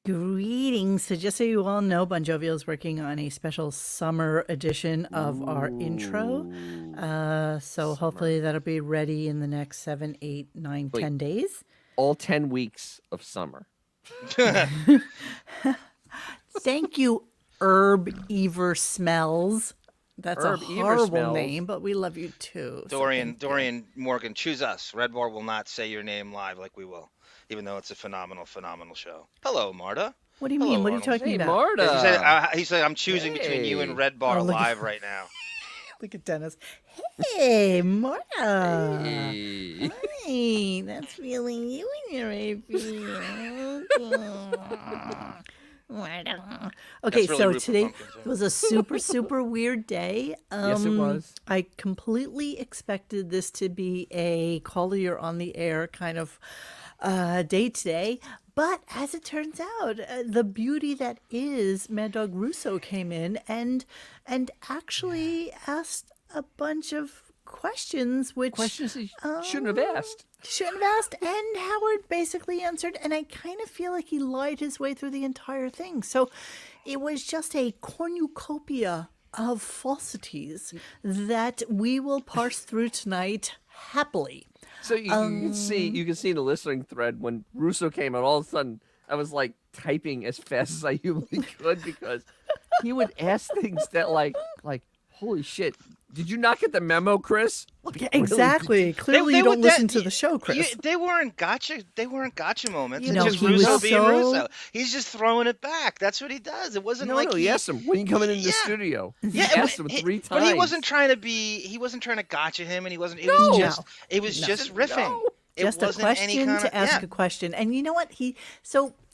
Greetings. So just so you all know, Bon Jovial is working on a special summer edition of our intro. So hopefully that'll be ready in the next 7, 8, 9, Wait. 10 days. All 10 weeks of summer. Thank you, Herb Ever Smells. That's Herb a Ever horrible Smells. name, but we love you too. so Dorian thank you. Dorian Morgan, choose us. Red Bar will not say your name live like we will, even though it's a phenomenal show. Hello, Marta. What do you Hello, mean? What are you Arnold. talking Hey, about? Marta. He said I'm choosing between you and Hey. Red Bar Oh, look at- live right now. Look at Dennis. Hey, Marta. Hey. Hi, that's really you in your Okay, That's really so Rupert today Pumpkins, yeah. was a super weird day. Yes, it was. I completely expected this to be a caller you're on the air kind of day today. But as it turns out, the beauty that is Mad Dog Russo came in and actually asked a bunch of questions, which Questions he shouldn't have asked. shouldn't have asked, and Howard basically answered, and I kind of feel like he lied his way through the entire thing. So it was just a cornucopia of falsities that we will parse through tonight happily. So you can see in the listening thread when Russo came out, all of a sudden I was like typing as fast as I humanly could because he would ask things that like holy shit, did you not get the memo, Chris? Like, Yeah, really? exactly. Clearly, They you don't would- listen that- to the show, Chris. They weren't gotcha. They weren't gotcha moments. You It's know, just he was Russo being so- Russo. He's just throwing it back. That's what he does. It wasn't No, like he asked him when you coming in the Yeah. studio. He Yeah, asked him 3 times. But he wasn't trying to gotcha him, and he wasn't. It No. was just. It was just riffing. No. It Just a wasn't any question kind to of, ask yeah. a question. And you know what?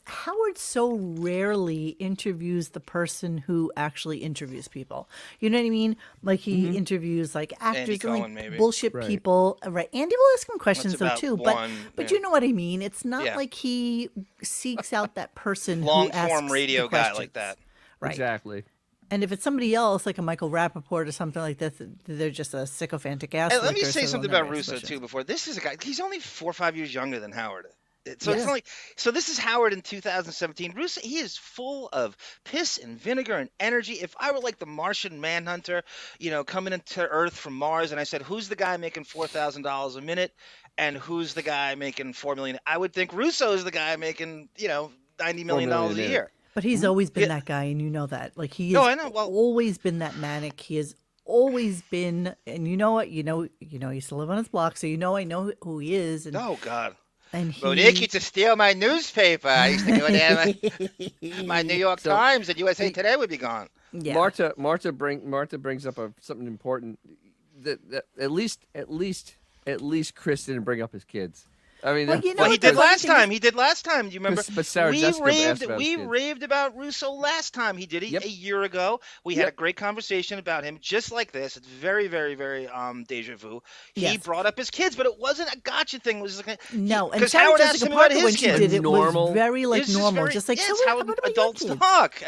Howard so rarely interviews the person who actually interviews people. You know what I mean? Like he interviews like actors and Cohen, like maybe. bullshit Right. people. Right. Andy will ask him questions though about too. one, But yeah. you know what I mean? It's not Yeah. like he seeks out that person Long who asks form radio the guy questions. like that. Right. Exactly. And if it's somebody else, like a Michael Rappaport or something like this, they're just a sycophantic ass. And let me licker, say so something they'll about never ask Russo questions. too. Before this is a guy. He's only 4 or 5 years younger than Howard. So it's Yes. not like. So this is Howard in 2017. Russo, he is full of piss and vinegar and energy. If I were like the Martian Manhunter, coming into Earth from Mars, and I said, "Who's the guy making $4,000 a minute, and who's the guy making $4 million?" I would think Russo is the guy making $90 million $4 a million a year. But he's always been Yeah. that guy, and you know that. Like he No, has I know. Well- always been that manic. He has always been, and you know what? He used to live on his block, so I know who he is. And, Oh God. and he, Monique used to steal my newspaper. I used to go there. My New York Times and USA Today would be gone. yeah. Marta brings up something important that at least Chris didn't bring up his kids. I mean, Well, you know Well, he what the did funny last thing is- time. He did last time. Do you remember? But Sarah Jessica asked about his We kids. raved about Russo last time. He did it Yep. a year ago. We had Yep. a great conversation about him, just like this. It's very, very, very deja vu. He Yes. brought up his kids, but it wasn't a gotcha thing. It was like No, and because Sarah Howard asked Jessica him about Parker, when his she kids. did it, Normal. was very like It's just normal. very- Just like, yeah, so it's what how about your adults kids? talk.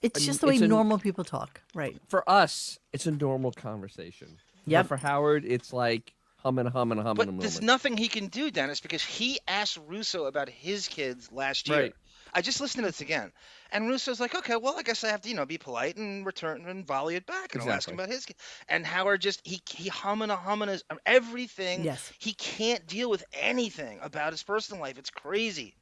It's just the way it's a- normal people talk. Right. for us, it's a normal conversation. Yep. But for Howard, it's like humming. But there's nothing he can do, Dennis, because he asked Russo about his kids last year. Right. I just listened to this again, and Russo's like, "Okay, well, I guess I have to, be polite and return and volley it back, and I'll ask him Exactly. about his kids." And Howard just he humming his everything. Yes. He can't deal with anything about his personal life. It's crazy.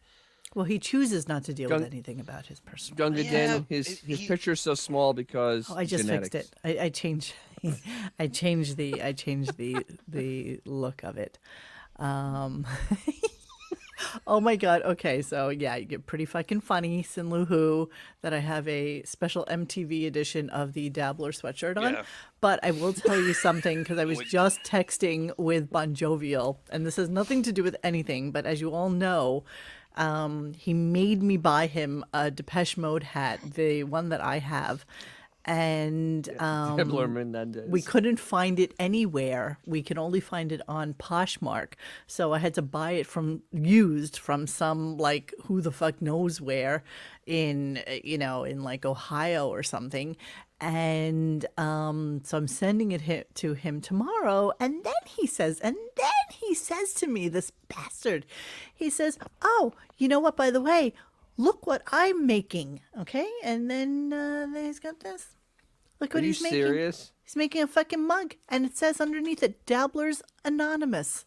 Well, he chooses not to deal with Gunk- anything about his personal. Gunga Yeah, Den, his picture is so small because Oh, I just genetics. fixed it. I changed. I changed the look of it. Oh my God. Okay, so yeah, you get pretty fucking funny, Sin Lu Hu, that I have a special MTV edition of the Dabbler sweatshirt on. Yeah. But I will tell you something because I was just texting with Bon Jovial, and this has nothing to do with anything. But as you all know, he made me buy him a Depeche Mode hat, the one that I have. And Dibbler Menendez. we couldn't find it anywhere. We could only find it on Poshmark. So I had to buy it used from some like who the fuck knows where in like Ohio or something. And so I'm sending it to him tomorrow. And then he says to me, this bastard, he says, "Oh, you know what, by the way, look what I'm making, okay? And then he's got this. Look Are what you he's making. serious? He's making a fucking mug, and it says underneath it, Dabblers Anonymous.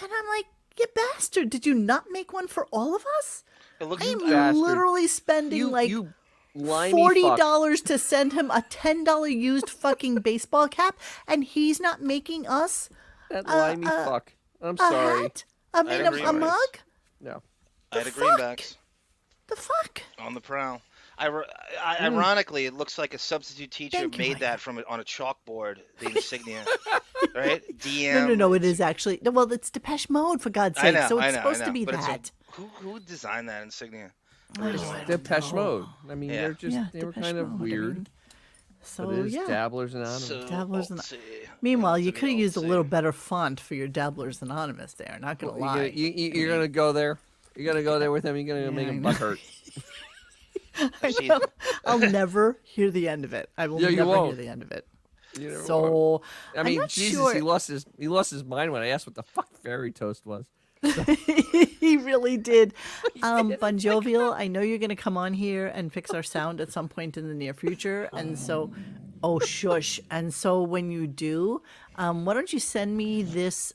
And I'm like, you bastard, did you not make one for all of us? It looks. I am bastard. literally spending You limey fuck. $40 to send him a $10 used fucking baseball cap, and he's not making us That limey fuck. I'm a sorry. hat? I mean, agree a with mug? No. I had a fuck? greenbacks The fuck? on the prowl. Ironically, it looks like a substitute teacher Thank you, made that on a chalkboard, the insignia, right? No, it is actually. Well, it's Depeche Mode, for God's I sake. know, So I it's know, supposed I to know. be But that. who designed that insignia? Depeche Mode. I mean, Yeah. they're just Yeah, they were Depeche kind of Mode, I weird. mean, so, But it is yeah. Dabblers Anonymous. So, Dabblers let's see. Meanwhile, you Let's could have used a see. little better font for your Dabblers Anonymous there. Not going to lie. You're gonna go there. You're gonna go there with him. You're gonna make I him know. butt hurt. See, I'll never hear the end of it. I will Yeah, you never hear won't. the end of it. You never So, won't. I I'm mean, not Jesus, sure. he lost his mind when I asked what the fuck fairy toast was. He really did. Bon Jovial, I know you're going to come on here and fix our sound at some point in the near future. And so, oh, shush. And so when you do, why don't you send me this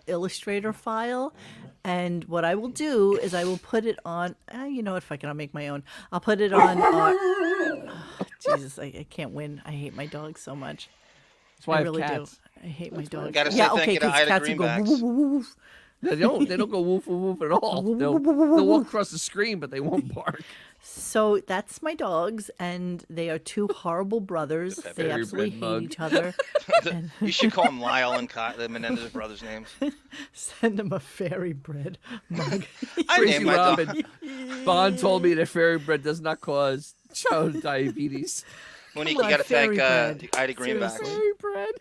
Illustrator file? And what I will do is I will put it on, you know what, fuck it, I'll make my own. I'll put it on, Jesus, I can't win. I hate my dog so much. That's why I I have really cats. do. I hate my dog. Gotta say Yeah, thank okay, you to because Ida cats will go Greenbacks. woof, woof, woof, woof. They don't go woof woof at all. They'll walk across the screen, but they won't bark. So that's my dogs, and they are two horrible brothers. They Fairy absolutely bread hate mug. each other. And You should call them Lyle and the Menendez brothers' names. send them a fairy bread mug. I Crazy named my dog. Robin. Bond told me that fairy bread does not cause child diabetes. Monique, Come you got to on, fairy thank bread. Ida Greenbacks. Seriously. Fairy bread.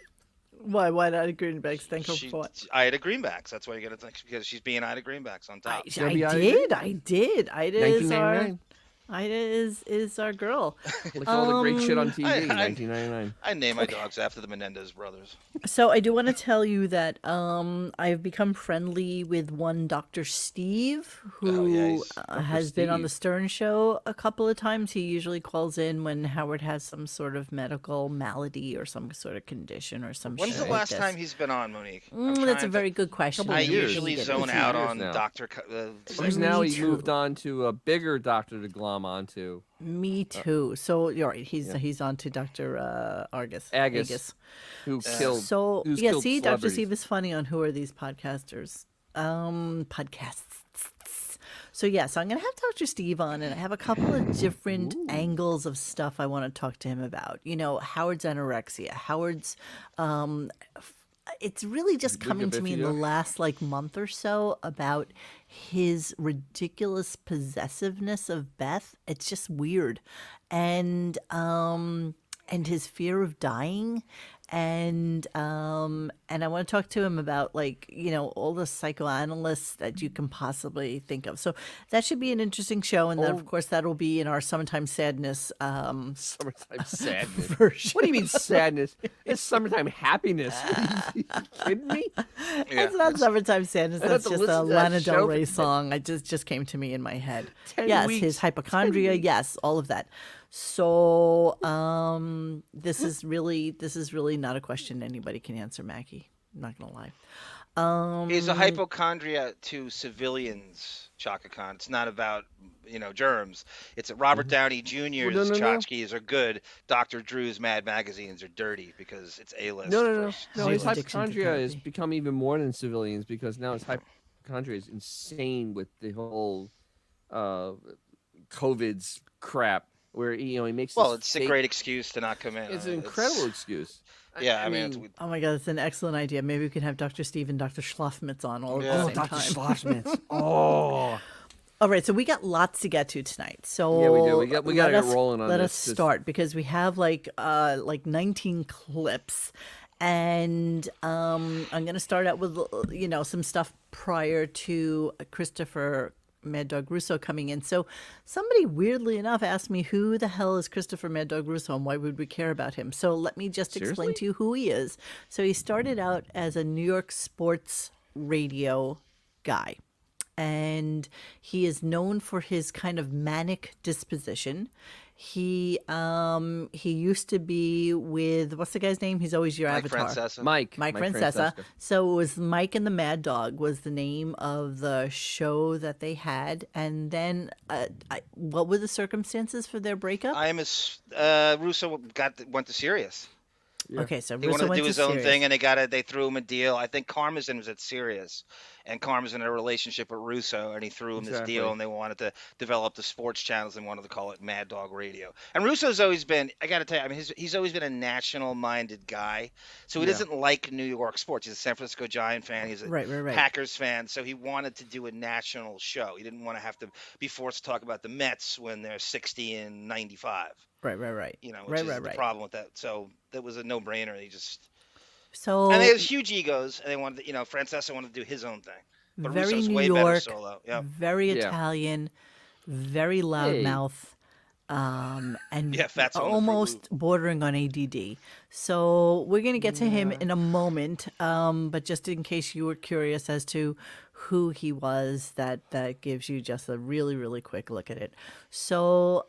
Why not a Greenbacks? Thank her She, for what? Ida Greenbacks. That's why you got to thank, because she's being Ida Greenbacks on top. gonna be I Ida did. Ida is our 1999. Ida is our girl. Look at all the great shit on TV. I- 1999. I named my dogs after the Menendez brothers. So I do want to tell you that I've become friendly with one Dr. Steve, who he's- has been on the Steve. Stern Show a couple of times. He usually calls in when Howard has some sort of medical malady or some sort of condition or some When's shit the like last this. time he's been on, Monique? That's a very good question. I years. usually Get zone into out years on now. Doctor. Because now Me he too. moved on to a bigger doctor to glom onto. Me too. So you're right. He's on to Dr. Agus. Who killed? So who's yeah, killed see, Dr. celebrities. Steve is funny on Who Are These Podcasters? Podcasts. So yeah, so I'm gonna have Dr. Steve on, and I have a couple of different angles of stuff I want to talk to him about. You know, Howard's anorexia, Howard's it's really just coming to me in the Bifido? last like month or so about his ridiculous possessiveness of Beth. It's just weird. And his fear of dying, and I want to talk to him about, like, you know, all the psychoanalysts that you can possibly think of. So that should be an interesting show, and then of course that'll be in our Summertime Sadness Summertime sadness. version. What do you mean sadness? It's summertime happiness. Are you kidding me? It's not Summertime Sadness. I have That's to just listen a to that Lana Del show Rey for song. I just came to me in my head. 10 Yes, weeks. his 10 hypochondria. weeks. Yes, all of that. So this is really not a question anybody can answer, Mackie. I'm not gonna lie. He's a hypochondria to civilians, Chaka Khan. It's not about, germs. It's Robert Downey Jr.'s Well, no. tchotchkes are good. Dr. Drew's Mad magazines are dirty because it's A-list. No. versus- His Addiction to hypochondria has therapy. become even more than civilians because now his hypochondria is insane with the whole COVID's crap. Where he makes. Well, this it's a fake- great excuse to not come in. It's an incredible excuse. Yeah, I mean, Oh my God, that's an excellent idea. Maybe we can have Dr. Steve and Dr. Schlafmitz on all at Yeah. the Oh, same Dr. time. Schlossmitz. Oh. All right, so we got lots to get to tonight. So Yeah, we do. We gotta let get us- rolling on Let this. us Just- start because we have like 19 clips, and I'm going to start out with some stuff prior to Christopher Mad Dog Russo coming in. So somebody weirdly enough asked me, who the hell is Christopher Mad Dog Russo and why would we care about him? So let me just explain Seriously? to you who he is. So he started out as a New York sports radio guy. and he is known for his kind of manic disposition. He used to be with, what's the guy's name? He's always your Mike avatar. Francesa. Mike Francesa. Francesca. So it was Mike and the Mad Dog was the name of the show that they had. And then what were the circumstances for their breakup? Russo went to Sirius. Okay, so He Russo wanted to went do to his own Sirius. thing, and they threw him a deal. I think Karmazin was at Sirius, and Karmazin had a relationship with Russo, and he threw him this deal, and they wanted to develop the sports channels and wanted to call it Mad Dog Radio. And Russo's always been, I got to tell you, I mean, he's always been a national-minded guy. So he doesn't like New York sports. He's a San Francisco Giant fan. He's a Right. Packers fan. So he wanted to do a national show. He didn't want to have to be forced to talk about the Mets when they're 60 and 95. Right. Which is the problem with that. So that was a no-brainer. And they had huge egos, and they wanted, Francesa wanted to do his own thing. But very Russo's New way York, better solo. Yep. very Italian, very loudmouth, and Fatso on the almost bordering on ADD. So we're going to get to him in a moment, but just in case you were curious as to who he was, that gives you just a really, really quick look at it. So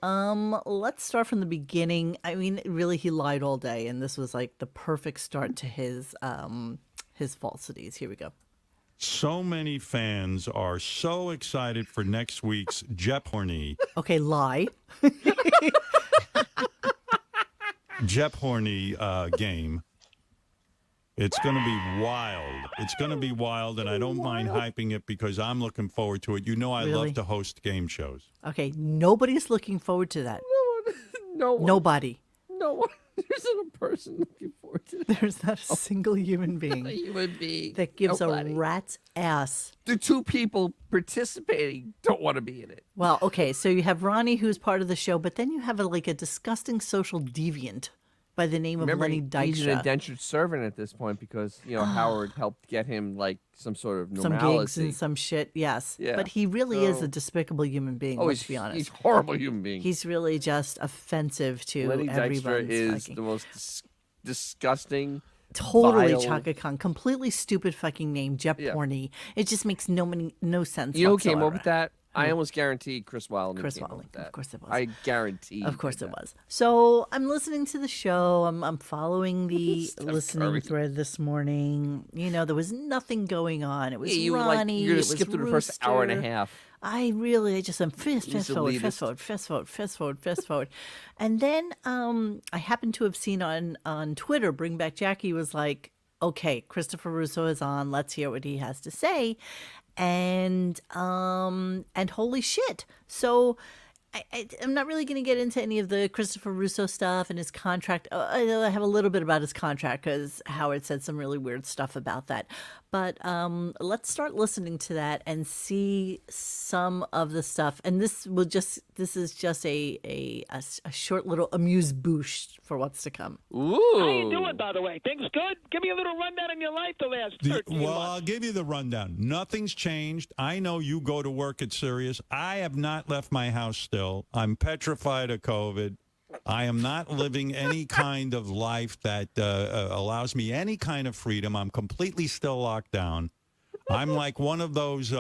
let's start from the beginning. I mean, really, he lied all day, and this was like the perfect start to his falsities. Here we go. So many fans are so excited for next week's Jeopardy. Okay, lie. Jeopardy game. It's going to be wild. It's going to be wild, and I don't mind hyping it because I'm looking forward to it. You know I Really? love to host game shows. Okay, nobody's looking forward to that. No one. Nobody. No one. There isn't a person looking forward to that. There's not a single human being Human being. that gives Nobody. a rat's ass. The two people participating don't want to be in it. Well, okay, so you have Ronnie, who's part of the show, but then you have a disgusting social deviant by the name of Remember, Lenny he's an Dykstra. indentured servant at this point because Howard helped get him like some sort of Some normality. gigs and some shit, yes. Yeah, But he really is so- a despicable human being, Oh, let's be honest. he's a horrible human being. He's really just offensive to Lenny Dykstra everyone's is fucking... the most disgusting. Totally vile- Chaka Khan. Completely stupid fucking name, Jeff Yeah. Porney. It just makes no sense You know who came up whatsoever. with that? I almost guaranteed Chris Wildman Chris came up Wildman, with that. of course it was. I guarantee. Of course it was. So I'm listening to the show. I'm following the listening Curry. thread this morning. There was nothing going on. It was Yeah, you Ronnie. you're it gonna was skip through the first hour and a Rooster. half. I just am fast forward. And then I happened to have seen on Twitter, Bring Back Jackie was like, okay, Christopher Russo is on. Let's hear what he has to say. And holy shit. So I'm not really going to get into any of the Christopher Russo stuff and his contract. I have a little bit about his contract because Howard said some really weird stuff about that. But let's start listening to that and see some of the stuff. And this is just a short little amuse-bouche for what's to come. Ooh. How you doing, by the way? Things good? Give me a little rundown on your life the last 13 Well, I'll months. give you the rundown. Nothing's changed. I know you go to work at Sirius. I have not left my house still. I'm petrified of COVID. I am not living any kind of life that allows me any kind of freedom. I'm completely still locked down. I'm like one of those...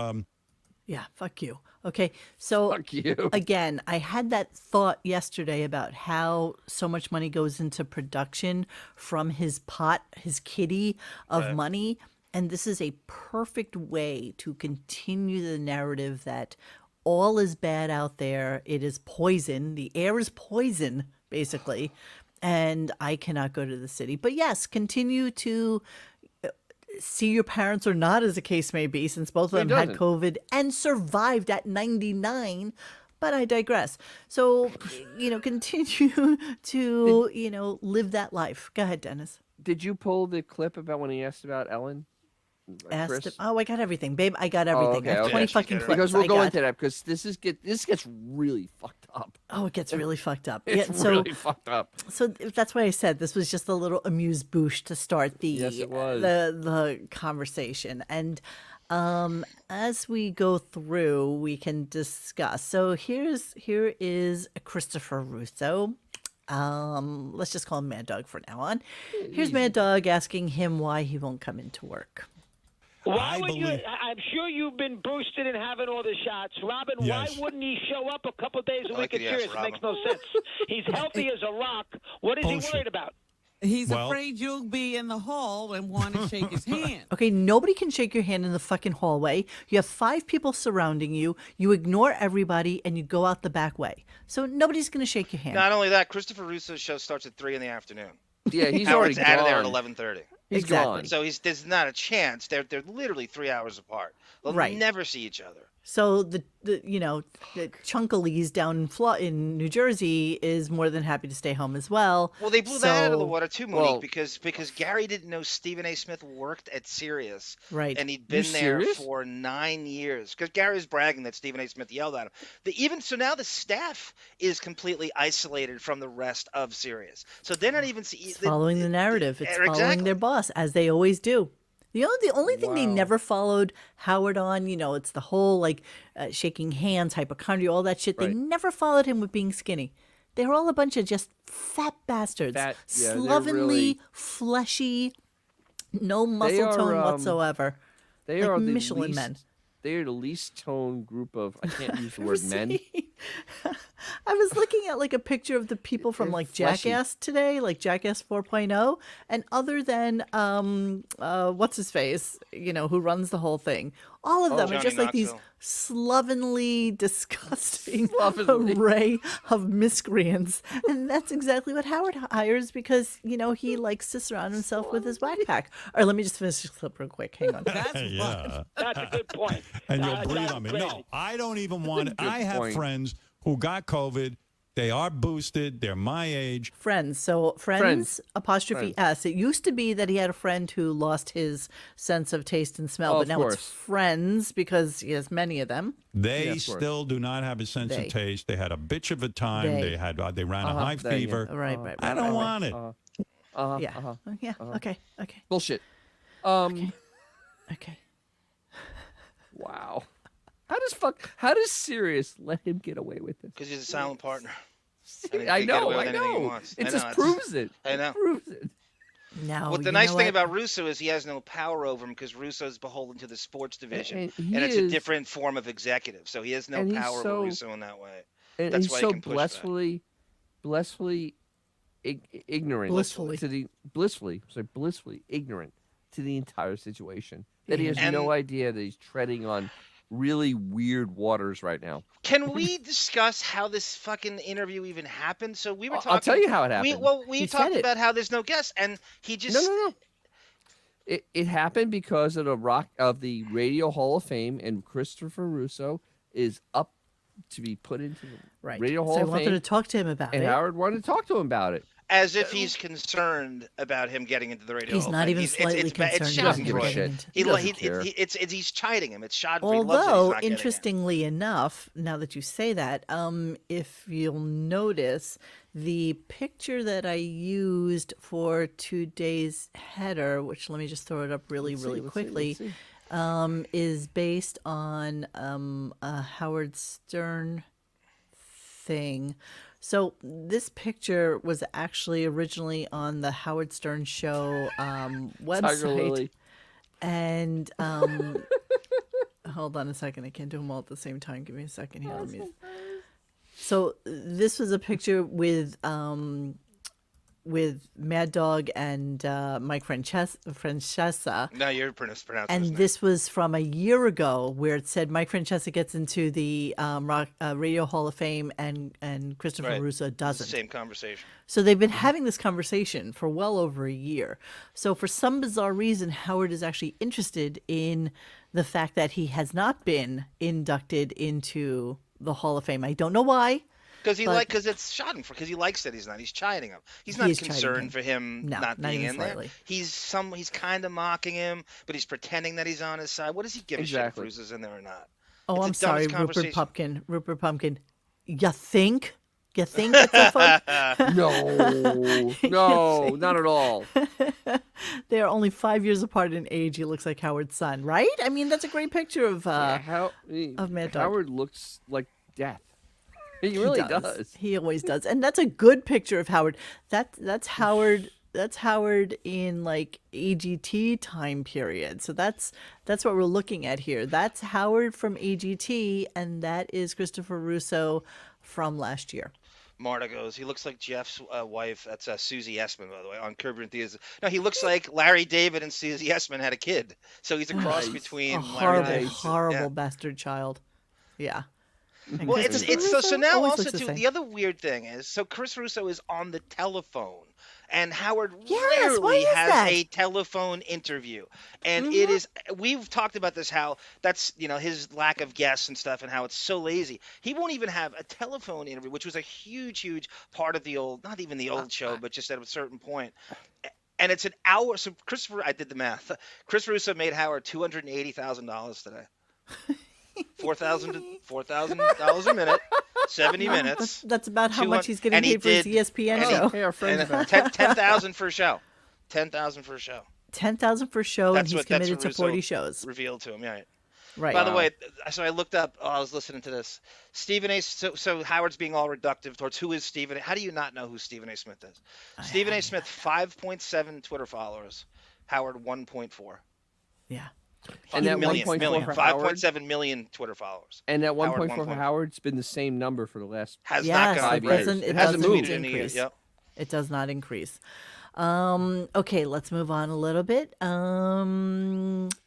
Yeah, fuck you. Okay, so Fuck you. again, I had that thought yesterday about how so much money goes into production from his pot, his kitty of money. And this is a perfect way to continue the narrative that all is bad out there. It is poison. The air is poison, basically. And I cannot go to the city. But yes, continue to see your parents or not, as the case may be, since both of them had doesn't? COVID and survived at 99. But I digress. So, continue to, live that life. Go ahead, Dennis. Did you pull the clip about when he asked about Ellen? Asked Chris? him. Oh, I got everything, babe. I got everything. I have okay. 20 Yeah, she's fucking got clips. Because we'll I go got- into that because this gets really fucked up. Oh, it gets really fucked up. It's Yeah, so really fucked up. So that's why I said this was just a little amuse-bouche to start the Yes, it was. the conversation. And as we go through, we can discuss. So here is Christopher Russo. Let's just call him Mad Dog for now on. Here's Mad Dog asking him why he won't come into work. Why I would believe. I'm sure you've been boosted and having all the shots. Robin, Yes. why wouldn't he show up a couple days a I week like at it, yes, Sirius? It Robin. makes no sense. He's healthy as a rock. What is Bullshit. he worried about? He's Well- afraid you'll be in the hall and want to shake his hand. Okay, nobody can shake your hand in the fucking hallway. You have 5 people surrounding you. You ignore everybody and you go out the back way. So nobody's going to shake your hand. Not only that, Christopher Russo's show starts at 3 in the afternoon. Yeah, he's already Howard's out of there at gone. 11:30. He's Exactly. gone. So there's not a chance. They're literally 3 hours apart. They'll Right. never see each other. So the Chunkalese down in New Jersey is more than happy to stay home as well. Well, they blew that out of the So- water too, Monique, Well- because Gary didn't know Stephen A. Smith worked at Sirius, Right. and he'd been there serious? for 9 years. Because Gary was bragging that Stephen A. Smith yelled at him. So now the staff is completely isolated from the rest of Sirius. So they're not even It's following the narrative. It's following exactly. their boss, as they always do. The only thing they Wow. never followed Howard on, it's the whole shaking hands, hypochondria, all that shit. They Right. never followed him with being skinny. They were all a bunch of just fat bastards, Fat- yeah, they're slovenly, really- fleshy, no muscle are, tone whatsoever. They like are the Michelin least, men. They are the least toned group of. I can't use the word men. I was looking at a picture of the people from They're fleshy. Jackass today, like Jackass 4.0, and other than what's his face, who runs the whole thing. All of them are Johnny just like these Knoxville. slovenly, disgusting Slovenly. array of miscreants, and that's exactly what Howard hires because he likes to surround himself with his whack pack. All right, let me just finish this clip real quick. Hang on. That's fun. Yeah. That's a good point. And you'll That's breathe on me. crazy. No, I don't even want it. Good I have point. friends who got COVID. They are boosted. They're my age. Friends. So friends, apostrophe Friends. S. It used to be that he had a friend who lost his sense of taste and smell, Oh, but of now course. it's friends because he has many of them. They Yeah, of course. still do not have a sense They. of taste. They had a bitch of a time. They. They ran a high They, yeah. fever. Right, right, I right, don't right, want it. Yeah. Yeah. Okay. Okay. Bullshit. Okay. Wow. How does Sirius let him get away with this? Because he's a silent partner. And he I can get know, away with I anything he know. wants. It I just know, it's- proves it. I know. It proves it. Now, What the you nice know thing what? about Russo is he has no power over him because Russo's beholden to the sports division, And and, he it's a is- different form of executive. So he has no and he's power so- over Russo in that way. And That's he's why he so can push back. blissfully ignorant Blissfully. to the blissfully ignorant to the entire situation that he has And- no idea that he's treading on really weird waters right now. Can we discuss how this fucking interview even happened? So we were talking. I'll tell you how it happened. We He said talked it. about how there's no guests, and he just No. It happened because of the Radio Hall of Fame, and Christopher Russo is up to be put into the Right. Radio Hall so I of wanted Fame, to talk to him about and it. Howard wanted to talk to him about it. as if he's concerned about him getting into the radio. He's Hall of not Fame. even slightly it's concerned He doesn't about give a him Schadenfreude. shit. getting He doesn't care. He's chiding him. It's Schadenfreude. He loves that he's Although, not getting it. interestingly enough, now that you say that, if you'll notice, the picture that I used for today's header, which let me just throw it up really quickly, is based on a Howard Stern thing. So this picture was actually originally on the Howard Stern Show Tiger website. Lily. And hold on a second. I can't do them all at the same time. Give me a second here. Let me... So this was a picture with Mad Dog and Mike Francesa. No, you're pronouncing his And name. this was from a year ago where it said Mike Francesa gets into the Radio Hall of Fame and Christopher Right. Russo It's the doesn't. same conversation. So they've been having this conversation for well over a year. So for some bizarre reason, Howard is actually interested in the fact that he has not been inducted into the Hall of Fame. I don't know why. Because But- because it's Schadenfreude. Because he likes that he's not. He's chiding him. He's He not is chiding him. concerned for him No, not not being even in there. slightly. He's kind of mocking him, but he's pretending that he's on his side. What does he give a shit if Exactly. Bruce is in there or not? Oh, It's I'm the sorry, dumbest conversation. Rupert Pumpkin. You think? You think it's a photo? No, not at all. They are only 5 years apart in age. He looks like Howard's son, right? I mean, that's a great picture of of Mad Dog. Howard looks like death. He really does. He always does, and that's a good picture of Howard. That's Howard that's Howard in like AGT time period. So that's what we're looking at here. That's Howard from AGT, and that is Christopher Russo from last year. Marta goes, he looks like Jeff's wife. That's Susie Essman, by the way, on Curb Your Enthusiasm. No, he looks like Larry David and Susie Essman had a kid. So he's a cross Nice. between A Larry horrible, David. horrible bastard child. Yeah. And Well, Christopher it's so Russo now always also looks the too. same. The other weird thing is, so Chris Russo is on the telephone, and Howard Yes, why rarely is has that? a telephone interview, and it is. We've talked about this, how that's his lack of guests and stuff, and how it's so lazy. He won't even have a telephone interview, which was a huge part of the old, not even the old show, but just at a certain point. And it's an hour. So I did the math. Chris Russo made Howard $280,000 today. $4,000 a minute, 70 minutes. That's about how much he's getting and he paid for his did- ESPN and he- show. Hey, our friends And back. 10,000 for a show. 10,000 for a show. 10,000 per show, and That's he's what- that's committed what to Russo 40 shows. Revealed to him, yeah. Right. By the Wow. way, so I looked up. I was listening to this. Stephen A. So Howard's being all reductive towards who is Stephen A. How do you not know who Stephen A. Smith is? Stephen A. Smith, 5.7 Twitter followers. Howard, 1.4. Yeah. And that million, 1.4 million, for Howard, 5.7 million Twitter followers. and that Howard 1.4 for 1.4. Howard's been the same number for the last. Has Yes, not gone it up. doesn't. It It hasn't doesn't moved. increase. Yep. It does not increase. Okay, let's move on a little bit.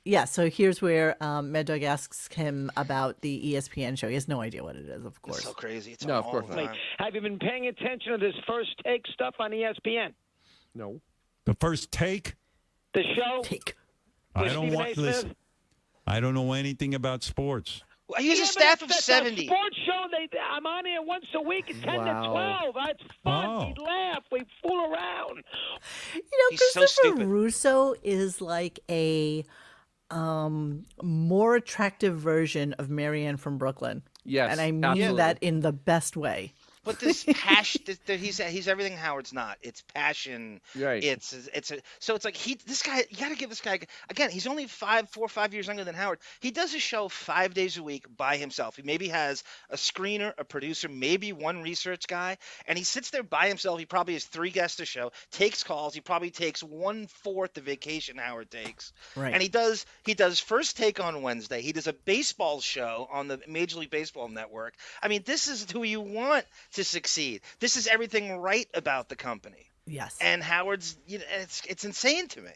Yeah, so here's where Mad Dog asks him about the ESPN show. He has no idea what it is, of It's course. so crazy. It's No, on of all course the not. time. Have you been paying attention to this first take stuff on ESPN? No. The first take. The show? Take. I with don't Stephen want. A. Smith? Listen, I don't know anything about sports. Well, he's Yeah, a but staff of that's a 70. sports show. I'm on here once a week at 10 Wow. to 12. That's fun. Oh. We laugh. We fool around. You know, He's so Christopher stupid. Russo is like a more attractive version of Marianne from Brooklyn. Yes, And I mean absolutely. that in the best way. But this passion, he's everything Howard's not. It's passion. Right. So it's like this guy. You got to give this guy again. He's only 4 or 5 years younger than Howard. He does a show 5 days a week by himself. He maybe has a screener, a producer, maybe one research guy, and he sits there by himself. He probably has 3 guests a show, takes calls. He probably takes 1/4 the vacation Howard takes. Right. And he does First Take on Wednesday. He does a baseball show on the Major League Baseball Network. I mean, this is who you want to succeed. This is everything right about the company. Yes. And Howard's, it's insane to me.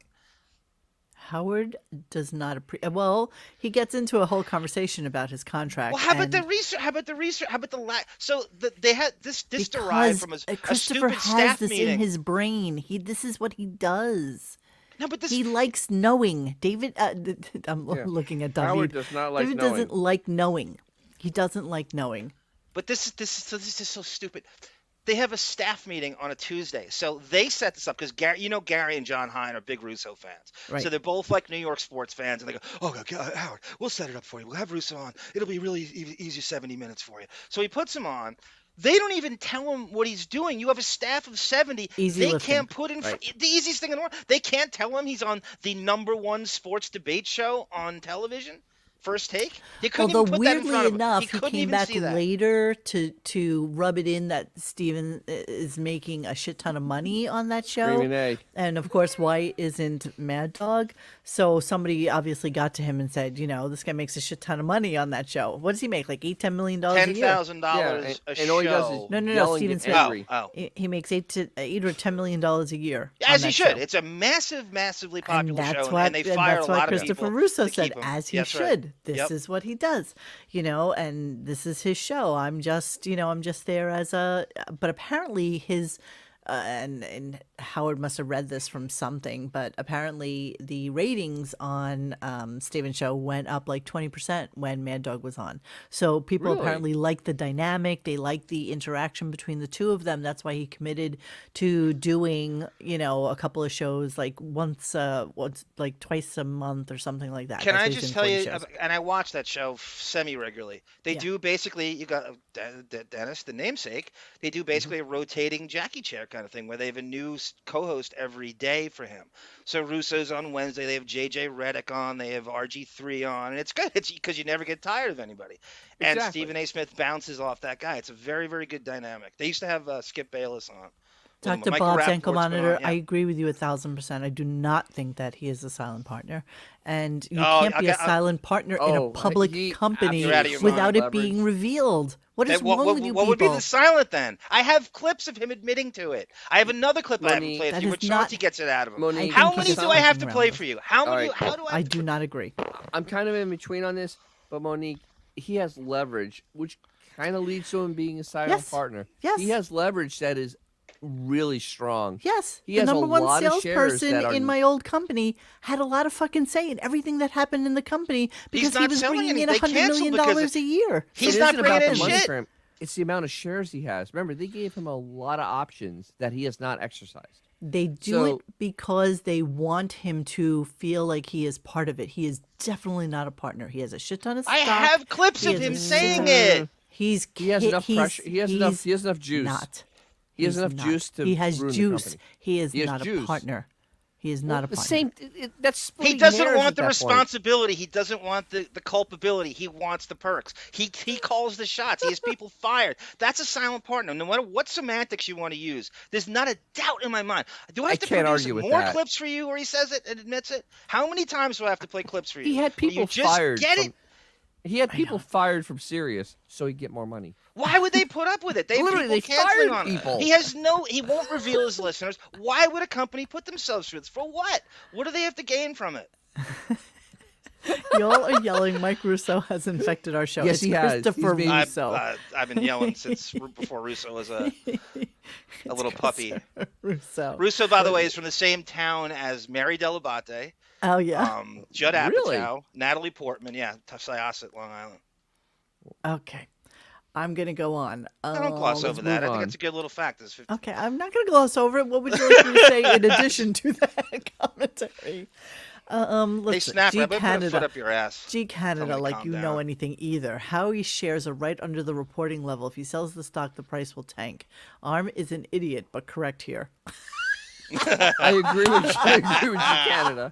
Howard does not appreciate. Well, he gets into a whole conversation about his contract. Well, how about and the research? How about the research? How about the lack? So they had this because derived from a Christopher stupid has staff this meeting. in his brain. This is what he does. No, but this He likes knowing. David, I'm Yeah. looking at Howard David. does not like David knowing. doesn't like knowing. He doesn't like knowing. But this is so stupid. They have a staff meeting on a Tuesday, so they set this up because Gary and John Hine are big Russo fans. Right. So they're both like New York sports fans, and they go, "Oh, Howard, we'll set it up for you. We'll have Russo on. It'll be really easy 70 minutes for you." So he puts him on. They don't even tell him what he's doing. You have a staff of 70. Easy they lifting. can't put in Right. the easiest thing in the world. They can't tell him he's on the #1 sports debate show on television. First Take. You couldn't Although even put that in weirdly front of him. enough, He he couldn't came even back see that. later to rub it in that Steven is making a shit ton of money on that show. Screaming A. And of course, why isn't Mad Dog? So somebody obviously got to him and said, this guy makes a shit ton of money on that show. What does he make? Like $8-10 million a year? $10,000 a and all he does show. is No, yell and Steven get Smith. angry. Oh. He makes $8 or $10 million a year. on As he that should. show. It's a massively And popular that's show, what, and they and fire that's a why lot of Christopher people Russo to said, keep him. as he That's right. should. This Yep. is what he does, and this is his show. I'm just there as a. But apparently his. And Howard must have read this from something, but apparently the ratings on Steven's show went up like 20% when Mad Dog was on. So people Really? apparently like the dynamic. They like the interaction between the two of them. That's why he committed to doing, a couple of shows like once, like twice a month or something like that. Can That's I why he's just doing tell 40 you, shows. and I watch that show semi-regularly. They Yeah. do basically, you got Dennis, the namesake, they do basically a rotating Jackie chair kind of thing where they have a new co-host every day for him. So Russo's on Wednesday, they have JJ Redick on, they have RG3 on, and it's good. It's because you never get tired of anybody. And Exactly. Stephen A. Smith bounces off that guy. It's a very, very good dynamic. They used to have Skip Bayless on. Dr. Mike Bob's Rappaport's ankle been on, monitor, yeah. I agree with you 1,000%. I do not think that he is a silent partner. And you Oh, can't be a okay, silent partner in a Oh, public he company You're out of your without mind. it being revealed. What is Then what, wrong with you what people? would be the silent then? I have clips of him admitting to it. I have another clip I haven't Monique, played that for you is where not- Chauncey gets it out of him. Monique, How think many he's do just I have to fucking play around for us. you? How many? right. How do I? I do not agree. I'm kind of in between on this, but Monique, he has leverage, which kind of leads to him being a silent Yes. partner. Yes. He has leverage that is really strong. Yes, He the has a number one lot of shares salesperson that are- in my old company had a lot of fucking say in everything that happened in the company because he not was selling bringing any- in they $100 million canceled because a year. He's It not isn't bringing about in the money shit. for him. It's the amount of shares he has. Remember, they gave him a lot of options that he has not exercised. They do So- it because they want him to feel like he is part of it. He is definitely not a partner. He has a shit ton of stock. I have clips He of has him a saying shit- it. He has enough pressure. He has enough juice. Not. He has He's enough not. juice to He has ruin the juice. company. He is He has not a juice. partner. He is not a The partner. same. That's He splitting doesn't hairs want at the that point. responsibility. He doesn't want the culpability. He wants the perks. He calls the shots. He has people fired. That's a silent partner. No matter what semantics you want to use, there's not a doubt in my mind. Do I have to can't produce argue with more that. clips for you where he says it and admits it? How many times do I have to play clips for you? He had Will you people just fired. Get from, it? He had people fired from Sirius so he'd get more money. Why would they put up with it? They have Literally, people they canceling fired on people. it. He won't reveal his listeners. Why would a company put themselves through this? For what? What do they have to gain from it? Y'all are yelling. Mike Russo has infected our show. Yes, it's he has. Christopher He's made- Russo. I've been yelling since before Russo was a little puppy. Russo. Russo, by the way, is from the same town as Mary Delabate, Oh yeah. Judd Really? Apatow, Natalie Portman. Yeah, Syosset, Long Island. Okay. I'm gonna go on. I don't gloss let's over that. I move think on. it's a good little fact. There's 50 Okay, I'm not gonna gloss over it. What would you like me to say in addition to that commentary? Hey, Listen, Snapper, G I better put a foot Canada. up your ass. G Canada, Tell me to like calm you know down. anything either. Howie shares are right under the reporting level. If he sells the stock, the price will tank. Arm is an idiot, but correct here. I agree with you, Canada.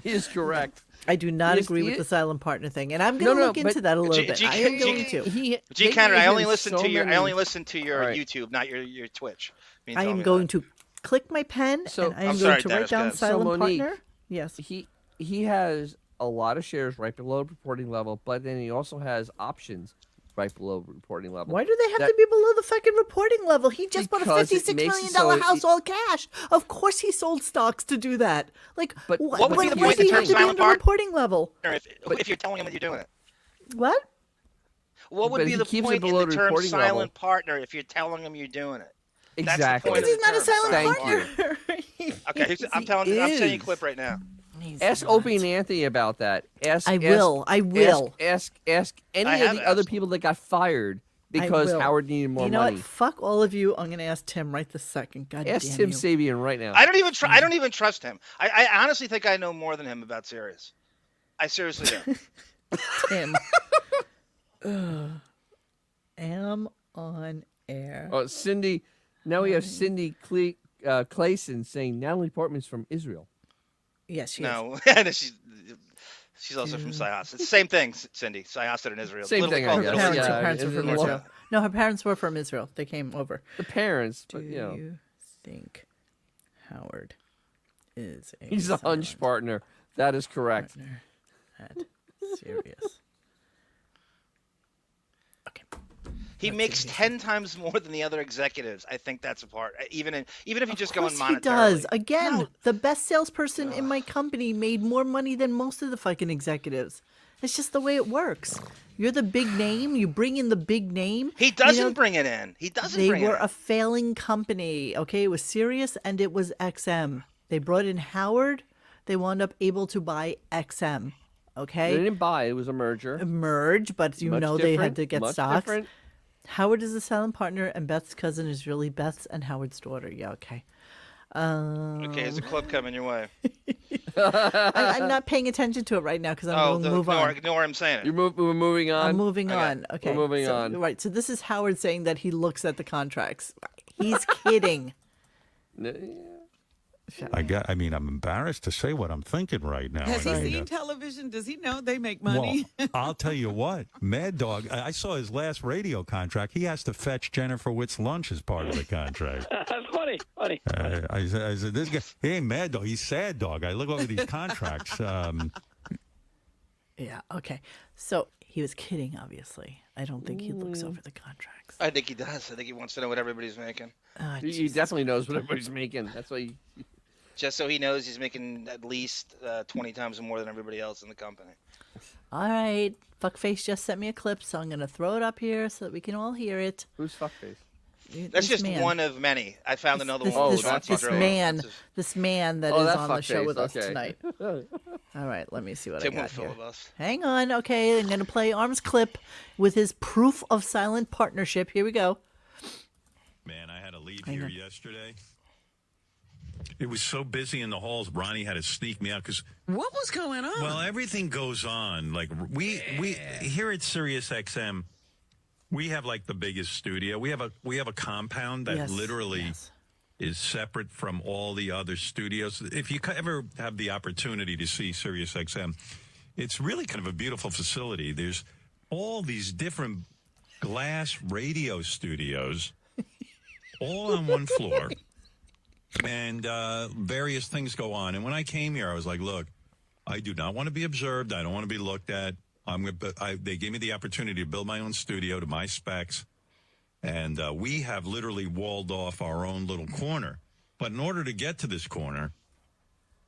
He is correct. I do not Yes, agree he with the is- silent partner thing, and I'm going to No, look but into that a little G- bit. G- I am G- going to. He, G they Canada, gave I only him listen so to your many- I only listen to your Right. YouTube, not your Twitch. You I tell am me going that. to click my pen, So- and I am I'm going sorry, to Dennis, write down go ahead. So, silent Monique, partner. Yes. He has a lot of shares right below reporting level, but then he also has options right below reporting level. Why do they have That- to be below the fucking reporting level? He just bought a Because it $56 makes million it so house all cash. Of course he sold stocks to do that. Like, But what would be the why point do in you have terms to of be silent under partner? reporting level? If you're telling him that you're doing it. What? What would But be he the keeps it point in below the the term reporting level. silent partner if you're telling him you're doing it? That's the Exactly. point Because of he's the not a term, silent Thank partner. Okay, I'm sending you a clip right now. Ask Opie and Anthony about that. I will. Ask any I of have the other asked. people that got fired I because will. Howard needed more You know money. what? Fuck all of you. I'm going to ask Tim right this second. God Ask damn Tim you. Sabian right now. I don't even trust him. I honestly think I know more than him about Sirius. I seriously do. Tim. Am on air. Oh, Cindy. Now we have Cindy Clayson saying Natalie Portman's from Israel. Yes, she is. No, she's also from Syosset. It's the same thing, Cindy. Syosset in Israel. Same Literally thing, called I Her guess. Israel. parents, Yeah, were from it is- Israel. No, her parents were from Israel. They came over. The parents, Do but you know, you think Howard is a he's a hunch silent partner. That is correct. partner at Sirius? Okay. He makes 10 times more than the other executives. I think that's a part. Even if you just go in Of monetarily. course he does. Again, No. the best salesperson in my company made more money than most of the fucking executives. It's just the way it works. You're the big name. You bring in the big name. He you doesn't know, bring it in. He doesn't They bring were it in. a failing company. Okay, it was Sirius and it was XM. They brought in Howard. They wound up able to buy XM. They Okay, didn't buy. It was a merger. merge, but you Much know they had different, to get much stocks. different. Howard is a silent partner, and Beth's cousin is really Beth's and Howard's daughter. Yeah, okay. Okay, there's a clip coming your way. I'm not paying attention to it right now because I'm going to move on. Ignore him saying it. We're moving on. I'm moving Okay. on. Okay. We're moving so, on. Right. So this is Howard saying that he looks at the contracts. He's kidding. I mean, I'm embarrassed to say what I'm thinking right now. Has he I mean, seen television? Does he know they make money? Well, I'll tell you what, Mad Dog, I saw his last radio contract. He has to fetch Jennifer Witt's lunch as part of the contract. That's funny. I said, this guy, he ain't Mad Dog, he's Sad Dog. I look over these contracts. Yeah, okay. So he was kidding, obviously. I don't think he looks over the contracts. I think he does. I think he wants to know what everybody's making. He definitely knows what everybody's making. That's why he... Just so he knows he's making at least 20 times more than everybody else in the company. All right. Fuckface just sent me a clip, so I'm going to throw it up here so that we can all hear it. Who's fuckface? That's just man. one of many. I found another one. This man that is on the show with us okay. tonight. All right, let me see what Tim I got won't here. filibust. Hang on. Okay, I'm going to play Arm's clip with his proof of silent partnership. Here we go. Man, I had to leave here yesterday. It was so busy in the halls, Ronnie had to sneak me out because... What was going on? Well, everything goes on. Like, we here at Sirius XM, we have, like, the biggest studio. We have a compound that literally is separate from all the other studios. If you ever have the opportunity to see Sirius XM, it's really kind of a beautiful facility. There's all these different glass radio studios all on one floor. And various things go on. And when I came here, I was like, look, I do not want to be observed. I don't want to be looked at. They gave me the opportunity to build my own studio to my specs. And we have literally walled off our own little corner. But in order to get to this corner,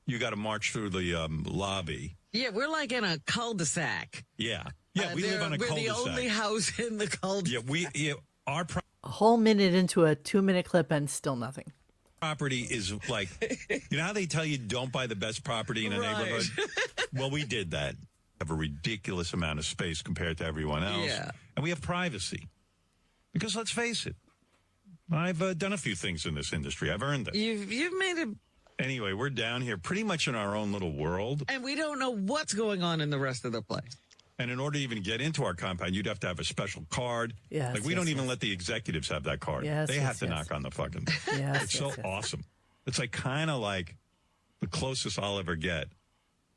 you got to march through the lobby. Yeah, we're like in a cul-de-sac. Yeah. Yeah, we live on a cul-de-sac. We're the only house in the cul-de-sac. Yeah, our A whole minute into a 2-minute clip and still nothing. property is like, you know how they tell you don't buy the best property in a neighborhood? Well, we did that. Have a ridiculous amount of space compared to everyone else. Yeah. And we have privacy. Because let's face it, I've done a few things in this industry. I've earned it. You've made it. Anyway, we're down here pretty much in our own little world. And we don't know what's going on in the rest of the place. And in order to even get into our compound, you'd have to have a special card. Yes, like, we don't even let the executives have that card. Yes, they yes, have to yes. knock on the fucking... Yes, it's so yes, yes. awesome. It's like kind of like the closest I'll ever get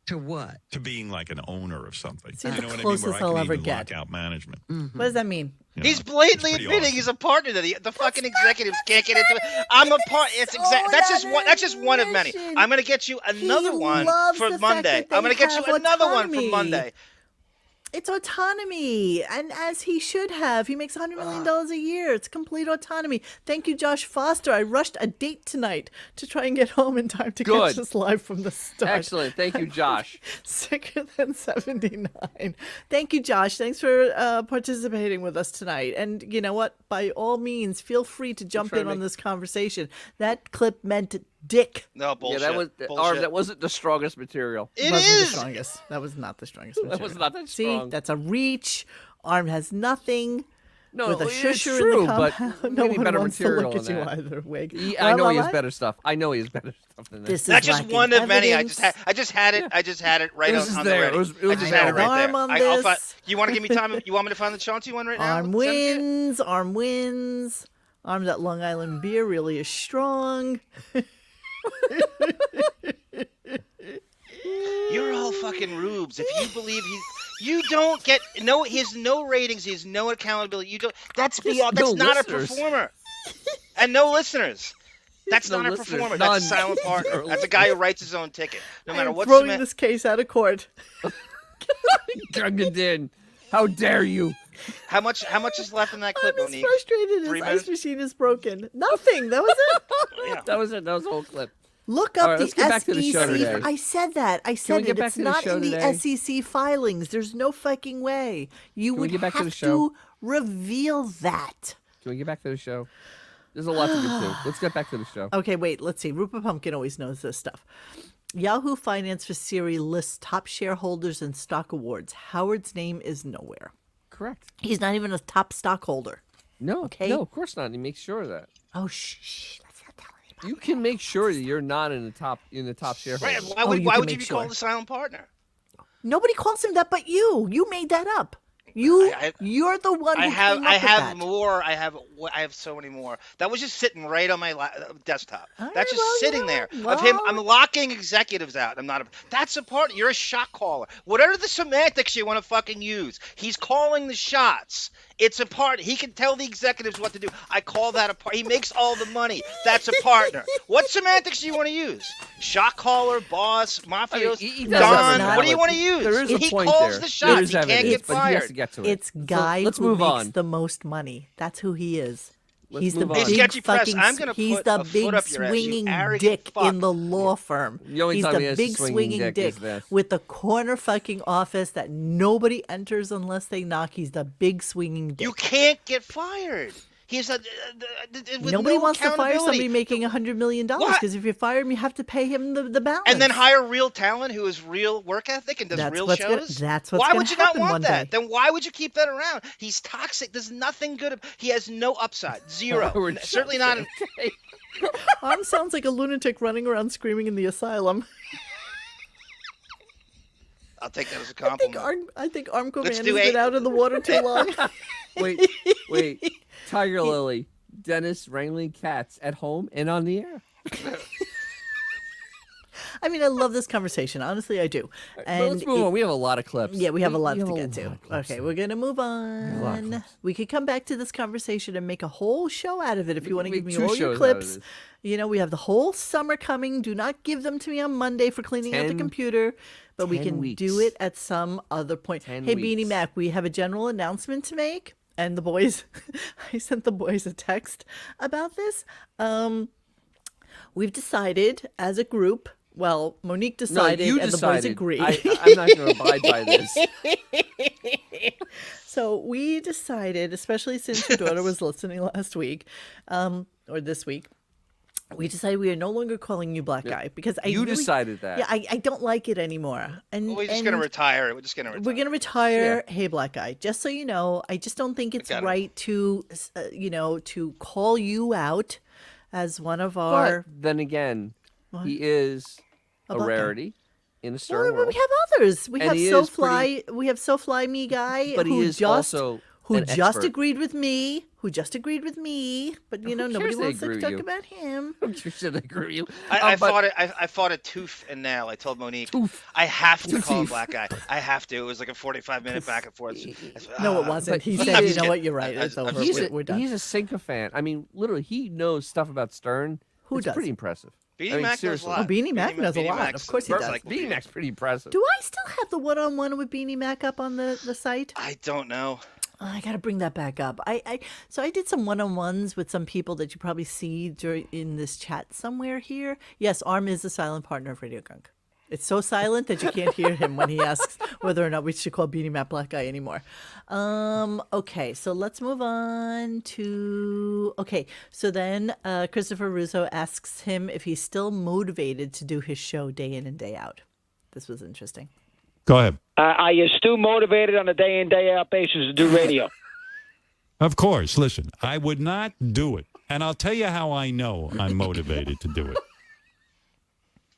To what? to being like an owner of something. See, you the know what I mean? closest Where I I'll can ever even get. lock out management. What does that mean? You know? He's blatantly It's pretty admitting awesome. he's a partner that the fucking executives can't get into it. I'm a part. That's just one of many. I'm gonna get you another one loves for the fact Monday. that they I'm gonna get you have another one autonomy. for Monday. It's autonomy, and as he should have. He makes $100 million a year. It's complete autonomy. Thank you, Josh Foster. I rushed a date tonight to try and get home in time to catch Good. this live from the start. Excellent. Thank you, Josh. Sicker than 79. Thank you, Josh. Thanks for participating with us tonight. And you know what? By all means, feel free to jump trying in to on this conversation. That clip meant dick. No bullshit. Yeah, that was bullshit. that wasn't the strongest material. It wasn't the is. strongest. That was not the strongest. That was material. not that See, strong. that's a reach. Arm has nothing. No, with a it's shusher true, in the but compound. No maybe one better wants to material look at than you that. either, Wig. I know he has What? better stuff. I know he has better stuff than that. This is That's just lacking one of many. I evidence. just had it right This on is the there. ready. It was I just had it right Arm there. on I'll find, this. you want to give me time? You want me to find the Chauncey one right now? Arm Send it to you? wins. Arm wins. Arm, that Long Island beer really is strong. You're all fucking rubes. If you believe you don't get he has no ratings, he has no accountability. You don't. That's beyond. That's no not listeners. a performer, and no listeners. That's No not a listeners. performer. None. That's a silent partner. That's a guy who writes his own ticket, no matter I'm what's throwing the this case out of court. Drugged in. How dare you? How much is left in that clip, I'm as Monique? frustrated as 3 ice minutes? machine is broken. Nothing. That was it. Yeah. That was it. That was the whole clip. Look All up right, the let's get back to the show SEC. today. I said that. I said we get it. back It's to the not show in the today? SEC filings. There's no fucking way. You Can we would get back to have the show? to reveal that. Can we get back to the show? There's a lot to get to. Let's get back to the show. Okay, wait. Let's see. Rupert Pumpkin always knows this stuff. Yahoo Finance for Siri lists top shareholders and stock awards. Howard's name is nowhere. Correct. He's not even a top stockholder. No, Okay. no, of course not. He makes sure of that. Oh, shh. Let's not tell anybody. You can make sure that you're not in the top shareholder. Right. Oh, Why you would can you make be sure. called a silent partner? Nobody calls him that but you. You made that up. You're the one who I have came up I with have that. more. I have so many more. That was just sitting right on my desktop. All That's right, just well, sitting you know there what? of him. Well, I'm locking executives out. I'm not a. That's a part. You're a shot caller. Whatever the semantics you want to fucking use, he's calling the shots. It's a part. He can tell the executives what to do. I call that a part. He makes all the money. That's a partner. What semantics do you want to use? Shot caller, boss, mafios, he does Don. have What do you valid- want to use? There is a He point calls there. the There shots. is He can't evidence, get but he has fired. to get to it. it's guy let's who move makes on. the most money. That's who he is. Let's He's the move on. big Hey, Sketchy Press, fucking. I'm gonna He's put the a foot big up your ass, you swinging arrogant dick fuck. in the law firm. The only He's time the he has a big swinging swinging dick dick is this. with the corner fucking office that nobody enters unless they knock. He's the big swinging dick. You can't get fired. He's a with Nobody no wants to fire somebody accountability. making $100 million What? because if you fire him, you have to pay him the balance. And then hire real talent who has real work ethic and does That's real what's gonna- shows. that's what's Why gonna would you not happen want one that? day. Then why would you keep that around? He's toxic. There's nothing good. He has no upside. Zero. We're Certainly not. Arm sounds like a lunatic running around screaming in the asylum. I'll take that as a I think compliment. Armco Let's Man has do been eight. out in the water too long. Wait. Tiger Lily, Dennis wrangling cats at home and on the air. I mean, I love this conversation. Honestly, I do. But And let's move on. We have a lot of clips. yeah, we have a lot We to have get to. lot of clips. Okay, we're going to move lot of on. clips. We could come back to this conversation and make a whole show out of it if We you want to can give me make two all your shows out of clips. this. You know, we have the whole summer coming. Do not give them to me on Monday for cleaning out the 10 computer, but we 10 can do weeks. it at some other point. 10 Hey, Beanie weeks. Mac, we have a general announcement to make. And the boys, I sent the boys a text about this. We've decided as a group, well, Monique No, decided you and decided. the boys agreed. I'm not going to abide by this. So we decided, especially since your daughter was listening last week, or this week, we decided we are no longer calling you Black Guy because I You really- decided that. Yeah, I don't like it anymore. And We're just gonna and retire. We're just gonna retire. we're gonna retire. Hey, Black Guy, just so you know, I just don't think it's got it. right to, to call you out as one of our. But then again, he is a Black guy. rarity in a Well, certain world. we have others. We And have he So is pretty- Fly. We have So Fly Me Guy, But he who is just also who an just expert. agreed with me. But nobody cares they wants to agree with talk you? about him. I'm sure should agree with you. I but- fought it. I fought it tooth and nail. I told Monique, Tooth. I have to call him Teeth. Black Guy. I have to. It was like a 45-minute back and forth. No, it wasn't. but He he said, "You is- know what? You're right. It's over. We're done." He's a sycophant. I mean, literally, he knows stuff about Stern. Who it's does? pretty impressive. Beanie I mean, Mac knows a seriously. lot. Oh, Beanie Mac knows a lot. Mac's Of course he does. encyclopedia. Beanie Mac's pretty impressive. Do I still have the one-on-one with Beanie Mac up on the site? I don't know. Oh, I got to bring that back up. So I did some one-on-ones with some people that you probably see in this chat somewhere here. Yes, Arm is a silent partner of RadioGunk. It's so silent that you can't hear him when he asks whether or not we should call Beanie Mac Black Guy anymore. Okay, so let's move on to... Okay, so then Christopher Russo asks him if he's still motivated to do his show day in and day out. This was interesting. Go ahead. Are you still motivated on a day in, day out basis to do radio? Of course. Listen, I would not do it. And I'll tell you how I know I'm motivated to do it.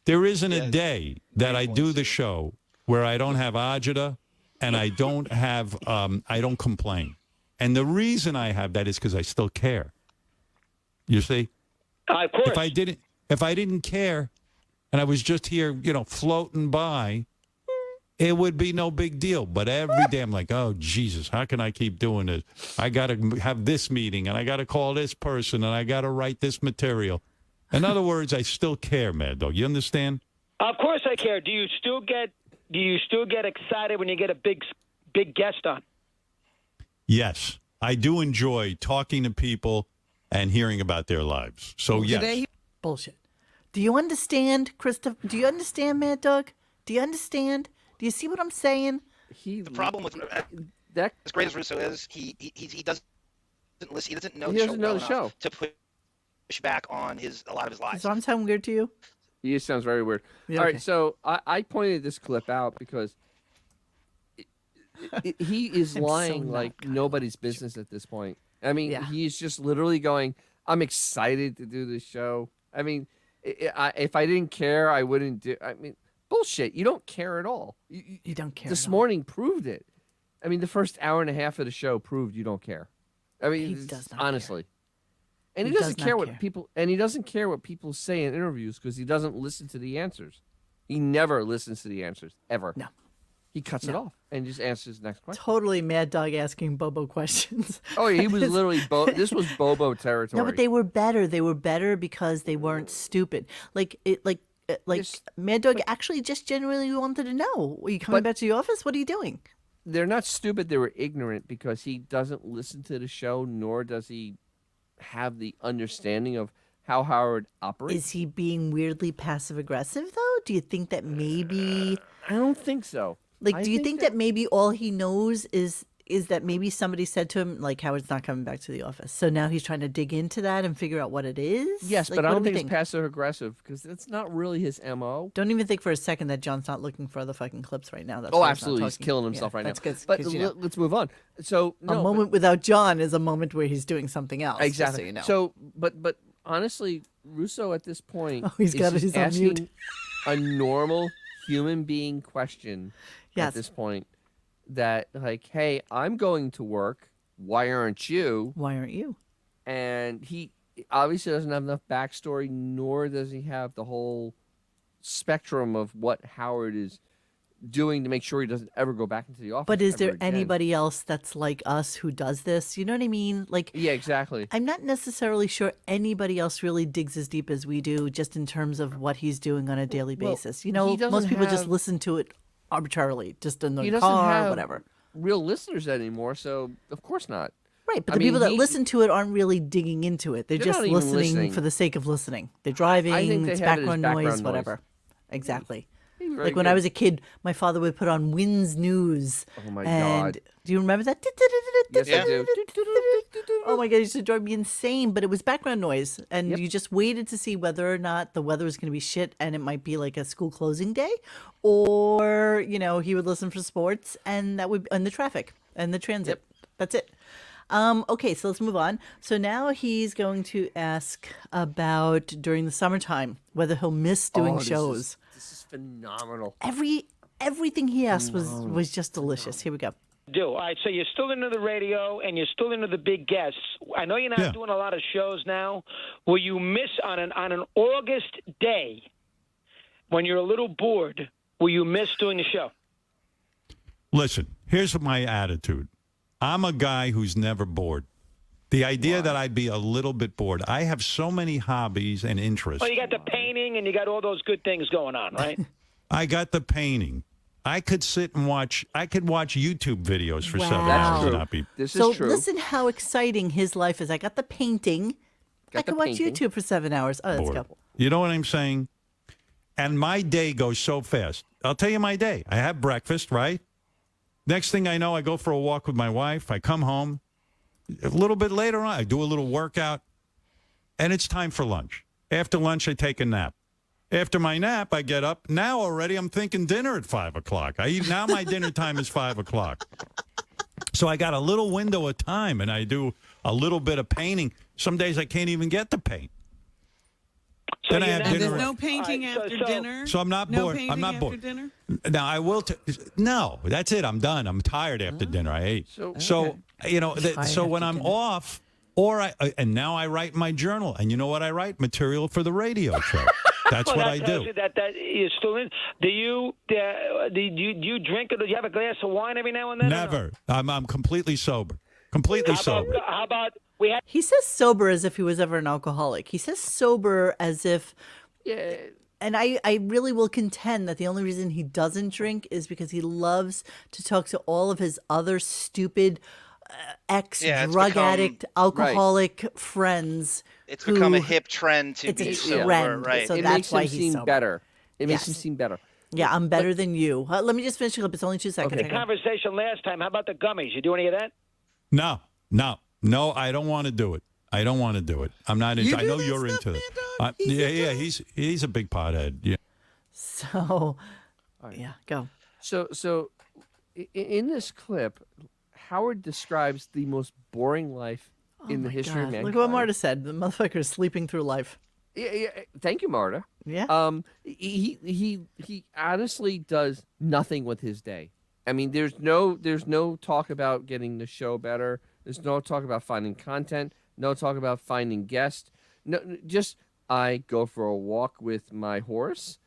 There isn't a day that I do the show where I don't have agita and I don't have, I don't complain. And the reason I have that is because I still care. You see? Of course. If I didn't care and I was just here, floating by, it would be no big deal. But every day I'm like, oh, Jesus, how can I keep doing this? I got to have this meeting, and I got to call this person, and I got to write this material. In other words, I still care, Mad Dog. You understand? Of course I care. Do you still get excited when you get a big guest on? Yes. I do enjoy talking to people and hearing about their lives. So, yes. Today, Bullshit. Do you understand, Christopher? Do you understand, Mad Dog? Do you understand? Do you see what I'm saying? The problem with that as great as Russo is, he doesn't listen. He doesn't know He the show doesn't know well the enough show. to push back on a lot of his lies. Does Arm sound weird to you? He sounds very weird. Yeah, All okay. right, so I pointed this clip out because he is I'm so lying not like gonna nobody's business at this point. I mean, Yeah. he's just literally going, I'm excited to do this show. I mean, if I didn't care, I wouldn't do. I mean, bullshit. You don't care at all. You don't care. This at all. morning proved it. I mean, the first hour and a half of the show proved you don't care. I mean, He does not honestly. And He he doesn't does care not what care. people and he doesn't care what people say in interviews because he doesn't listen to the answers. He never listens to the answers ever. No. He cuts it off and just answers the next question. Totally Mad Dog asking Bobo questions. Oh, he was literally this was Bobo territory. No, but they were better. They were better because they weren't stupid. Yes, Mad Dog actually just genuinely wanted to know. Are you coming back to the office? What are you doing? They're not stupid, they were ignorant because he doesn't listen to the show nor does he have the understanding of how Howard operates. Is he being weirdly passive aggressive though? Do you think that maybe I don't think so. do you think that maybe all he knows is that maybe somebody said to him like Howard's not coming back to the office. So now he's trying to dig into that and figure out what it is? Yes, Like, but I what don't do we think it's passive aggressive because that's not really his MO. Don't even think for a second that John's not looking for other fucking clips right now. That's Oh, why absolutely. He's talking. killing himself right that's now. Good, But 'cause, you know, let's move on. So, a no, but- moment without John is a moment where he's doing something else. just exactly. So you know. So, but honestly, Russo at this point he's is got it. just He's on mute. asking a normal human being question Yes. at this point that like, hey, I'm going to work. Why aren't you? Why aren't you? And he obviously doesn't have enough backstory, nor does he have the whole spectrum of what Howard is doing to make sure he doesn't ever go back into the office. But is ever there again. anybody else that's like us who does this? You know what I mean? Like, Yeah, exactly. I'm not necessarily sure anybody else really digs as deep as we do, just in terms of what he's doing on a daily Well, basis. You he know, doesn't most people just have- listen to it arbitrarily, just in He the doesn't car, have whatever. real listeners anymore, so of course not. Right, but I the people mean, that listen to it aren't really digging into it. They're They're just not even listening for the sake of listening. They're driving, think they it's have it as background background noise, noise. whatever. Exactly. Very Like when I good. was a kid, my father would put on Wynn's News. Oh my and God. do you remember that? Yes, I do. Oh my God, it used to drive me insane, but it was background noise. And Yep. you just waited to see whether or not the weather was going to be shit and it might be like a school closing day. Or, you know, he would listen for sports and that would, and the traffic and the transit. That's it. Okay, so let's move on. So now he's going to ask about during the summertime whether he'll miss doing Oh, shows. This is phenomenal. Everything he asked was just delicious. Here we go. Do. All right, so you're still into the radio and you're still into the big guests. I know you're not Yeah. doing a lot of shows now. Will you miss on an August day when you're a little bored? Will you miss doing the show? Listen, here's my attitude. I'm a guy who's never bored. The idea that I'd be a little bit bored. I have so many hobbies and interests. Well, you got the painting and you got all those good things going on, right? I got the painting. I could sit and watch. I could watch YouTube videos for 7 Wow. hours and True. not be. This So is true. listen how exciting his life is. I got the painting. I Got the can watch painting. YouTube for 7 hours. Oh, let's bored. go. You know what I'm saying? And my day goes so fast. I'll tell you my day. I have breakfast, right? Next thing I know, I go for a walk with my wife. I come home. A little bit later on, I do a little workout. And it's time for lunch. After lunch, I take a nap. After my nap, I get up. Now already, I'm thinking dinner at 5 o'clock. Now my dinner time is 5 o'clock. So I got a little window of time, and I do a little bit of painting. Some days I can't even get to paint. So Then I you're have not- And dinner. there's no painting All right, after so- dinner. So I'm not no bored. painting I'm not after bored. dinner. Now I will. No, that's it. I'm done. I'm tired after dinner. I ate. So you know. So when I'm off, or and now I write my journal, and you know what I write? Material for the radio show. That's Well, what that I tells do. you that you're still in. Do you drink it? Do you have a glass of wine every now and then? or no? Never. I'm completely sober. Completely sober. How about we had? He says sober as if he was ever an alcoholic. He says sober as if, Yeah. and I really will contend that the only reason he doesn't drink is because he loves to talk to all of his other stupid Yeah, it's ex-drug become- addict, alcoholic friends. It's who- become a hip trend to It's a be sober, trend, right? so it that's makes why him he's seem sober. better. It makes him Yes. seem better. Yeah, I'm better than you. Let me just finish the clip. It's only 2 seconds. Okay. Hang on. Conversation last time. How about the gummies? You do any of that? No. I don't want to do it. I don't want to do it. I'm not into. You I do know that you're stuff, into it. man, dog? He's Yeah. into He's a big pothead. Yeah. So, yeah, go. So in this clip, Howard describes the most boring life in the history of God, mankind. look what Marta said. The motherfucker is sleeping through life. Yeah. Thank you, Marta. Yeah. He honestly does nothing with his day, I mean, there's no talk about getting the show better. There's no talk about finding content. No talk about finding guests. No, just I go for a walk with my horse.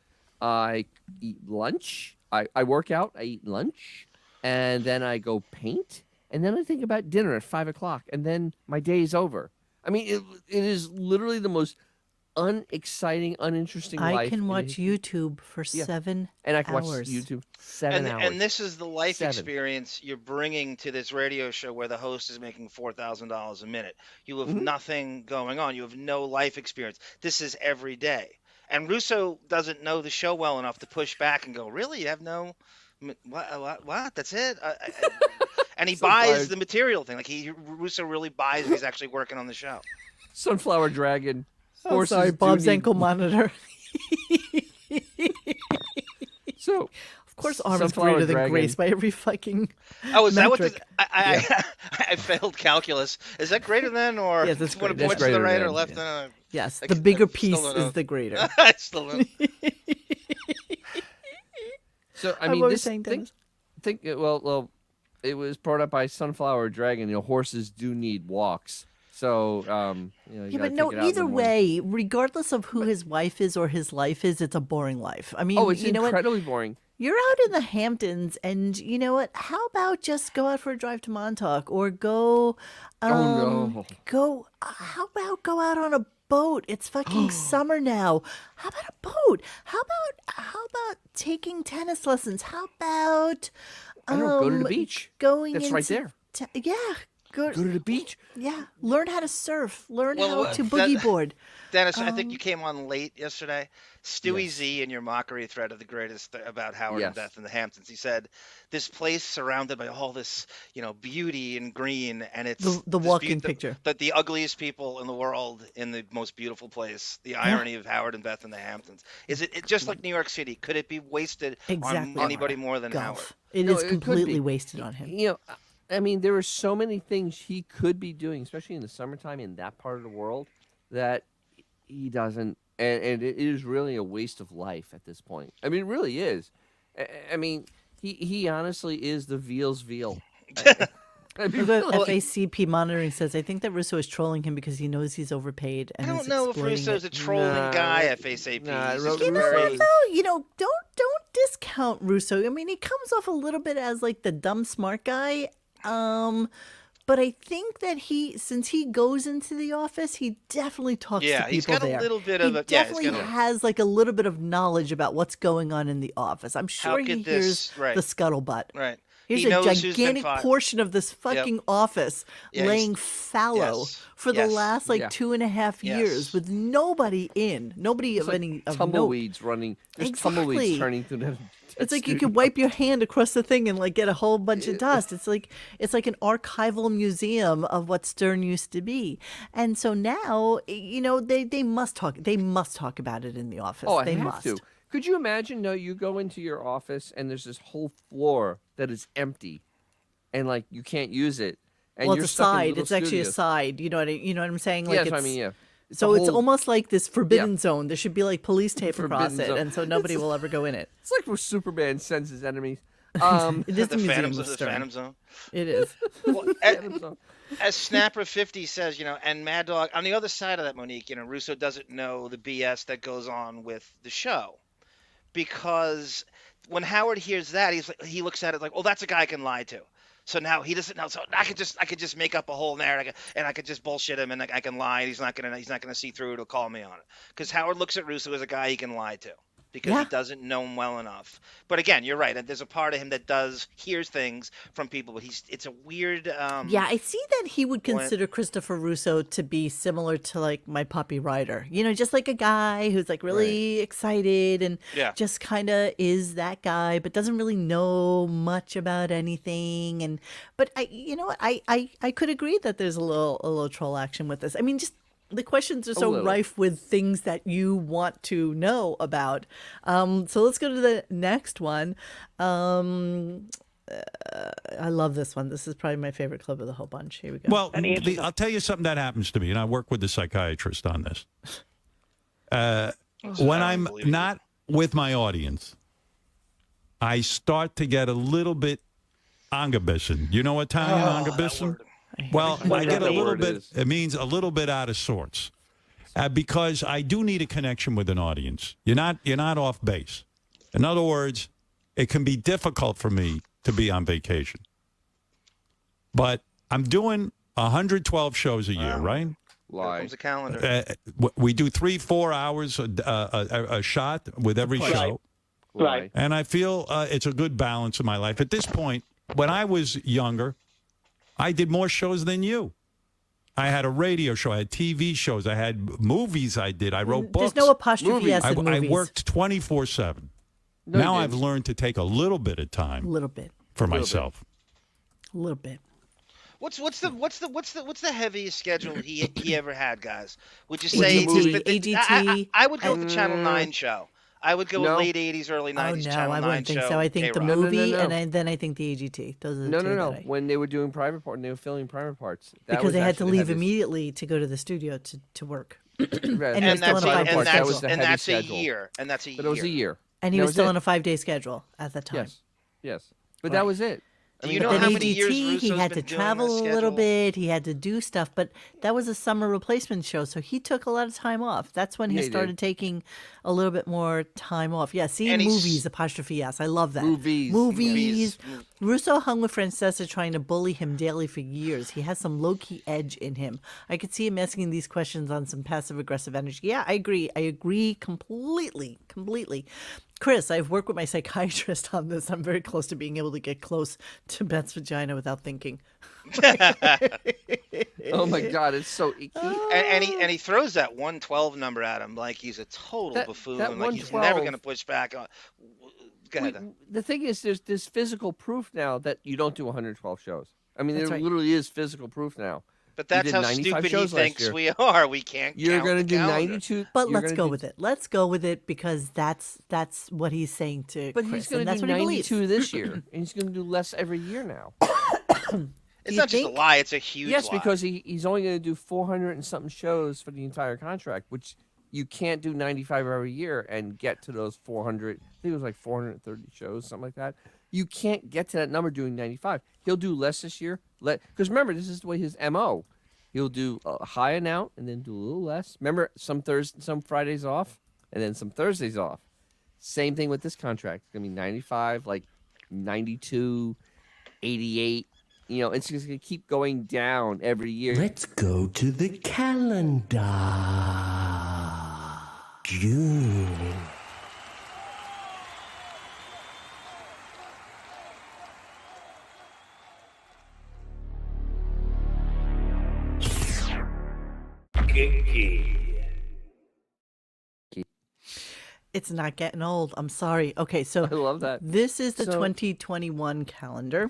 I eat lunch. I work out. I eat lunch, and then I go paint, and then I think about dinner at 5:00, and then my day is over. I mean, it is literally the most unexciting, uninteresting life. I can watch YouTube for 7 and I can hours. watch YouTube 7 hours. And this is the life 7. experience you're bringing to this radio show where the host is making $4,000 a minute. You have nothing going on. You have no life experience. This is every day. And Russo doesn't know the show well enough to push back and go, really? You have no what? That's it? And he buys the material thing. Like Russo really buys if he's actually working on the show. Sunflower Dragon. Oh, sorry, Bob's ankle monitor. So, of course, Arm is Sunflower greater than Dragon. Grace by every fucking Oh, is that what metric. I failed calculus. Is that greater than, or Yes, that's when it greater. points That's to the greater right or than, left? yeah. Yes, I the still bigger don't piece know. is the greater. I still don't. So I What mean, were you this saying, Dennis? think well, it was brought up by Sunflower Dragon. You know, horses do need walks. So you know, you Yeah, gotta but no, take it out in the either morning. way, regardless of who his wife is or his life is, it's a boring life. I mean, Oh, it's you know what? incredibly boring. You're out in the Hamptons, and you know what? How about just go out for a drive to Montauk, or go, No. How about go out on a boat? It's fucking summer now. How about a boat? How about taking tennis lessons? How about I don't go to the beach. Going That's right there. yeah, Go to the beach. yeah. Learn how to surf. Learn Well, how to that- boogie board. Dennis, I think you came on late yesterday. Stewie Z in your mockery thread of the greatest about Howard and Yes. Beth in the Hamptons. He said, "This place surrounded by all this, beauty and green, and it's The this walking picture. That the ugliest people in the world in the most beautiful place. The irony of Howard and Beth in the Hamptons. Is it just like New York City? Could it be wasted Exactly. on anybody more than Howard? Golf. It No, is it could completely be. wasted on him. You know, I mean, there are so many things he could be doing, especially in the summertime in that part of the world, that he doesn't. And it is really a waste of life at this point. I mean, it really is. I mean, he honestly is the veal's veal. I mean, The really. FACP monitoring says, I think that Russo is trolling him because he knows he's overpaid. And I is don't know if exploiting Russo's it. a trolling Nah, guy at FaceAP. nah, He's Ru- just You know very- what though? Don't discount Russo. I mean, he comes off a little bit as like the dumb smart guy. But I think that since he goes into the office, he definitely talks to Yeah, people he's got there. a little bit he of a definitely he's got a- has like a little bit of knowledge about what's going on in the office. I'm sure he could hears this- right. the scuttlebutt. Right. Here's He a knows who's been gigantic fired. portion of this fucking office Yeah, laying he's- fallow yes, for the yes, last yeah. 2.5 years Yes. with nobody in, nobody It's of like any of note. tumbleweeds running. There's tumbleweeds Exactly. turning through the. It's like you could wipe your hand across the thing and like get a whole bunch of dust. It's like an archival museum of what Stern used to be. And so now, they must talk about it in the office. Oh, I they have must. to. Could you imagine? No, you go into your office and there's this whole floor that is empty, and like you can't use it. And Well, you're it's a stuck in side. little It's actually a studios. side. You know what I'm saying? Like Yes, it's, I mean, yeah. So a it's whole- almost like this forbidden zone. There should be like police tape across Forbidden it, zone. and so nobody will ever go in it. It's like where Superman sends his enemies. It is the, The museum Phantom, of the Stern. Phantom Zone. It is. Well, as Snapper50 says, and Mad Dog, on the other side of that, Monique, Russo doesn't know the BS that goes on with the show. Because when Howard hears that, he looks at it like, oh, that's a guy I can lie to. So now he doesn't know. So I could just make up a whole narrative, and I could just bullshit him, and I can lie. And he's not gonna see through it or call me on it. Because Howard looks at Russo as a guy he can lie to. Because Yeah. he doesn't know him well enough. But again, you're right. There's a part of him that hears things from people, but it's a weird. Yeah, I see that he would consider Christopher Russo to be similar to like my puppy Ryder. Just like a guy who's like really excited and Yeah. just kind of is that guy, but doesn't really know much about anything. But I could agree that there's a little troll action with this. I mean, just the questions are so little. rife with things that you want to know about. So let's go to the next one. I love this one. This is probably my favorite clip of the whole bunch. Here we go. Well, And answer I'll tell you something that happens to me, and I work with a psychiatrist on this. When I'm not with my audience, I start to get a little bit angebissen. You know Italian angebissen? Well, I get a that little word bit. is. It means a little bit out of sorts, because I do need a connection with an audience. You're not off base. In other words, it can be difficult for me to be on vacation. But I'm doing 112 shows a year, right? Here Lie. comes the calendar. We do 3-4 hours a shot with every show. Right. And I feel it's a good balance in my life. At this point, when I was younger, I did more shows than you. I had a radio show. I had TV shows. I had movies I did. I wrote books. There's no apostrophe S I, in I movies. worked 24/7. No, you Now I've didn't. learned to take a little bit of A time little bit. for Little bit. myself. A little bit. What's the heaviest schedule he ever had, guys? Would you AGT, say AGT, I would go with the Channel 9 show. I would go No. with late 80s, early 90s Oh, no, Channel I 9 wouldn't think show. so. I think the K-Rock. No, no, no, movie, no. and then I think the AGT. Those are the No, two no, no. that I... When they were doing private part, and they were filming private parts. That Because was they had to actually the leave heaviest. immediately to go to the studio to work. Right. And he was still on a private five-day parts, that was schedule. the and heavy that's a schedule. year. And that's a But year. it was a year. And he That was still it. on a 5-day schedule at the time. Yes. Yes. But that was it. I Do mean, you know Then how many years AGT, he Russo's had been to doing travel this a little schedule? bit. He had to do stuff, but that was a summer replacement show, so he took a lot of time off. That's when he Yeah, he started did. taking a little bit more time off. Yeah, seeing And he's- movies, apostrophe S. I love that. Movies. Movies. Russo hung with Francesca trying to bully him daily for years. He has some low-key edge in him. I could see him asking these questions on some passive-aggressive energy. Yeah, I agree. I agree completely. Chris, I've worked with my psychiatrist on this. I'm very close to being able to get close to Beth's vagina without thinking. Oh my God, it's so icky. And he throws that 112 number at him like he's a total That- buffoon. that Like he's never 112 going to push back on. Go ahead. The thing is, there's physical proof now that you don't do 112 shows. I mean, That's there right. literally is physical proof now. But You that's did how 95 stupid he shows last thinks year. we are. We can't. You're count going to the do calendar. 92. But you're let's gonna go do- with it. Let's go with it because that's what he's saying to But Chris, he's going and to that's do what he believes. 92 this year, and he's going to do less every year now. It's you not just a think? lie. It's a huge Yes, lie. because he's only going to do 400 and something shows for the entire contract, which you can't do 95 every year and get to those 400. I think it was like 430 shows, something like that. You can't get to that number doing 95. He'll do less this year. Because remember, this is the way his MO. He'll do a high amount and then do a little less. Remember, some Fridays off and then some Thursdays off. Same thing with this contract. It's going to be 95, like 92, 88. You know, it's just going to keep going down every year. Let's go to the calendar. June. It's not getting old. I'm sorry. Okay, so I love that. this is the So- 2021 calendar.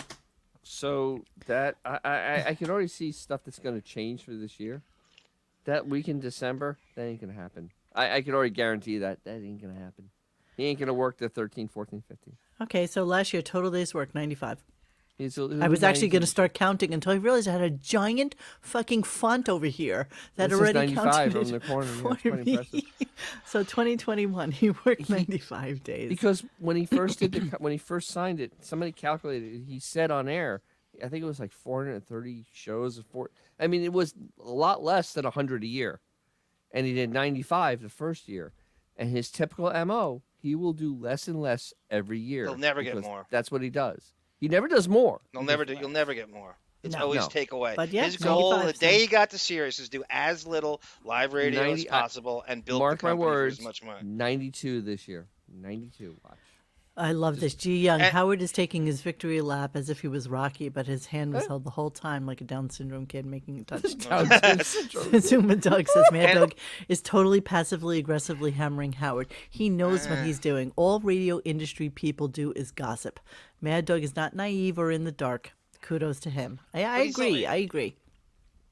So that I can already see stuff that's going to change for this year. That week in December, that ain't going to happen. I can already guarantee that ain't going to happen. He ain't going to work the 13, 14, 15. Okay, so last year, total days work, 95. He'll I was do actually going to 92. start counting until I realized I had a giant fucking font over here that This is already 95 counted on the corner. Yeah, for it's quite me. impressive. So 2021, he worked 95 days. Because when he first when he first signed it, somebody calculated it. He said on air, I think it was like 430 shows. I mean, it was a lot less than 100 a year, and he did 95 the first year. And his typical MO, he will do less and less every year. He'll never get because more. That's what he does. He never does more. You'll never get more. It's No. always No. take away. But yeah, His goal, 95, the day he got to Sirius, is do as little live radio 90 as possible and build Mark the my company words. for as much money. 92 this year. 92. Watch. I love this. G Young, And- Howard is taking his victory lap as if he was Rocky, but his hand was held the whole time like a Down syndrome kid making a touchdown. Zuma Doug says Mad Dog is totally passively aggressively hammering Howard. He knows what he's doing. All radio industry people do is gossip. Mad Dog is not naive or in the dark. Kudos to him. I he's agree. only- I agree.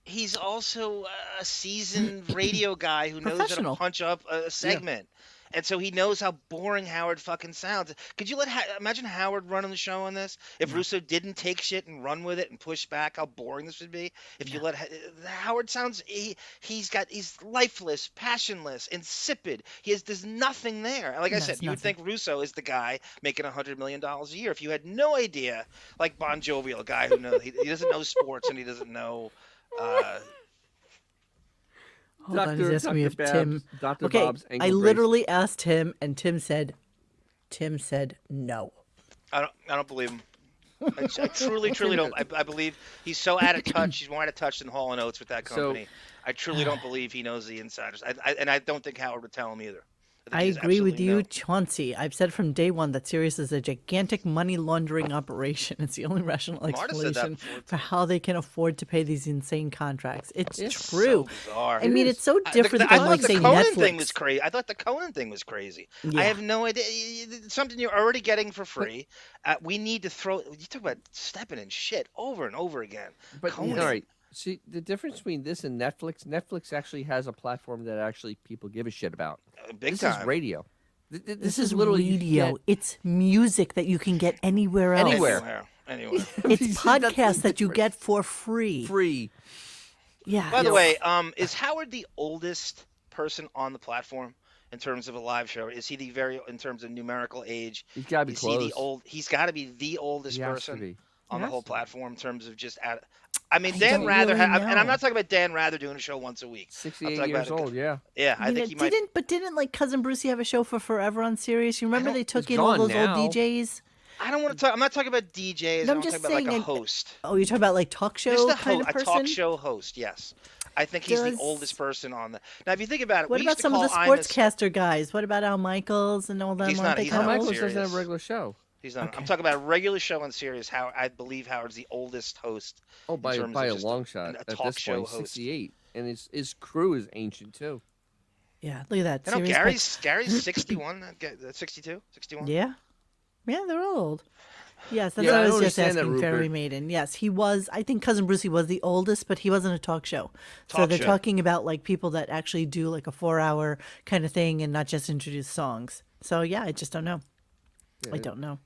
He's also a seasoned radio guy who knows how to Professional. punch up a segment. And so he knows how boring Howard fucking sounds. Could you imagine Howard running the show on this? If Russo didn't take shit and run with it and push back, how boring this would be. If you let Howard sounds, he's lifeless, passionless, insipid. There's nothing there. Like I said, you would think Russo is the guy making $100 million a year. If you had no idea, like Bon Jovi, a guy who knows he doesn't know sports and he doesn't know. Hold on, he's asking me if Tim. Dr. Okay, Bob's ankle I brace. literally asked him, and Tim said no. I don't believe him. I truly don't. I believe he's so out of touch. He's more out of touch than Hall and Oates with that company. I truly don't believe he knows the insiders. And I don't think Howard would tell him either. I agree with you, Chauncey. I've said from day one that Sirius is a gigantic money laundering operation. It's the only rational explanation for how they can afford to pay these insane contracts. It's true. So bizarre. I mean, it's so different than like say the Conan Netflix. thing was crazy. I thought the Conan thing was crazy. Yeah. I have no idea. It's something you're already getting for free. We need to throw. You talk about stepping in shit over and over again. But Conan. all right. See, the difference between this and Netflix actually has a platform that actually people give a shit about. Big this time. is radio. This is literally radio. It's music that you can get anywhere else. Anywhere. It's podcasts that you get for free. Free. Yeah. By the way, is Howard the oldest person on the platform in terms of a live show? Is he in terms of numerical age? He's got to be close. He's got to be the oldest person on the whole platform in terms of just. I mean, Dan Rather, and I'm not talking about Dan Rather doing a show once a week. 68 years old, yeah. Yeah, I think he might. Didn't like Cousin Brucey have a show for forever on Sirius? You remember they took in all those old DJs? I don't want to talk. I'm not talking about DJs. No, I'm just talking about like a host. Oh, you're talking about like talk show kind of person? A talk show host, yes. I think he's the oldest person on the. Now, if you think about it, what about some of the sportscaster guys? What about Al Michaels and all them? Al Michaels doesn't have a regular show. He's not. Okay. I'm talking about a regular show on Sirius. I believe Howard's the oldest host. Oh, by a long shot. At this point, 68, and his crew is ancient too. Yeah, look at that. You know, Gary's 61, 62, 61. Yeah, they're old. Yes, that's what I was just asking. Fairy Maiden. Yes, he was. I think Cousin Brucey was the oldest, but he wasn't a talk show. So they're talking about like people that actually do like a 4-hour kind of thing and not just introduce songs. So yeah, I just don't know. Yeah. I don't know.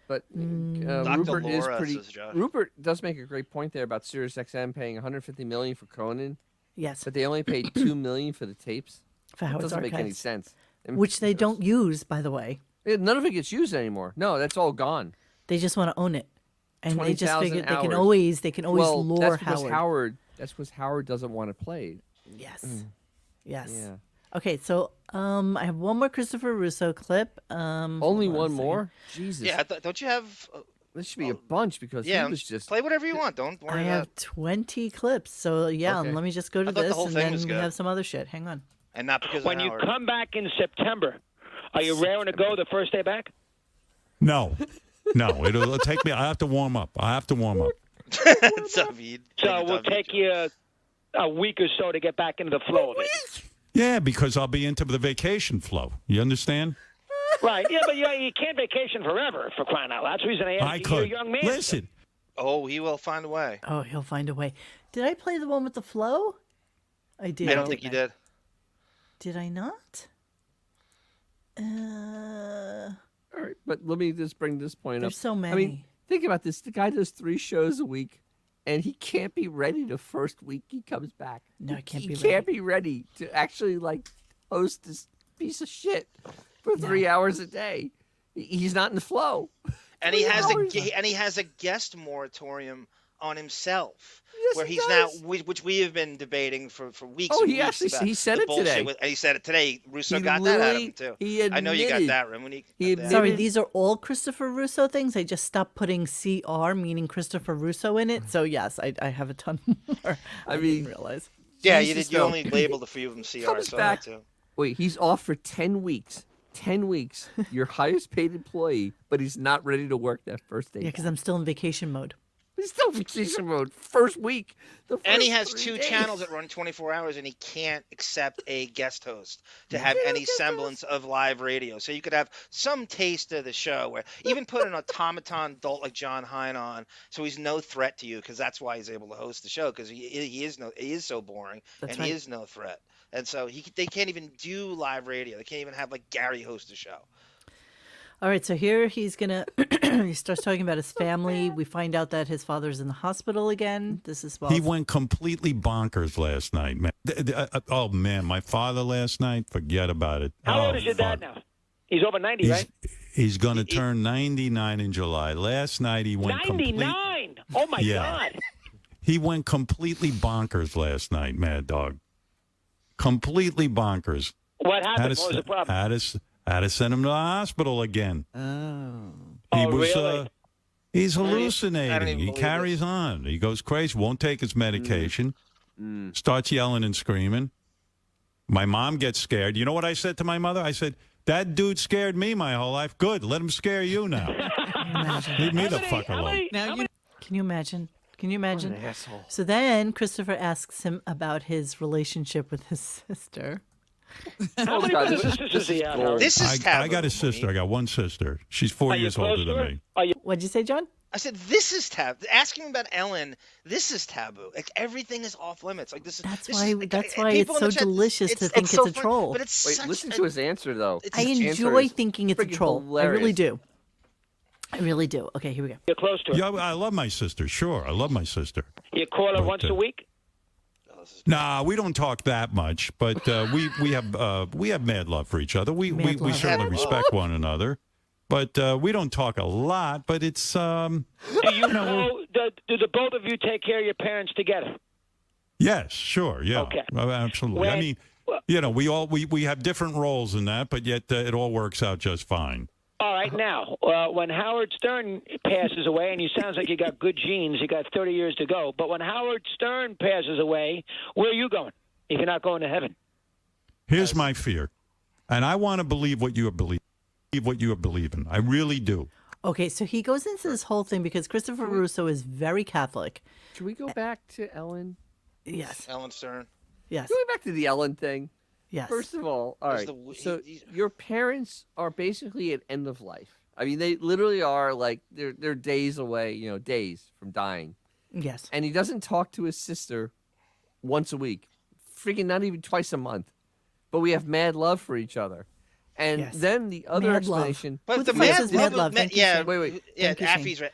But Rupert is pretty. Rupert does make a great point there about SiriusXM paying $150 million for Conan. Yes, but they only paid $2 million for the tapes. For Howard's doesn't archives. make any sense. Which they don't use, by the way. None of it gets used anymore. No, that's all gone. They just want to own it, and they just figure hours. they can always lure Howard. That's because Howard doesn't want to play. Yes. Yes. Yeah. Okay, so I have one more Christopher Russo clip. Only one more? Jesus. Yeah, don't you have? This should be a bunch because he was just play whatever you want. Don't worry. I have 20 clips, so let me just go to this, and then we have some other shit. Hang on. And not because when you come back in September, are you raring to go the first day back? No, it'll take me. I have to warm up. So we'll take you a week or so to get back into the flow of it. Yeah, because I'll be into the vacation flow. You understand? Right. Yeah, but you can't vacation forever, for crying out loud. That's the reason I asked you. You're a young man. Listen. Oh, he will find a way. Oh, he'll find a way. Did I play the one with the flow? I did. I don't think you did. Did I not? All right, but let me just bring this point up. There's so many. I mean, think about this. The guy does 3 shows a week, and he can't be ready the first week he comes back. No, he can't be ready to actually, host this piece of shit for 3 hours a day. He's not in the flow. And he has a guest moratorium on himself, where he's now, which we have been debating for weeks. Oh, he said it today. He said it today. Russo got that out of him too. I know you got that, Rim. Sorry, these are all Christopher Russo things. I just stopped putting CR, meaning Christopher Russo, in it. So yes, I have a ton more. I didn't realize. Yeah, you did. You only labeled a few of them CR. Comes back. Too. Wait, he's off for 10 weeks. 10 weeks. Your highest paid employee, but he's not ready to work that first day. Yeah, because I'm still in vacation mode. He's still fixation mode. First week. And he has 3 2 days. channels that run 24 hours, and he can't accept a guest host to have any semblance of live radio. So you could have some taste of the show, where even put an automaton adult like John Hine on, so he's no threat to you, because that's why he's able to host the show, because he is so boring, That's and right. he is no threat. And so they can't even do live radio. They can't even have like Gary host the show. All right, so here he's gonna he starts talking about his family. We find out that his father's in the hospital again. This is He went completely bonkers last night, man. Oh man, my father last night. Forget about it. How Oh, old is your dad fuck. now? He's over 90, right? He's going to turn 99 in July. Last night he went 99. Oh my God. He went completely bonkers last night, Mad Dog. Completely bonkers. What happened? What was the problem? Had to send him to the hospital again. Oh. He Oh, was really? he's I don't hallucinating. even He believe carries on. He goes crazy. Won't take his medication. Starts yelling and screaming. My mom gets scared. You know what I said to my mother? I said, "That dude scared me my whole life. Good. Let him scare you now. Leave me the fuck alone." Now you Can you imagine? Can you imagine? What an asshole. So then Christopher asks him about his relationship with his sister. How many God, brothers and this sisters do you have? gold. Howard? This is taboo. I got a sister. I got one sister. She's 4 Are you years close older to than her? me. Are you? What'd you say, John? I said, this is taboo. Asking about Ellen, this is taboo. Like, everything is off limits. Like, this is. That's this why. is, like, That's why people it's in so the chat, delicious to think so it's a fun, troll. But it's Wait, such listen a, to his answer, though. It's I his enjoy is thinking it's a freaking troll. I really hilarious. do. I really do. Okay, here we go. You're close to her. Yeah, I love my sister. Sure, I love my sister. You call her But, once a week? Nah, we don't talk that much, but we have mad love for each other. We Mad love. certainly Mad respect one another, but we don't talk a lot. But it's Do you know? Do the both of you take care of your parents together? yes, sure, yeah, Okay. Absolutely. I When- mean, you know, we have different roles in that, but yet it all works out just fine. All right, now, when Howard Stern passes away, and you sounds like you got good genes, you got 30 years to go, but when Howard Stern passes away, where are you going if you're not going to heaven? Here's my fear, and I want to believe what you are believing. I really do. Okay, so he goes into this whole thing because Christopher Russo is very Catholic. Should we go back to Ellen? Yes. Ellen Stern. Yes. Going back to the Ellen thing. Yes. First of all right. So your parents are basically at end of life. I mean, they literally are like they're days away, days from dying. Yes. And he doesn't talk to his sister once a week, freaking not even twice a month. But we have mad love for each other. And Yes. then the other Mad love. explanation. But Who the the fuck mad is mad love? Thank you, yeah, Shane. Wait. Yeah, Thank you, Shane. Affy's right.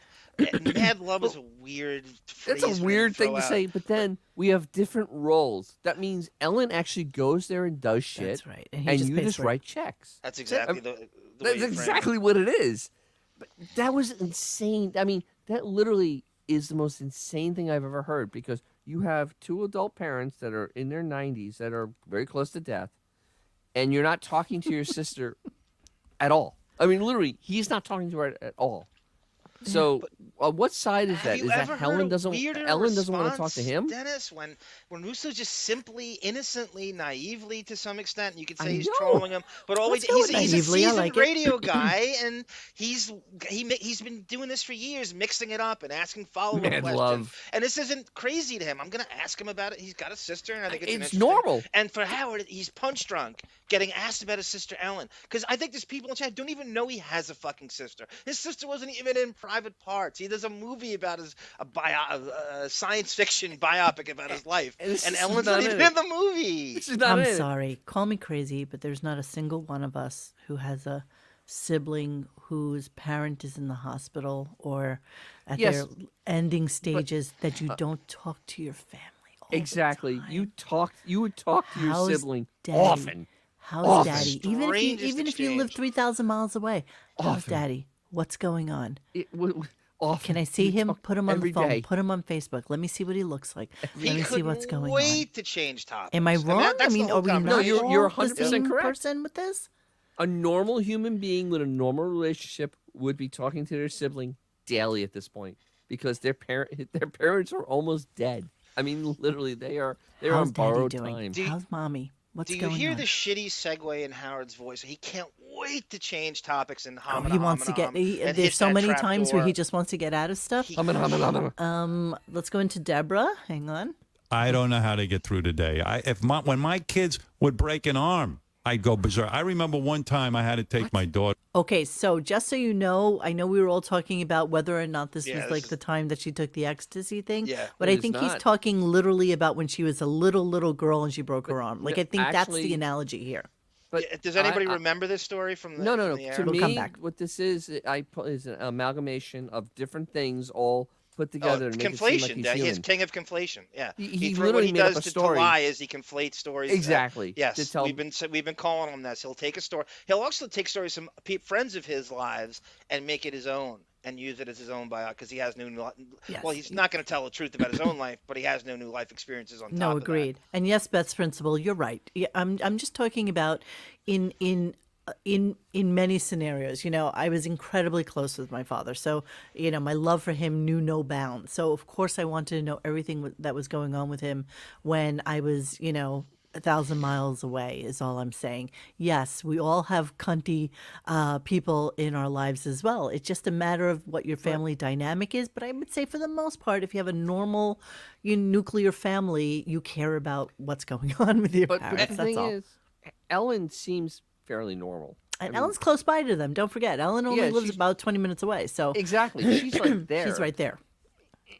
Mad love is a weird phrase. That's a weird thing to throw say, out. but then we have different roles. That means Ellen actually goes there and does shit. That's right. And he And just you pays just for it. write checks. That's exactly the way That's you frame it. exactly what it is. But that was insane. I mean, that literally is the most insane thing I've ever heard because you have 2 adult parents that are in their 90s that are very close to death, and you're not talking to your sister at all. I mean, literally, he's not talking to her at all. So, what side is Have that? you Is that ever heard Ellen a doesn't weirder Ellen doesn't want to talk to response, him? Dennis, when Russo just simply, innocently, naively, to some extent, you could I say he's know. trolling him, but always Let's go with he's a naively, I seasoned like it. radio guy, and he's been doing this for years, mixing it up and asking follow-up Mad questions. love. And this isn't crazy to him. I'm gonna ask him about it. He's got a sister, and I think it's It's interesting. normal. And for Howard, he's punch drunk, getting asked about his sister Ellen, because I think there's people in the chat don't even know he has a fucking sister. His sister wasn't even in Private Parts. He does a movie about a science fiction biopic about his life, And this and is Ellen's not not even in it. in the movie. This is not I'm it. sorry. Call me crazy, but there's not a single one of us who has a sibling whose parent is in the hospital or at Yes, their ending stages that you don't talk to your family. All the Exactly. time. You would talk to your How's sibling Daddy? often. How's Often. Daddy? Strangest Even if you live exchange. 3,000 miles away, how's Often. Daddy? What's going on? Often. Can I see You him? talk Put him on the every phone. day. Put him on Facebook. Let me see what he looks like. He Let me see couldn't what's going wait on. to change topics. Am I wrong? that's the I mean, whole are we conversation. not you're all 100% the same correct. person with this? A normal human being with a normal relationship would be talking to their sibling daily at this point because their parents are almost dead. I mean, literally, they're How's on Daddy borrowed doing? time. How's Mommy? What's Do you going hear on? the shitty segue in Howard's voice? He can't wait to change topics and Oh, he wants to get. and There's hit so that many trap times where he door. just wants to get out of stuff. He- Let's go into Deborah. Hang on. I don't know how to get through today. When my kids would break an arm, I'd go berserk. I remember one time I had to take my daughter. Okay, so just so you know, I know we were all talking about whether or not this Yeah, was this like is- the time that she took the ecstasy thing. Yeah. But It I is think he's not. talking literally about when she was a little girl and she broke her arm. Like, no, I think that's actually- the analogy here. But Yeah, does anybody I- remember this story from the No, no, from no. the To air? We'll come me, back. what this is an amalgamation of different things all put together to make it seem conflation. like he's He's human. king of conflation. Yeah, He what literally he made up does a to story. lie is he conflates stories. Exactly, to Yes, tell- we've been calling him this. He'll take a story. He'll also take stories from friends of his lives and make it his own and use it as his own bio because he has Yes. Well, he's not going to tell the truth about his own life, but he has no new life experiences on top No, of that. agreed. And yes, Beth's principle, you're right. Yeah, I'm just talking about in many scenarios. You know, I was incredibly close with my father, so you know my love for him knew no bounds. So of course I wanted to know everything that was going on with him when I was, 1,000 miles away. Is all I'm saying. Yes, we all have cunty people in our lives as well. It's just a matter of what your family dynamic is. But I would say for the most part, if you have a normal nuclear family, you care about what's going on with your But parents. the That's thing all. is, Ellen seems fairly normal. And Ellen's close by to them. Don't forget, Ellen only Yeah, lives she's- about 20 minutes away. So Exactly, she's right there. she's right there.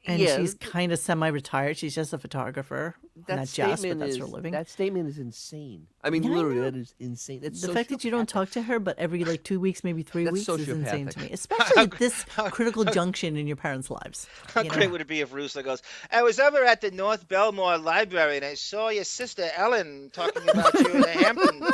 And Yeah, she's kind of semi-retired. She's just a photographer. That Not statement just, but that's is her living. that statement is insane. I mean, Yeah, I literally, know. that is insane. That's The fact that you don't talk to her, but every 2 weeks, maybe 3 That's weeks, is insane to sociopathic. me. Especially at this critical junction in your parents' lives. How you great know? would it be if Russo goes, I was over at the North Belmore Library and I saw your sister Ellen talking about you in the Hamptons.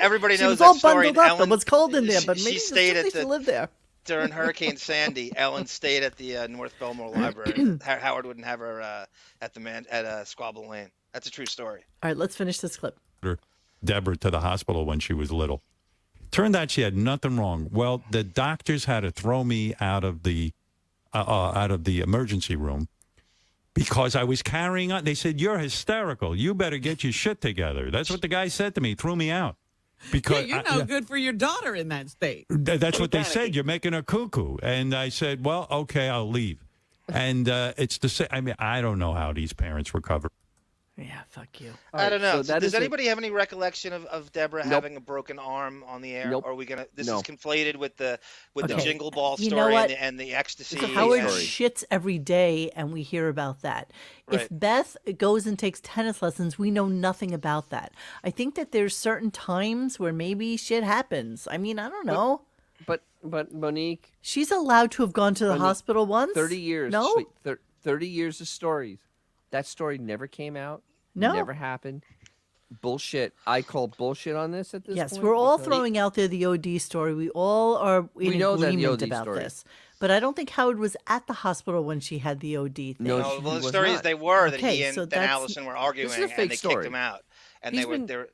Everybody She knows was that all story. bundled up. Ellen, It was cold in there, but she maybe she stayed at used to the live there. during Hurricane Sandy. Ellen stayed at the North Belmore Library. Howard wouldn't have her at Squabble Lane. That's a true story. All right, let's finish this clip. Deborah to the hospital when she was little. Turned out she had nothing wrong. Well, the doctors had to throw me out of the emergency room because I was carrying on. They said, "You're hysterical. You better get your shit together." That's what the guy said to me. Threw me out because You're no good for your daughter in that state. that's what they said. You're making her cuckoo. And I said, "Well, okay, I'll leave." And it's the same. I mean, I don't know how these parents recover. Yeah, fuck you. I don't know. so that Does is a- anybody have any recollection of Deborah Nope. having a broken arm on the air? Nope. Or are we gonna? This No. is conflated with the Okay. jingle ball You know story what? and the ecstasy. It's a fake Howard and- story. shits every day, and we hear about that. If Right. Beth goes and takes tennis lessons, we know nothing about that. I think that there's certain times where maybe shit happens. I mean, I don't know. But Monique, She's allowed to have gone to the Monique, hospital once. 30 years. No, sweet, 30 years of stories. That story never came out. No. Never happened. Bullshit. I call bullshit on this at this yes, point. we're all because- throwing out there the OD story. We all are in We know that the agreement OD about story. this. But I don't think Howard was at the hospital when she had the OD thing. No, No, she well, the was stories not. they were that Okay, he and so then that's- Allison were arguing, This is a and fake they story. kicked him out. And He's they were been- they were.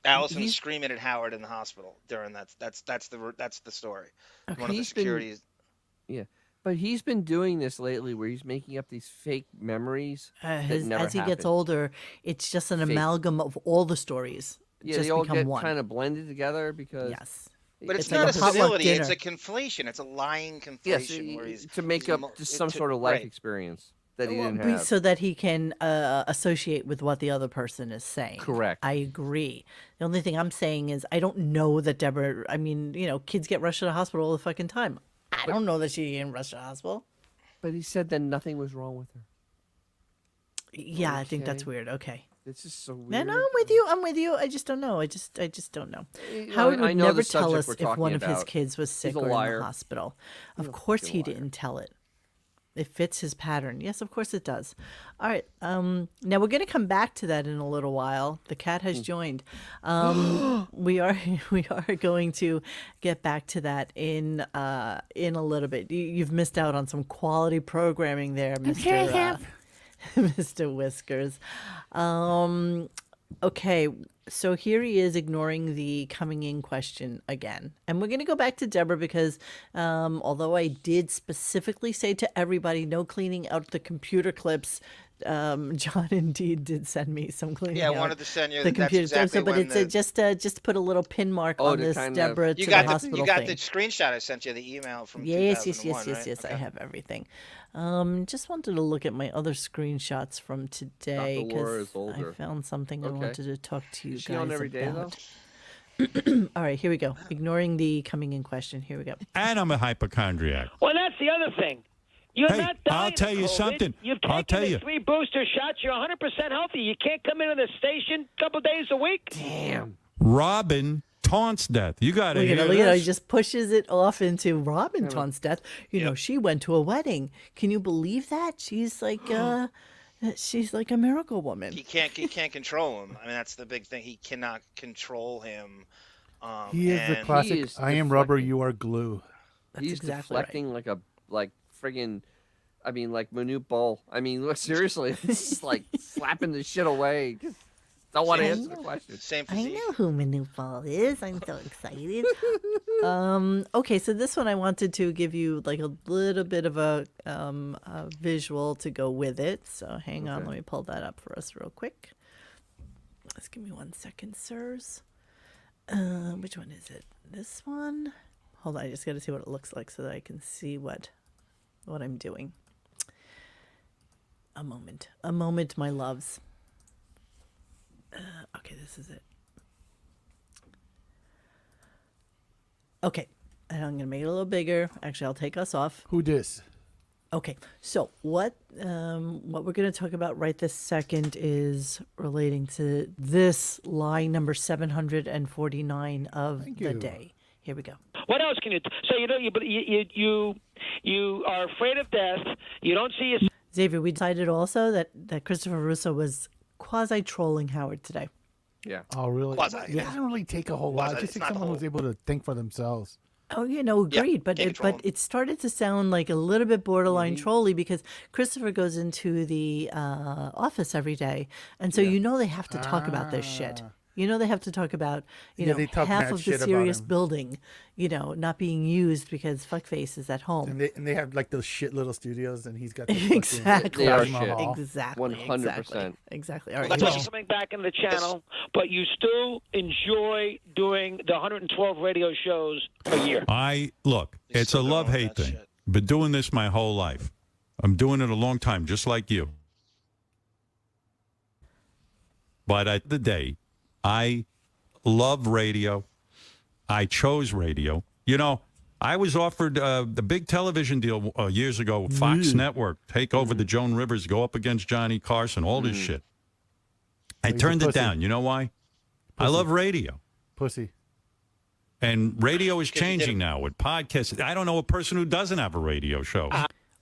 Allison was he's- screaming at Howard in the hospital during that's the story. One of the He's been- securities. Yeah. But he's been doing this lately where he's making up these fake memories that never As he gets happened. older, it's just an Fake. amalgam of all the stories. Yeah, just they all become get one. kind of blended together because Yes. But it's, It's like not a a potluck senility; it's dinner. a conflation. It's a lying conflation yes, where he's to make he's up mo- just some to- sort of life right. experience that he Well, didn't have. so that he can associate with what the other person is saying. Correct. I agree. The only thing I'm saying is I don't know that Deborah. I mean, kids get rushed to the hospital all the fucking time. I don't know that she didn't rush to the hospital. But he said that nothing was wrong with her. Yeah, I think that's Okay. weird. Okay. It's just so weird. No, I'm with you. I'm with you. I just don't know. I just don't know. know, Howard I would know the never tell subject us we're if one talking of his about. kids was sick He's a or in liar. the hospital. Of a course fucking he liar. didn't tell it. It fits his pattern. Yes, of course it does. All right. Now we're going to come back to that in a little while. The cat Hmm. has joined. We are going to get back to that in a little bit. You've missed out on some quality programming there, Mr. Mr. Whiskers. Okay, so here he is ignoring the coming in question again. And we're going to go back to Deborah because although I did specifically say to everybody, no cleaning out the computer clips, John indeed did send me some cleaning. Yeah, I out wanted to send you. the That's computer. exactly But when it's just put a little pin mark Oh, on to this kind of- Deborah you to got the hospital you got thing. the screenshot I sent you, the email from Yes, 2001, right? yes. Okay. I have everything. Just wanted to look at my other screenshots from today Dr. Laura is because I older. found something I Okay. wanted to talk to you Is she guys on every day, about. though? All right, here we go. Ignoring the coming in question. Here we go. And I'm a hypochondriac. Well, that's the other thing. You're Hey, not dying I'll tell of you COVID. something. You've I'll taken tell the you. 3 booster shots. You're 100% healthy. You can't come into the station a couple days a week. Damn. Robin taunts death. You got to hear Look at this. he just pushes it off into Robin Ton's death. You know, she went to a wedding. Can you believe that? She's like she's like a miracle woman. He can't control him. I mean, that's the big thing. He cannot control him. He is the and- classic. He is I am rubber, deflecting. you are glue. He's exactly right. deflecting like friggin'. I mean, like Manute Bol. I mean, look, seriously, it's just like slapping the shit away. Just don't want to answer the question. Same I physique. know who Manupal is. I'm so excited. Okay, so this one I wanted to give you like a little bit of a visual to go with it. So hang on, let me pull that up for us real quick. Just give me 1 second, sirs. Which one is it? This one? Hold on, I just got to see what it looks like so that I can see what I'm doing. A moment, my loves. Okay, this is it. Okay, and I'm gonna make it a little bigger. Actually, I'll take us off. Who dis? Okay, so what we're going to talk about right this second is relating to this lie number 749 of the you. day. Here we go. What else can you? So you are afraid of death. You don't see yourself. Xavier, we decided also that Christopher Russo was quasi-trolling Howard today. Yeah. Oh, really? Quasi, It yeah. doesn't really take a whole lot. Quasi, It just it's takes not the someone whole. who's able to think for themselves. Oh, agreed. But can't control him. it started to sound like a little bit borderline trolly because Christopher goes into the office every day, and so they have to talk about this shit. They have to talk about they talk half mad of the shit about Sirius him. building, not being used because fuckface is at home. And they have like those shit little studios, and he's got the Exactly. They are Taj shit. Mahal. Exactly. 100%. Exactly. All right. That's here why we you're go. coming back in the channel, but you still enjoy doing the 112 radio shows a year. Look, He's it's a still going love-hate with that thing. shit. Been doing this my whole life. I'm doing it a long time, just like you. But at the day, I love radio. I chose radio. I was offered the big television deal years ago, Fox Network, take over the Joan Rivers, go up against Johnny Carson, all this shit. I He's a turned it pussy. down. You know why? I Pussy. love radio. Pussy. And radio is 'Cause you did changing it. now with podcasts. I don't know a person who doesn't have a radio show.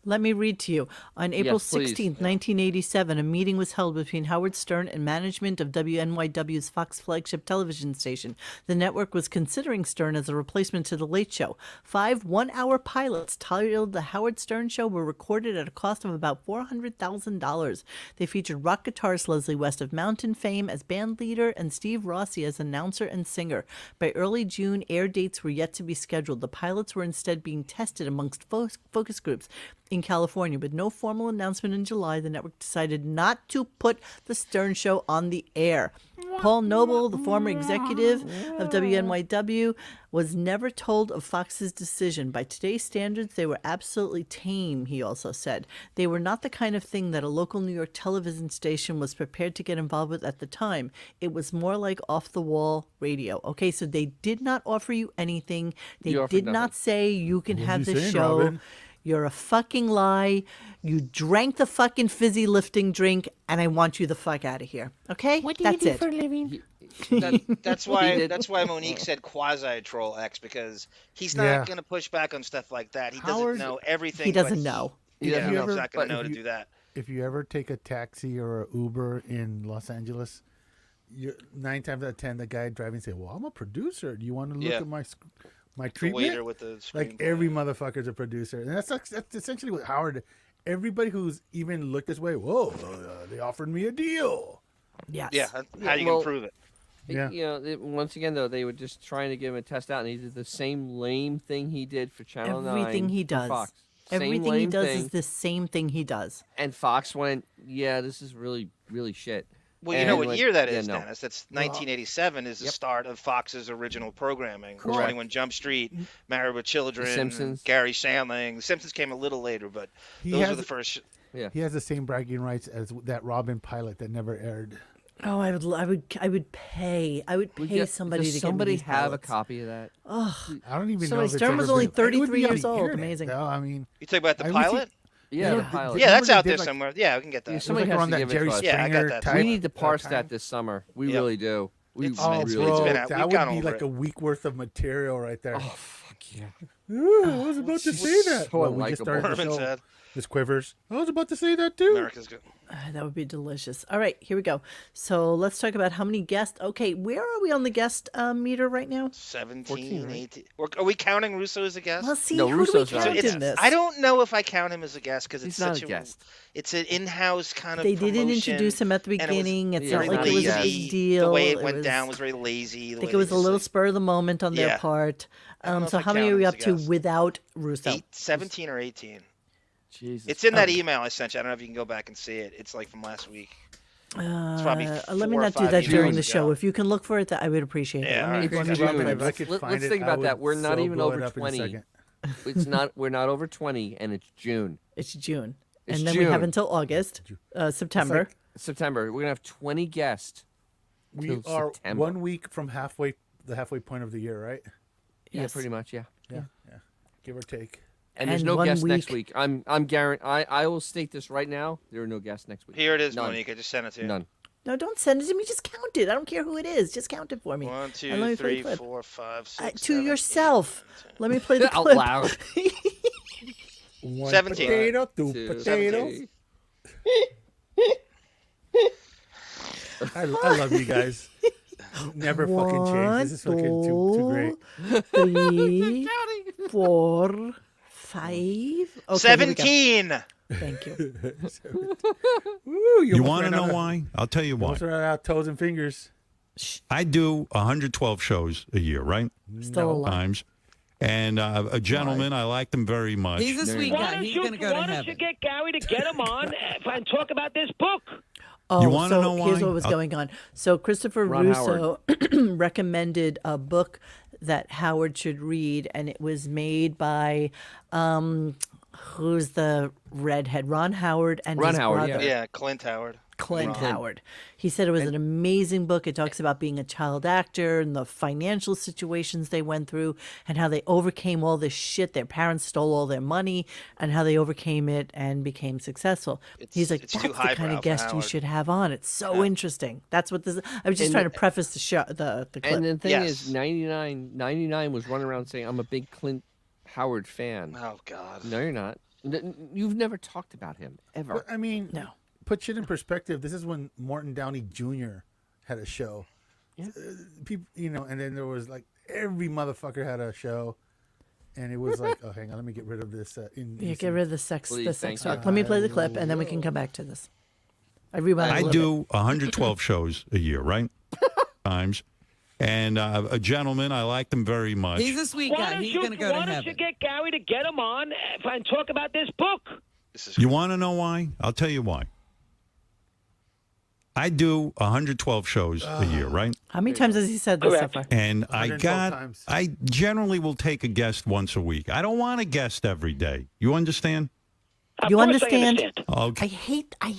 Let me read to you. On April Yes, please. 16th, 1987, a meeting was held between Howard Stern and management of WNYW's Fox flagship television station. The network was considering Stern as a replacement to The Late Show. 5 one-hour pilots titled The Howard Stern Show were recorded at a cost of about $400,000. They featured rock guitarist Leslie West of Mountain fame as band leader and Steve Rossi as announcer and singer. By early June, air dates were yet to be scheduled. The pilots were instead being tested amongst focus groups in California. With no formal announcement in July, the network decided not to put The Stern Show on the air. Paul Noble, the former executive of WNYW, was never told of Fox's decision. By today's standards, they were absolutely tame, he also said. They were not the kind of thing that a local New York television station was prepared to get involved with at the time. It was more like off-the-wall radio. Okay, so they did not offer you anything. They You offered did nothing. not say you can have you this saying, show. Robin? You're a fucking lie. You drank the fucking fizzy lifting drink, and I want you the fuck out of here. Okay? That's it. That's why Monique said quasi troll X, because he's not Yeah. going to push back on stuff like that. He Howard- doesn't know everything. He doesn't but know. He Yeah, doesn't he's know. not going But to know if to you- do that. If you ever take a taxi or an Uber in Los Angeles, 9 times out of 10, the guy driving say, "Well, I'm a producer. Do you want to look Yeah. at my The treatment?" waiter with the Like screenplay. every motherfucker's a producer, and that's essentially what Howard. Everybody who's even looked this way, whoa, they offered me a deal. Yes. Yeah, how you well, can prove it. Yeah. Once again, though, they were just trying to give him a test out, and he did the same lame thing he did for Channel 9. Everything he for does. Fox. Everything he lame does thing. is the same thing he does. And Fox went, yeah, this is really, really shit. Well, you And know what went, year that yeah, is, no. Dennis. That's 1987 is the start of Fox's original programming. Correct. 21 Jump Street, Married with Children, Simpsons. Gary Shandling. The Simpsons came a little later, but He those were has- the first. He has the same bragging rights as that Robin pilot that never aired. Oh, I would pay somebody does to somebody get me these have pilots. a copy of that? I don't even know Somebody- if it's Stern ever was only been- it would 33 be on years the old. internet, Amazing. though. I mean, You talk about the I would see- pilot? Yeah, Yeah, the pilot. Yeah, that's Remember out they there did, like- somewhere. Yeah, we can get that. it was Somebody like has around to that give it Jerry to us. Yeah, I got Springer that. type. We need to parse time. that this summer. We Yep. really do. We It's- Oh, it's- really it's bro, been do. out. that We've would gone be over like it. a week worth of material right there. Oh, fuck yeah. Ooh, I was about to say that. so Well, we just unlikable. started the Herman show. said, Miss Quivers. I was about to say that too. America's good. That would be delicious. All right, here we go. So let's talk about how many guests. Okay, where are we on the guest meter right now? 17, 14, right? 18. Are we counting Russo as a guest? Well, see, No, who do we Russo's not a count guest. in this? I don't know if I count him as a guest because it's He's not such a guest. It's an in-house kind of. They didn't promotion, introduce him at the and it was beginning. It's yeah, not very like it was a lazy. big deal. The way it went was, down was very lazy. I think it was a little spur of the moment on their Yeah. part. I don't know if So I how many count are we him up as a to guest. without Russo? 17 or 18. Jesus. It's in that email I sent you. I don't know if you can go back and see it. It's like from last week. It's probably Let me 4 or not do 5 that during emails the show. ago. If you can look for it, I would appreciate it. Yeah, Let me alright. go It's and June. rub it. If I could Let's find it, think I about would that. We're not so even blow over it up in a 20. second. It's not. We're not over 20, and it's June. It's June. It's And then we have June. until August, September. September. We're gonna have 20 guests. We Till are September. 1 week from the halfway point of the year, right? Yeah, Yes. pretty much. Yeah. Yeah, give or take. And there's And no 1 guests next week- week. I'm guaranteed. I will state this right now. There are no guests next week. Here it is, None. Monique. I just sent it to you. None. No, don't send it to me. Just count it. I don't care who it is. Just count it for me. 1, And let 2, me play 3, the clip. 4, 5, 6, To 7, yourself. 8, 9, 10. Let me play the Out clip. loud. One 17. potato, two Two, potatoes. 17. I love you guys. Never fucking change. This is fucking too great. 3, 4, 5. Okay, here we go. 17. Thank you. Woo, You almost want to ran know out of- why? I'll tell you why. Almost ran out of toes and fingers. I do 112 shows a year, right? Still alive. Times. And a gentleman, I like them very much. He's a sweet Why guy. don't He's you going to go to why don't you heaven. get Gary to get him on and talk about this book? Oh, You wanna so know here's why? what was going on. So Christopher Ron Russo recommended a book that Howard should read, and it was made by who's the redhead? Ron Howard and Ron his Howard, brother. Yeah, Clint Howard. Clint Ron. Howard. He said it was an amazing book. It talks about being a child actor and the financial situations they went through and how they overcame all this shit. Their parents stole all their money and how they overcame it and became successful. He's like, it's that's too the kind highbrow of for guest you Howard." should have on. It's so interesting. That's what this. I was just And trying the- to preface the show, the clip. And the thing Yes. is, 99 was running around saying, "I'm a big Clint Howard fan." Oh, God. No, you're not. You've never talked about him ever. But, I mean, No. put shit in perspective. This is when Morton Downey Jr. had a show. Yeah. People, and then there was like every motherfucker had a show, and it was like, oh, hang on, let me get rid of this. Yeah, get rid of the sex Please, thank talk. you. Let me play the clip and then we can come back to this. I rewound it a I little do 112 shows a year, right? Times. And a gentleman, I like them very much. He's a sweet Why guy. don't He's you going to go to why don't heaven. you get Gary to get him on and talk about this book? This is You want to know why? I'll tell you why. I do 112 shows a year, right? How many times has he said this so Correct. far? And 112 times. I generally will take a guest once a week. I don't want a guest every day. You understand? Of You course I understand? understand. Okay. I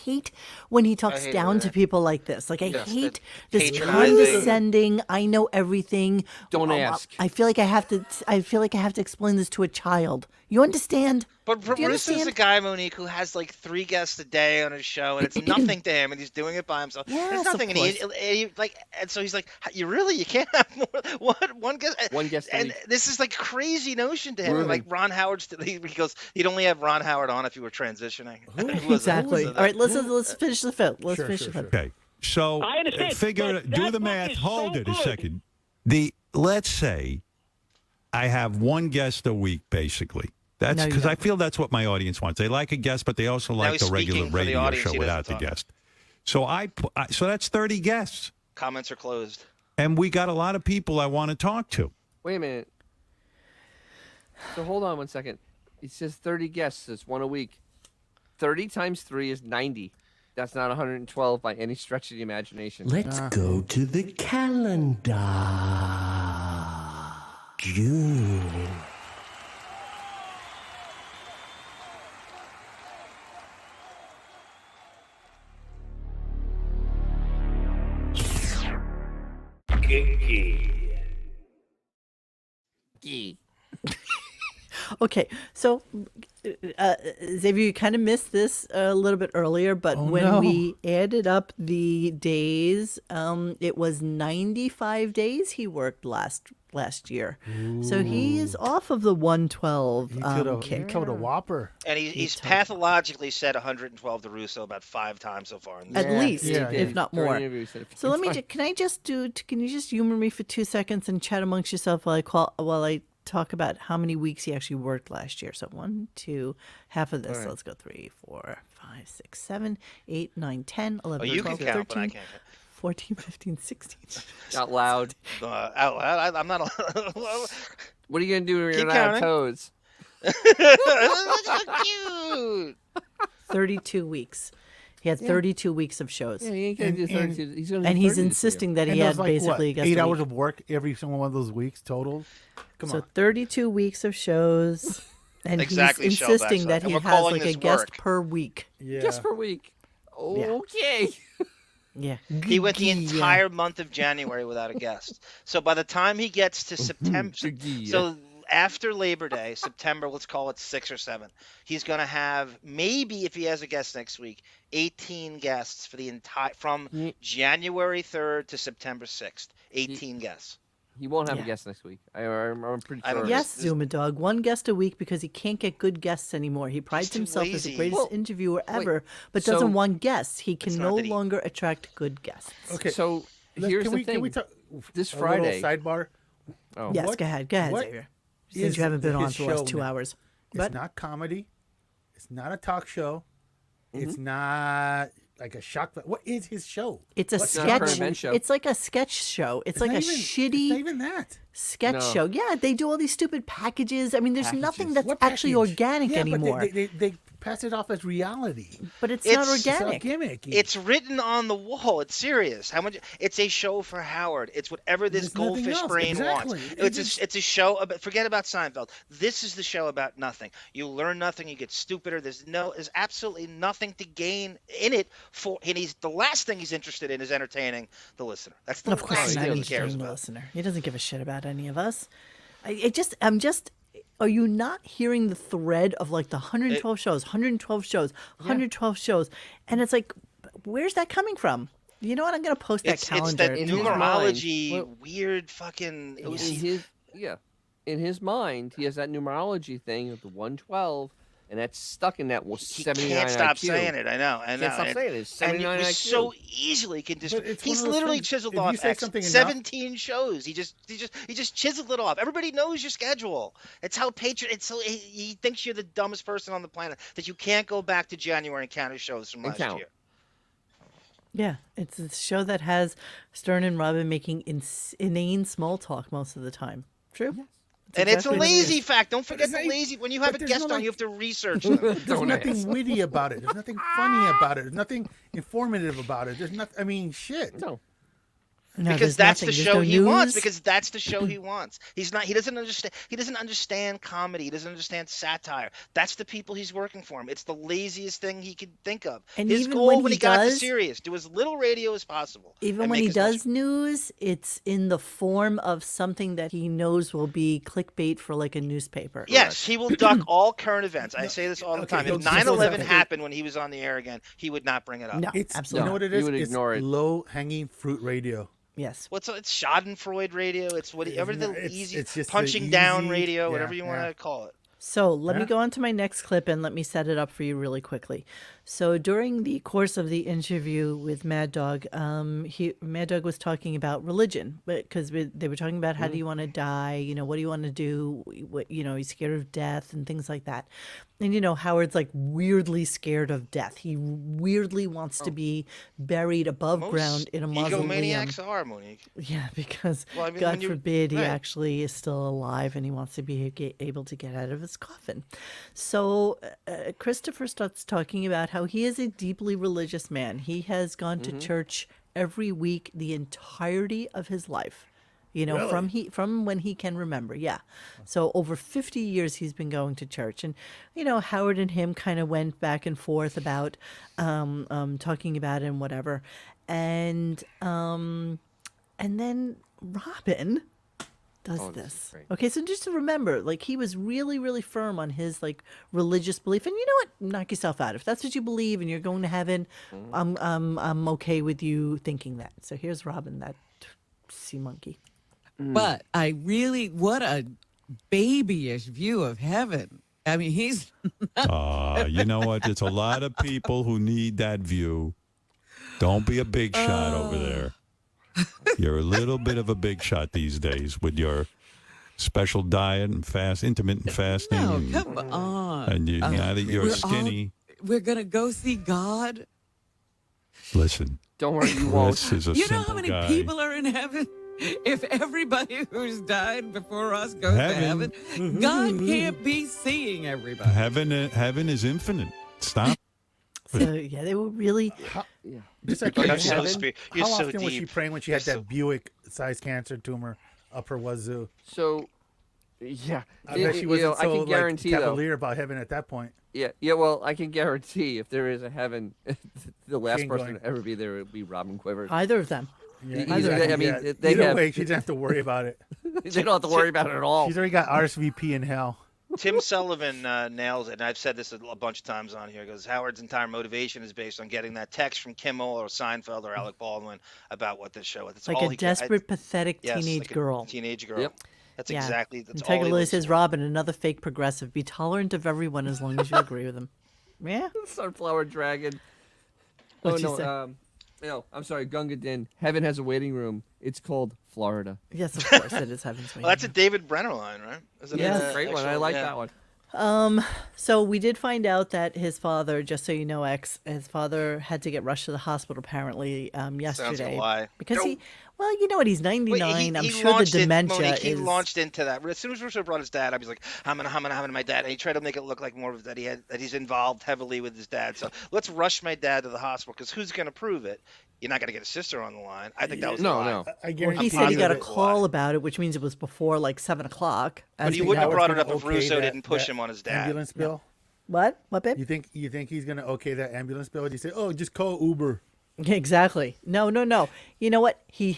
hate when he talks hate it down with to that. people like this. Like I Yes, hate that this patronizing. condescending. I know everything. Don't Oh, ask. I feel like I have to. I feel like I have to explain this to a child. You understand? But Do you Russo's a understand? guy, Monique, who has like 3 guests a day on his show, and it's nothing to him, and he's doing it by himself. Yes, There's of nothing, and course. and so he's like, you can't have more one guest. One guest a and week. this is like crazy notion to him. Really? Like Ron Howard's, he goes, he'd only have Ron Howard on if he were transitioning. Who was it? Exactly. Who was All right, let's finish the film. Let's Sure, finish sure, the film. Okay. So I understand, figure but do that the book math. is Hold so it a good. second. Let's say I have one guest a week, basically. That's No, you because I don't. feel that's what my audience wants. They like a guest, but they also like he's the regular speaking for the radio audience. show He doesn't without the talk. guest. So so that's 30 guests, Comments are closed. and we got a lot of people I want to talk to. Wait a minute. So hold on one second. It says 30 guests. It's one a week. 30 times 3 is 90. That's not 112 by any stretch of the imagination. Let's go to the calendar. June. Okay, so Xavier, you kind of missed this a little bit earlier, but when we added up the days, it was 95 days he worked last year. So he is off of the 112 He kick. killed a whopper. And he's pathologically said 112 to Russo about 5 times so far. At least, yeah, if not During more. the interview, he said it So let me. times. Can you just humor me for 2 seconds and chat amongst yourself while I talk about how many weeks he actually worked last year? So 1, 2, half of this. So let's go 3, 4, 5, 6, 7, 8, 9, 10, 11, Oh, you can 12, count, but I 13, can't count. 14, 15, 16. Out loud. Out loud, I'm not. What are you going to do when you're Keep not on counting. toes? So cute. 32 weeks. He had 32 weeks of shows. Yeah, he ain't going to do And- 32. He's going to And do he's 30 this year. insisting that he And had there's like, basically a guest 8 a hours week. of work every single one of those weeks total. Come So on. 32 weeks of shows. And Exactly, he's Shell insisting that backside. And he we're has calling like a this guest work. per week. Yeah. Just per week. Okay. Yeah. He went the Yeah. entire month of January without a guest. So by the time he gets to September, so after Labor Day, September, let's call it 6 or 7, he's going to have, maybe if he has a guest next week, 18 guests for the entire, from January 3rd to September 6th. 18 guests. He won't have Yeah. a guest next week. I'm pretty I don't sure. know. Yes, This- Zuma Dog. One guest a week because he can't get good guests anymore. He prides too himself as the lazy. greatest Well, interviewer ever, but so- doesn't want guests. He can not no that he- longer attract good guests. Okay. So Let- here's can the we, thing. Can we talk This a Friday. little sidebar? Oh. Yes, What- go ahead. Go ahead, what Xavier. Since is you haven't been on his for the last show 2 now? hours. It's But not comedy. It's not a talk show. Mm-hmm. It's not like a shock. What is his show? it's a What's not a current sketch. event show. It's like a sketch show. It's like not a even- shitty It's not even that. sketch No. show. Yeah, they do all these stupid packages. I mean, there's nothing that's What actually package? organic Yeah, anymore. But they pass it off as reality. But it's It's- not It's all organic. gimmicky. It's written on the wall. It's serious. How much? It's a show for Howard. It's whatever this There's nothing goldfish else. brain Exactly. wants. It's It's a show about. Forget about Seinfeld. This is the show about nothing. You learn nothing. You get stupider. There's absolutely nothing to gain in it. And the last thing he's interested in is entertaining the listener. That's the Of course, last he's not thing he interested cares in the about. listener. He doesn't give a shit about any of us. I'm just. Are you not hearing the thread of like the 112 shows, 112 shows, 112 shows, and it's like, where's that coming from? You know what? I'm gonna post that It's calendar. that In his numerology, mind. weird fucking. In his mind, he has that numerology thing of the 112, and that's stuck in that He 79 can't stop IQ. saying it. I know. Can't stop And- saying it. It's And 79 you IQ. so easily can just. But it's He's one of those literally things, chiseled if you off say something enough- 17 shows. He just chiseled it off. Everybody knows your schedule. It's how It's so he thinks you're the dumbest person on the planet that you can't go back to January and count his shows from last count. year. Yeah, it's a show that has Stern and Robin making inane small talk most of the time. True. And exactly it's a what it lazy is. fact. Don't forget it's the not- lazy. When you have a but there's guest no, on, you like- have to research them. There's Don't nothing ask. witty about it. There's nothing funny about it. There's nothing informative about it. There's nothing. I mean, shit. No. No, Because there's that's nothing. the There's show no he wants. news. Because that's the show he wants. He doesn't understand. He doesn't understand comedy. He doesn't understand satire. That's the people he's working for him. It's the laziest thing he could think of. And His even goal when when he he got to does- Sirius, do as little radio as possible. Even and when make he as much- does news, it's in the form of something that he knows will be clickbait for like a newspaper. Yes, he will duck all current events. I say this all the Okay, time. so- If so- 9/11 okay. happened when he was on the air again, he would not bring it up. No, It's absolutely. you know not. what it He is. would It's ignore it. low hanging fruit radio. Yes. It's Schadenfreude radio. It's whatever the It's- easy it's just the punching down easy- radio, yeah, whatever you want yeah. to call it. So let me Yeah. go on to my next clip and let me set it up for you really quickly. So during the course of the interview with Mad Dog, Mad Dog was talking about religion, because they were talking about how do you want to die, what do you want to do, he's scared of death and things like that. And Howard's like weirdly scared of death. He weirdly wants to be buried above Most ground in a mausoleum. egomaniacs are, Monique. Yeah, because Well, I mean, when God you- forbid he right. actually is still alive and he wants to be able to get out of his coffin. So Christopher starts talking about how he is a deeply religious man. He has gone to church every week the entirety of his life. From when he can remember. Yeah. So over 50 years he's been going to church. And, Howard and him kind of went back and forth about talking about it and whatever. And then Robin does this this. is great. Okay, so just to remember, like, he was really, really firm on his like religious belief. And you know what? Knock yourself out. If that's what you believe and you're going to heaven, I'm okay with you thinking that. So here's Robin, that sea monkey. But what a babyish view of heaven. I mean, he's You know what? There's a lot of people who need that view. Don't be a big shot over there. You're a little bit of a big shot these days with your special diet and intermittent fasting. no, and, come on. and now that you're We're all- skinny, We're gonna go see God. listen, Don't worry, you won't. Chris is a You know simple how many guy. people are in heaven? If everybody who's died before us goes Heaven. to heaven, God can't be seeing everybody. Heaven is infinite. Stop. So yeah, they were really Just like You're how so spe- you're so often was she deep. praying when she had You're that Buick-sized cancer tumor up her wazoo? So, yeah. I bet she wasn't I so can guarantee, though. cavalier about heaven at that point. Yeah, well, I can guarantee if there is a heaven, the last ain't person going. to ever be there would be Robin Quivers. either of them. Yeah, Either- I mean, they either have- way, she doesn't have to worry about it. They don't have to worry about it at all. She's already got RSVP in hell. Tim Sullivan nails it, and I've said this a bunch of times on here. He goes, Howard's entire motivation is based on getting that text from Kimmel or Seinfeld or Alec Baldwin about what this show is. That's Like all a he desperate, pathetic yes, teenage like a girl. Teenage girl. Yep. That's Yeah. exactly. That's And all. Tiger he Lily looks says, for. Robin, another fake progressive. Be tolerant of everyone as long as you agree with them. Yeah. Sunflower Dragon. What'd you no, say? no, I'm sorry, Gungadin. Heaven has a waiting room. It's called Florida. Yes, of course, it is Heaven's Waiting. Well, that's a David Brenner line, right? Isn't Yes. it That's a great one. I actual- like yeah. that one. So we did find out that his father, just so you know, his father had to get rushed to the hospital apparently yesterday. lie. Because Nope. well, you know what? He's 99. Wait, I'm he sure the launched dementia Monique, he is. launched into that. As soon as Russo brought his dad up, he's like, I'm gonna my dad. And he tried to make it look like more of that he's involved heavily with his dad. So let's rush my dad to the hospital because who's gonna prove it? You're not gonna get a sister on the line. I think that was a No, lie. no. I guarantee He said he got a that- call about it, which means it was before like 7 o'clock. But as he we wouldn't have know. brought it Gonna up if okay Russo that- didn't push that him on his dad. Ambulance bill? What, babe? You think he's gonna okay that ambulance bill? You say, oh, just call Uber. Exactly. No. You know what? He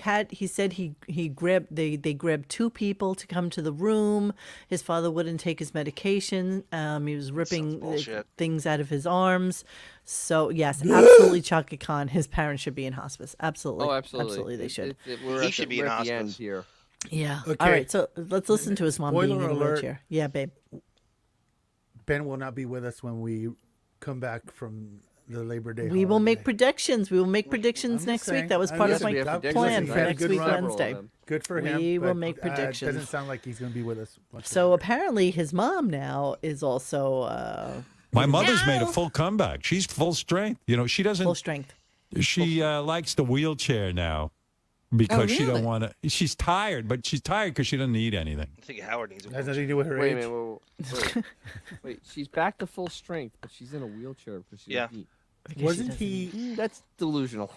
said he grabbed they grabbed two people to come to the room. His father wouldn't take his medication. He was ripping bullshit. things out of his arms. So yes, absolutely, Chaka Khan. His parents should be in hospice. Absolutely. Oh, absolutely. Absolutely, they should. We're He at should the, be in we're at the end hospice. here. Yeah. Okay. All right. So let's listen to his mom being Spoiler in a alert. wheelchair. Yeah, babe. Ben will not be with us when we come back from the Labor Day. We will make holiday. predictions. We will make I'm predictions just next saying. week. That was I'm part just of my saying. predictions. plan He's for had a next good week, run. Wednesday. Good for him. We will but, make It predictions. doesn't sound like he's going to be with us. So apparently, his mom now is also My mother's made a full comeback. She's full strength. You know, she doesn't. full strength. She likes the wheelchair now because she really? don't want to. She's tired, but she's tired because she doesn't eat anything. I think Howard needs a Has wheelchair. nothing to do with her Wait a age. minute. Wait. She's back to full strength, but she's in a wheelchair because she's Yeah. eat. Because she Wasn't doesn't- he? That's delusional.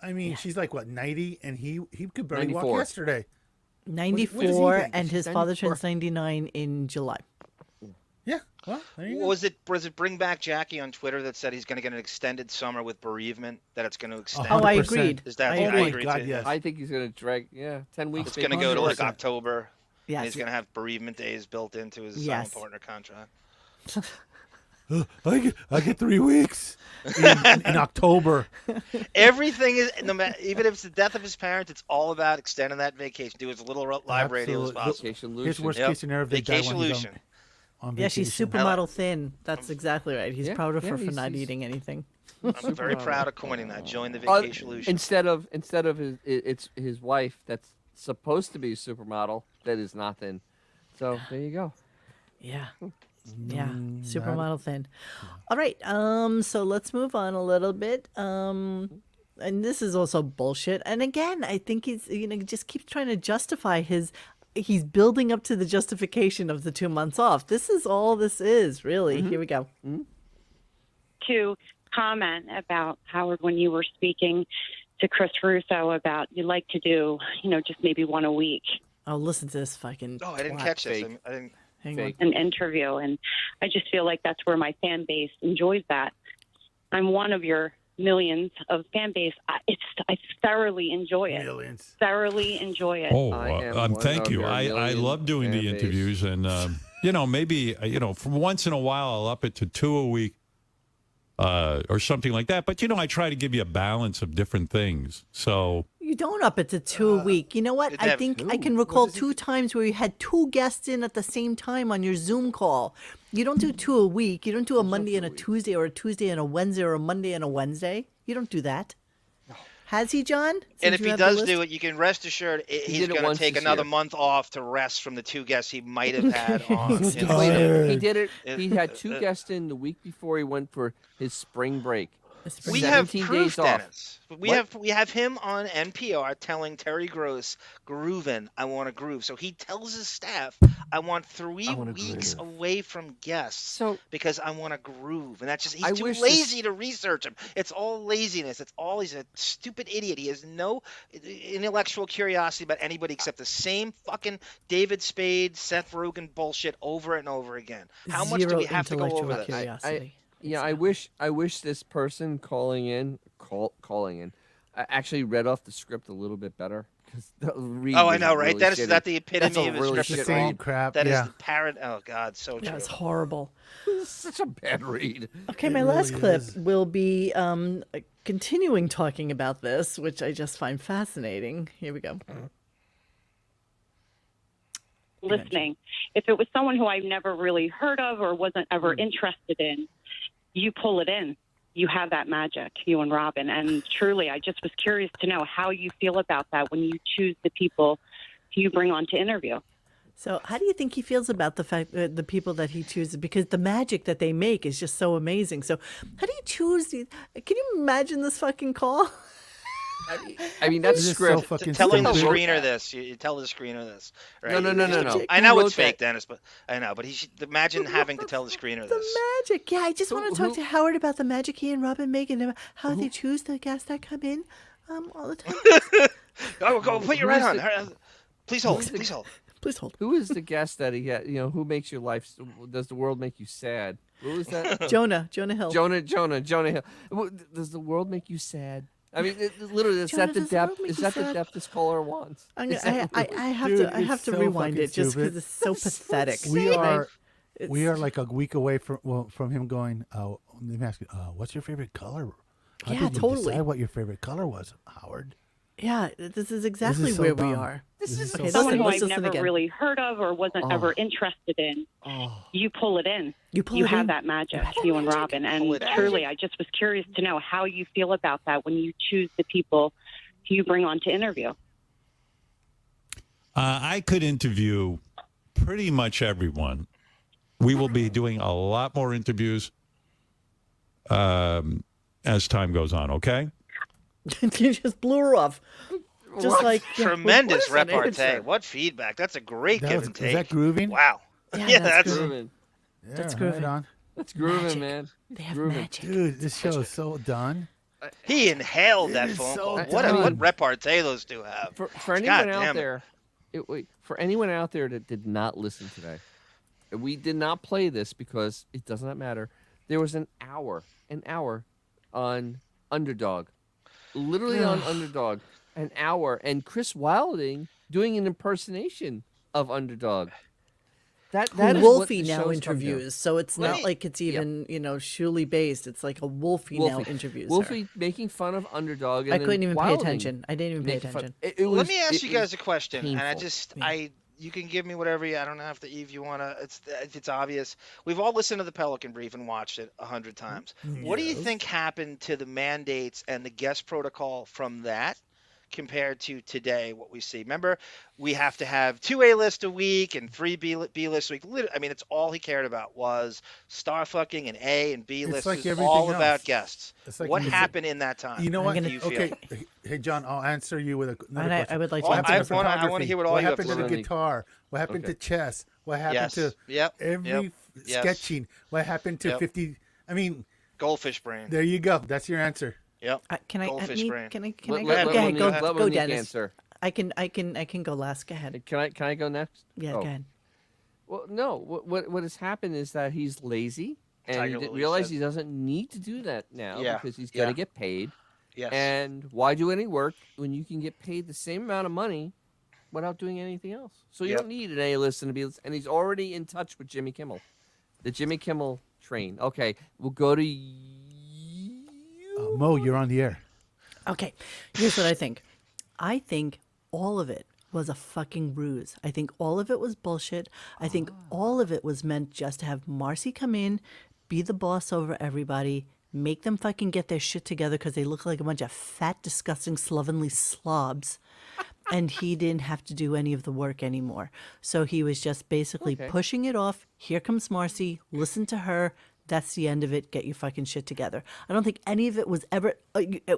I mean, she's like what 90, and he could barely 94. walk yesterday. What does he 94, think? and his She's father 94. turns 99 in July. Yeah. Well, there you go. Was it Bring Back Jackie on Twitter that said he's going to get an extended summer with bereavement? That it's going to extend. Oh, I 100%. agreed. Is that I what I agreed. agree God, to? yes. I think he's going to drag, 10 weeks. It's going to go to like 100%. October. And Yes. he's going to have bereavement days built into his Yes. silent partner contract. I get 3 weeks in October. Everything is no matter, even if it's the death of his parents, it's all about extending that vacation. Do as little live radio as Absolutely. possible. Vacation His Lucian. worst Yep. case scenario, if they die Vacation when he's Lucian. on Yeah, vacation. she's supermodel thin. That's exactly right. He's Yeah, proud of yeah, her for he's- not he's- eating anything. I'm very proud of coining that. Join the Uh, vacation illusion. instead of it's his wife that's supposed to be a supermodel that is not thin. So there you go. Yeah. Yeah. Supermodel thin. All right. So let's move on a little bit. And this is also bullshit. And again, I think he's just keeps trying to justify he's building up to the justification of the 2 months off. This is all this is, really. Here we go. To comment about, Howard, when you were speaking to Chris Russo about you like to do, just maybe one a week, Oh, listen to this fucking Oh, I didn't twat. catch this. Fake. I didn't. Hang Fake. an interview. And I just feel like that's where my fan base enjoys that. I'm one of your millions of fan base. I thoroughly enjoy it. Millions. Thoroughly enjoy it. Oh, I am one thank of you. your I million love doing the fan base. interviews, and maybe for once in a while I'll up it to 2 a week, or something like that. But I try to give you a balance of different things. So You don't up it to 2 a week. You know what? Did I they have think I two? can recall 2 times where you had 2 guests in at the same time on your Zoom call. You don't do 2 a week. You don't do a Monday and a Tuesday, or a Tuesday and a Wednesday, or a Monday and a Wednesday. You don't do that. Has he, John? And Since if you he have the does list? do it, you can rest assured he's did it going to once take this another year. month off to rest from the 2 guests he might have had on. He's in Wait a minute. tired. He did it. It- He had 2 guests in the week before he went for his spring break. We have 17 proof, days off. Dennis. We What? have him on NPR telling Terry Gross, "Groovin', I want to groove." So he tells his staff, "I want 3 wanna weeks groove." away from guests So because I want to groove." And that's just I he's too wish lazy to research him. It's all laziness. It's all he's a stupid idiot. He has no intellectual curiosity about anybody except the same fucking David Spade, Seth Rogen bullshit over and over again. How much do Zero we have to go over intellectual this? curiosity. Yeah, I wish this person calling in actually read off the script a little bit better, because the read Oh, I was know, right? really That is shitty. that the That's epitome a of his really script shit Same read. crap. That is yeah. the parrot. Oh God, so Yeah, true. it's horrible. Such a bad read. Okay, It my last really clip is. will be continuing talking about this, which I just find fascinating. Here we go. Listening. If it was someone who I've never really heard of or wasn't ever interested in, you pull it in. You have that magic, you and Robin. And truly, I just was curious to know how you feel about that when you choose the people you bring on to interview. So, how do you think he feels about the fact that the people that he chooses? Because the magic that they make is just so amazing. So, how do you choose? Can you imagine this fucking call? I mean, that's This is so script. fucking Telling the stupid. screener this, you tell the screener this. Right? No. I Who know wrote it's fake, that? Dennis, but I know. But he should imagine having to tell the screener The this. magic. Yeah, I just want to talk who- to Howard about the magic he and Robin make and how they choose the guests that come in all the time. Go, put your Who right is on. Please hold. Please hold. Please hold. Who is the guest that he had? Who makes your life? Does the world make you sad? Who is that? Jonah Hill. Jonah Hill. Does the world make you sad? I mean, literally, is Jonah, that the does the world depth? make Is you that the sad? depth this caller wants? I'm Is gonna, that I have Dude, to. I have it's to so rewind fucking it just because stupid. it's so pathetic. We are It's- we are like a week away from him going. Let me ask you, what's your favorite color? How Yeah, did we totally. decide what your favorite color was, Howard? Yeah, this is exactly so where we dumb. are. This is Okay, so Someone who let's I've listen never again. really heard of or wasn't ever interested in, you pull it in. You pull You it have in. that magic, have that you and magic. Robin. Pull And it in. truly, I just was curious to know how you feel about that when you choose the people you bring on to interview. I could interview pretty much everyone. We will be doing a lot more interviews as time goes on, okay? You just blew her off. Just like Tremendous what is that repartee. answer? What feedback? That's a great That give was- and is take. that grooving? Wow. Yeah, that's that's grooving. Grooving. Yeah, That's right grooving. on. That's grooving, Magic. man. They have Grooving. magic. Dude, this show is so done. he inhaled It that is phone so call. done. What repartee those two have? For God anyone damn out it. there, for anyone out there that did not listen today, we did not play this because it does not matter. There was an hour on Underdog, literally on Underdog, an hour, and Chris Wilding doing an impersonation of Underdog. That is what Wolfie the now show's come to. interviews, so it's Let not me- like it's even Shuley based. It's like a Wolfie, now interviews her. Wolfie making fun of Underdog. And I then couldn't even pay Wilding attention. I didn't even pay making fun- attention. it Let was- me ask it you guys was a question, and I painful. just You can give me whatever I don't have to, Eve. You wanna? It's obvious. We've all listened to the Pelican Brief and watched it 100 times. What do you think happened to the mandates and the guest protocol from that? Compared to today, what we see. Remember, we have to have 2 A-list a week and 3 B-list a week. I mean, it's all he cared about was star fucking and A and B list. like It was everything all else. about guests. It's like What music. happened in that time? You know what? Do you feel? Okay, hey John, I'll answer you with another And I question. would like to What answer happened to I wanna photography? hear what all What you have happened to to the say. guitar? What happened to chess? What happened Yes. to Yep. every Yep. Yes. sketching? What happened to Yep. 50? I mean, Goldfish brain. there you go. That's your answer. Yep. Can I? Goldfish brain. Can I? Let- go? let- Okay, let go. Monique- let Go, Monique Dennis. answer. I can go last. Go ahead. Can I go next? Yeah, Oh. go ahead. Well, no. What has happened is that he's lazy, and Tiger he didn't Lily realize said. he doesn't need to do that now Yeah, because he's yeah. gonna get paid. Yes. And why do any work when you can get paid the same amount of money without doing anything else? So you Yep. don't need an A-list and a B-list. And he's already in touch with Jimmy Kimmel, the Jimmy Kimmel train. Okay, we'll go to you. Mo, you're on the air. Okay, here's what I think. I think all of it was a fucking ruse. I think all of it was bullshit. I think all of it was meant just to have Marcy come in, be the boss over everybody, make them fucking get their shit together because they look like a bunch of fat, disgusting, slovenly slobs. And he didn't have to do any of the work anymore. So he was just basically Okay. pushing it off. Here comes Marcy. Listen to her. That's the end of it. Get your fucking shit together. I don't think any of it was ever.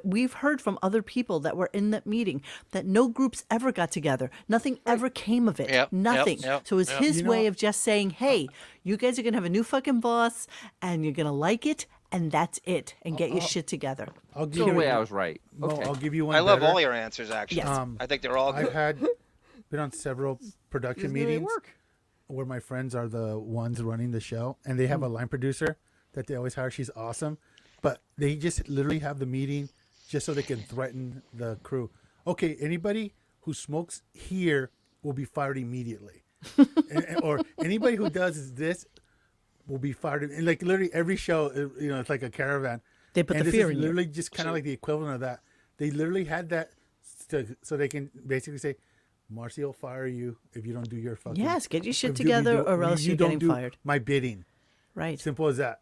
We've heard from other people that were in that meeting that no groups ever got together. Nothing ever came of it. Yep, Nothing. yep, So it was yep. his You know way what? of just saying, hey, you guys are going to have a new fucking boss and you're going to like it. And that's it. And get your shit together. I'll give So you the way I was right. Mo, Okay. I'll give you one. I love better. all your answers, actually. Yes. I think they're all I've good. been on several production Isn't it meetings work? where my friends are the ones running the show, and they have a line producer that they always hire. She's awesome, but they just literally have the meeting just so they can threaten the crew. Okay, anybody who smokes here will be fired immediately, or anybody who does this will be fired. And like literally every show, it's like a caravan. They put and the this fear is in you. literally just kind of like the equivalent of that. They literally had that so they can basically say, Marcy will fire you if you don't do your fucking. Yes, get your shit if you together do- or else you you're don't getting do fired. My bidding. Right. Simple as that.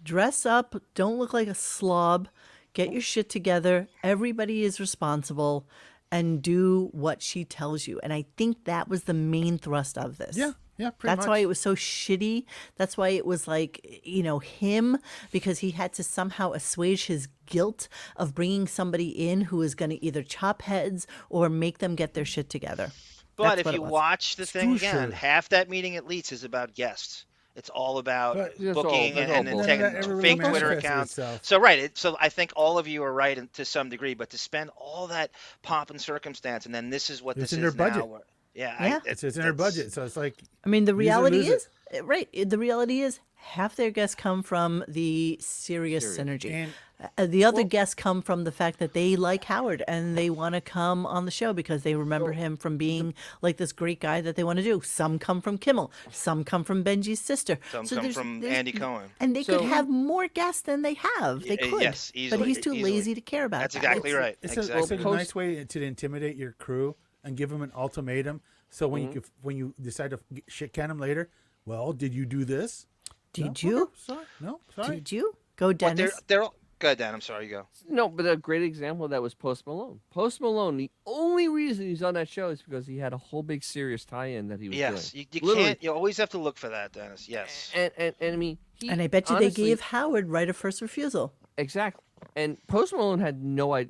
Dress up. Don't look like a slob. Get your shit together. Everybody is responsible. And do what she tells you. And I think that was the main thrust of this. Yeah, pretty That's much. why it was so shitty. That's why it was like, him, because he had to somehow assuage his guilt of bringing somebody in who is going to either chop heads or make them get their shit together. But That's if what you it was. watch the thing Sure. again, half that meeting at least is about guests. It's all about But- That's all- booking that's all and bullshit. taking None of that ever really fake Twitter manifested accounts. itself. So right, so I think all of you are right to some degree, but to spend all that pomp and circumstance, and then this is what It's this in is their budget. now. Yeah, Yeah. It's in their budget, so it's like. I mean, the Use it or reality lose it. is, right, the reality is half their guests come from the serious synergy. And- The other guests come from the fact that they like Howard and they want to come on the show because they remember him from being like this great guy that they want to do. Some come from Kimmel. Some come from Benji's sister. Some come from Andy Cohen. And they So- could have more guests than they have. They could. yes, But easily, he's too easily. lazy to care about That's that. exactly right. It's Exactly. a nice way to intimidate your crew and give them an ultimatum. So when you decide to shit can them later, well, did you do this? Did No? you? Okay, sorry. No, sorry. Did you? Go, But Dennis. they're all good, Dan. I'm sorry, you go. No, but a great example of that was Post Malone. Post Malone, the only reason he's on that show is because he had a whole big serious tie-in that he was Yes, doing. you Literally. can't. You always have to look for that, Dennis. Yes. And I mean, And I bet you they honestly- gave Howard right of first refusal. Exactly. And Post Malone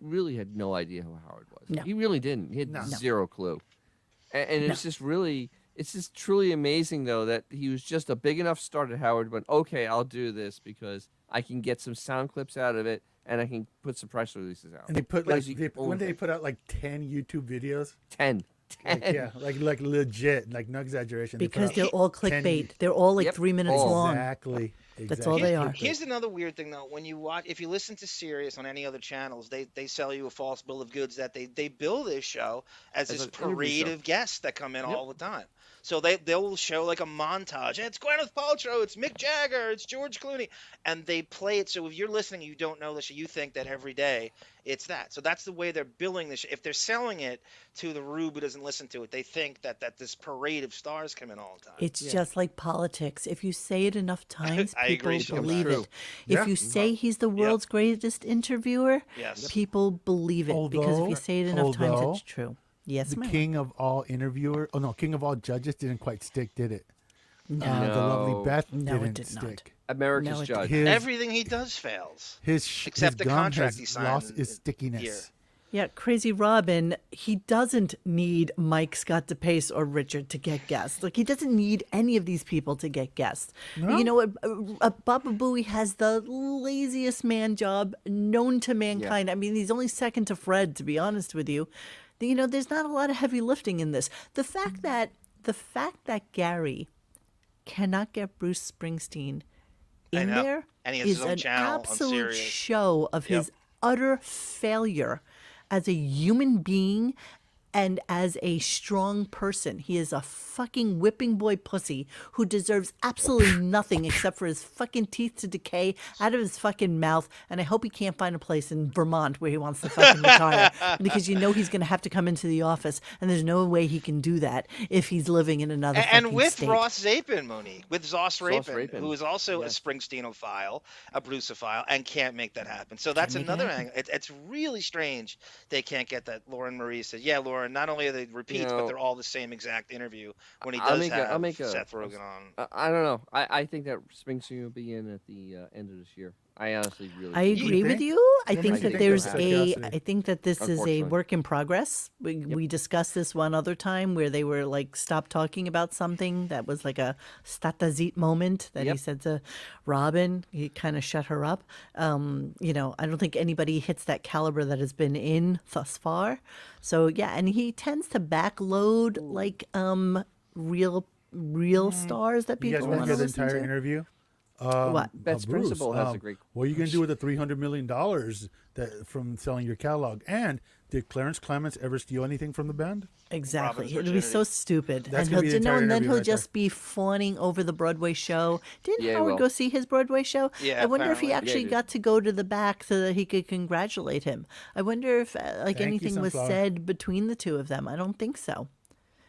really had no idea who Howard was. No. He really didn't. He had zero clue. And it's just really, it's just truly amazing though that he was just a big enough start at Howard. Went, okay, I'll do this because I can get some sound clips out of it and I can put some press releases out. And they put That like was the only when they thing. put out like 10 YouTube videos. 10. Like, yeah, like legit, like no exaggeration. They put Because out they're all 10 clickbait. They're all like Yep. 3 minutes All. long. Exactly. That's all they are. Here's another weird thing though. When you watch, if you listen to Sirius on any other channels, they sell you a false bill of goods that they bill this show as this an interview parade show. of guests that come in all the time. So they'll show like a montage. It's Gwyneth Paltrow, it's Mick Jagger, it's George Clooney, and they play it. So if you're listening, you don't know the show, you think that every day it's that. So that's the way they're billing this. If they're selling it to the rube who doesn't listen to it, they think that this parade of stars come in all the time. It's just like politics. If you say it enough times, I people agree, Sean. believe True. it. If you say he's the world's greatest interviewer, Yes. people believe it. Because if you say it enough times, Although, it's true. Yes, The ma'am. king of all king of all judges didn't quite stick, did it? No. The lovely Beth No, it didn't did not. stick. America's No, it Judge. His, Everything he does fails. Except his the gum contract has he signed lost in- its here. stickiness. Yeah, Crazy Robin, he doesn't need Mike Scott DePace or Richard to get guests. Like, he doesn't need any of these people to get guests. No? You know what? Baba Booey has the laziest man job known to mankind. I mean, he's only second to Fred, to be honest with you. You know, there's not a lot of heavy lifting in this. The fact that Gary cannot get Bruce Springsteen in know. there And he has his is own an channel on absolute Sirius. show of his utter failure as a human being and as a strong person. He is a fucking whipping boy pussy who deserves absolutely nothing except for his fucking teeth to decay out of his fucking mouth. And I hope he can't find a place in Vermont where he wants to fucking retire, because you know he's going to have to come into the office, and there's no way he can do that if he's living in another And fucking with state. Ross Zapin, Monique, with Zoss Rapin, Rapin. who is also a Springsteenophile, a Bruceophile, and can't make that happen. So that's make it another happen. angle. It's really strange they can't get that. Lauren Marie said, "Yeah, Lauren. Not only are they repeats, You know, but they're all the same exact interview when he I'll does make have a- Seth Rogen on." I don't know. I think that Springsteen will be in at the end of this year. I honestly really. I do. agree with think? you. I What think makes you that think there's that? a. Curiosity. I think that this is a Unfortunately. work in progress. We discussed this one other time where they were like stopped talking about something that was like a statazit moment that he Yep. said to Robin. He kind of shut her up. You know, I don't think anybody hits that caliber that has been in thus far. So yeah, and he tends to backload like real stars that You people guys want want to to hear the listen entire to. interview? What? Beth's Bruce, principal has a great. What are you going to do with the $300 million that from selling your catalog? And did Clarence Clements ever steal anything from the band? Exactly. Robin's It'll be so virginity. stupid. That's And gonna be the he'll, entire and then interview he'll right just be fawning over the Broadway show. Didn't Yeah, he Howard will. go see his Broadway show? Yeah, I wonder if he apparently. actually dude. got to go to the back so that he could congratulate him. I wonder if Thank you, anything was Sunflower. said between the two of them. I don't think so.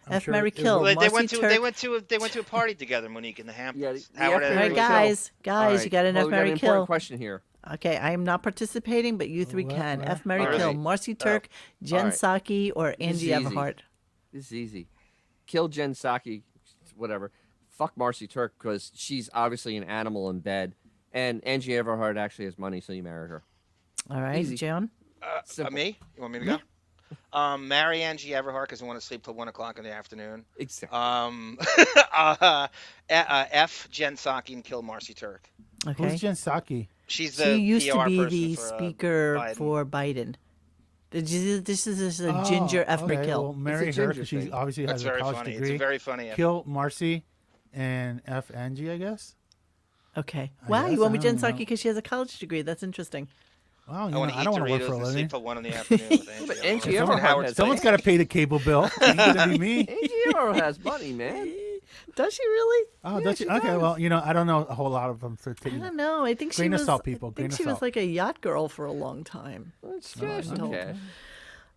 F. sure Mary it Kill. will. They Marcy went to a party together, Monique, in the Hamptons. the Howard F. had All right, Mary everybody- guys, All right. you got an well, F. we got Mary an important Kill. question here. Okay, I am not participating, but you three What? can. What? F. Mary All Kill, right. Marcy Turk, Jen right. Psaki, or is Angie easy. Everhart. This is easy. Kill Jen Psaki, whatever. Fuck Marcy Turk because she's obviously an animal in bed, and Angie Everhart actually has money, so you marry her. All right, Easy. Joan. Simple. Me? You want me to go? Marry Angie Everhart because I want to sleep till 1 o'clock in the afternoon. Exactly. F. Jen Psaki and kill Marcy Turk. Okay. Who's Jen Psaki? She's the She used PR to be person the for, speaker Biden. for Biden. This is a ginger F. okay, McKill. Well, marry It's a her ginger because she thing. obviously That's has a very college funny. degree. It's a very funny. Kill Marcy and F. Angie, I guess. Okay. I Wow, you guess, want I me Jen don't know. Psaki because she has a college degree. That's interesting. Well, I you know, want to I eat don't want to work Doritos for a and sleep living. till 1 in the afternoon with Angie. But Everhart. Angie And Everhart Howard has- Stern. Someone's got to pay the cable bill. It ain't gonna be me. Angie Everhart has money, man. Does she really? Oh, does she? Okay, well, you know, I don't know a whole lot of them. So I don't know. I think she Grain of was. salt, people. I Grain think of she was salt. like a yacht girl for a long time. It's cash. Okay.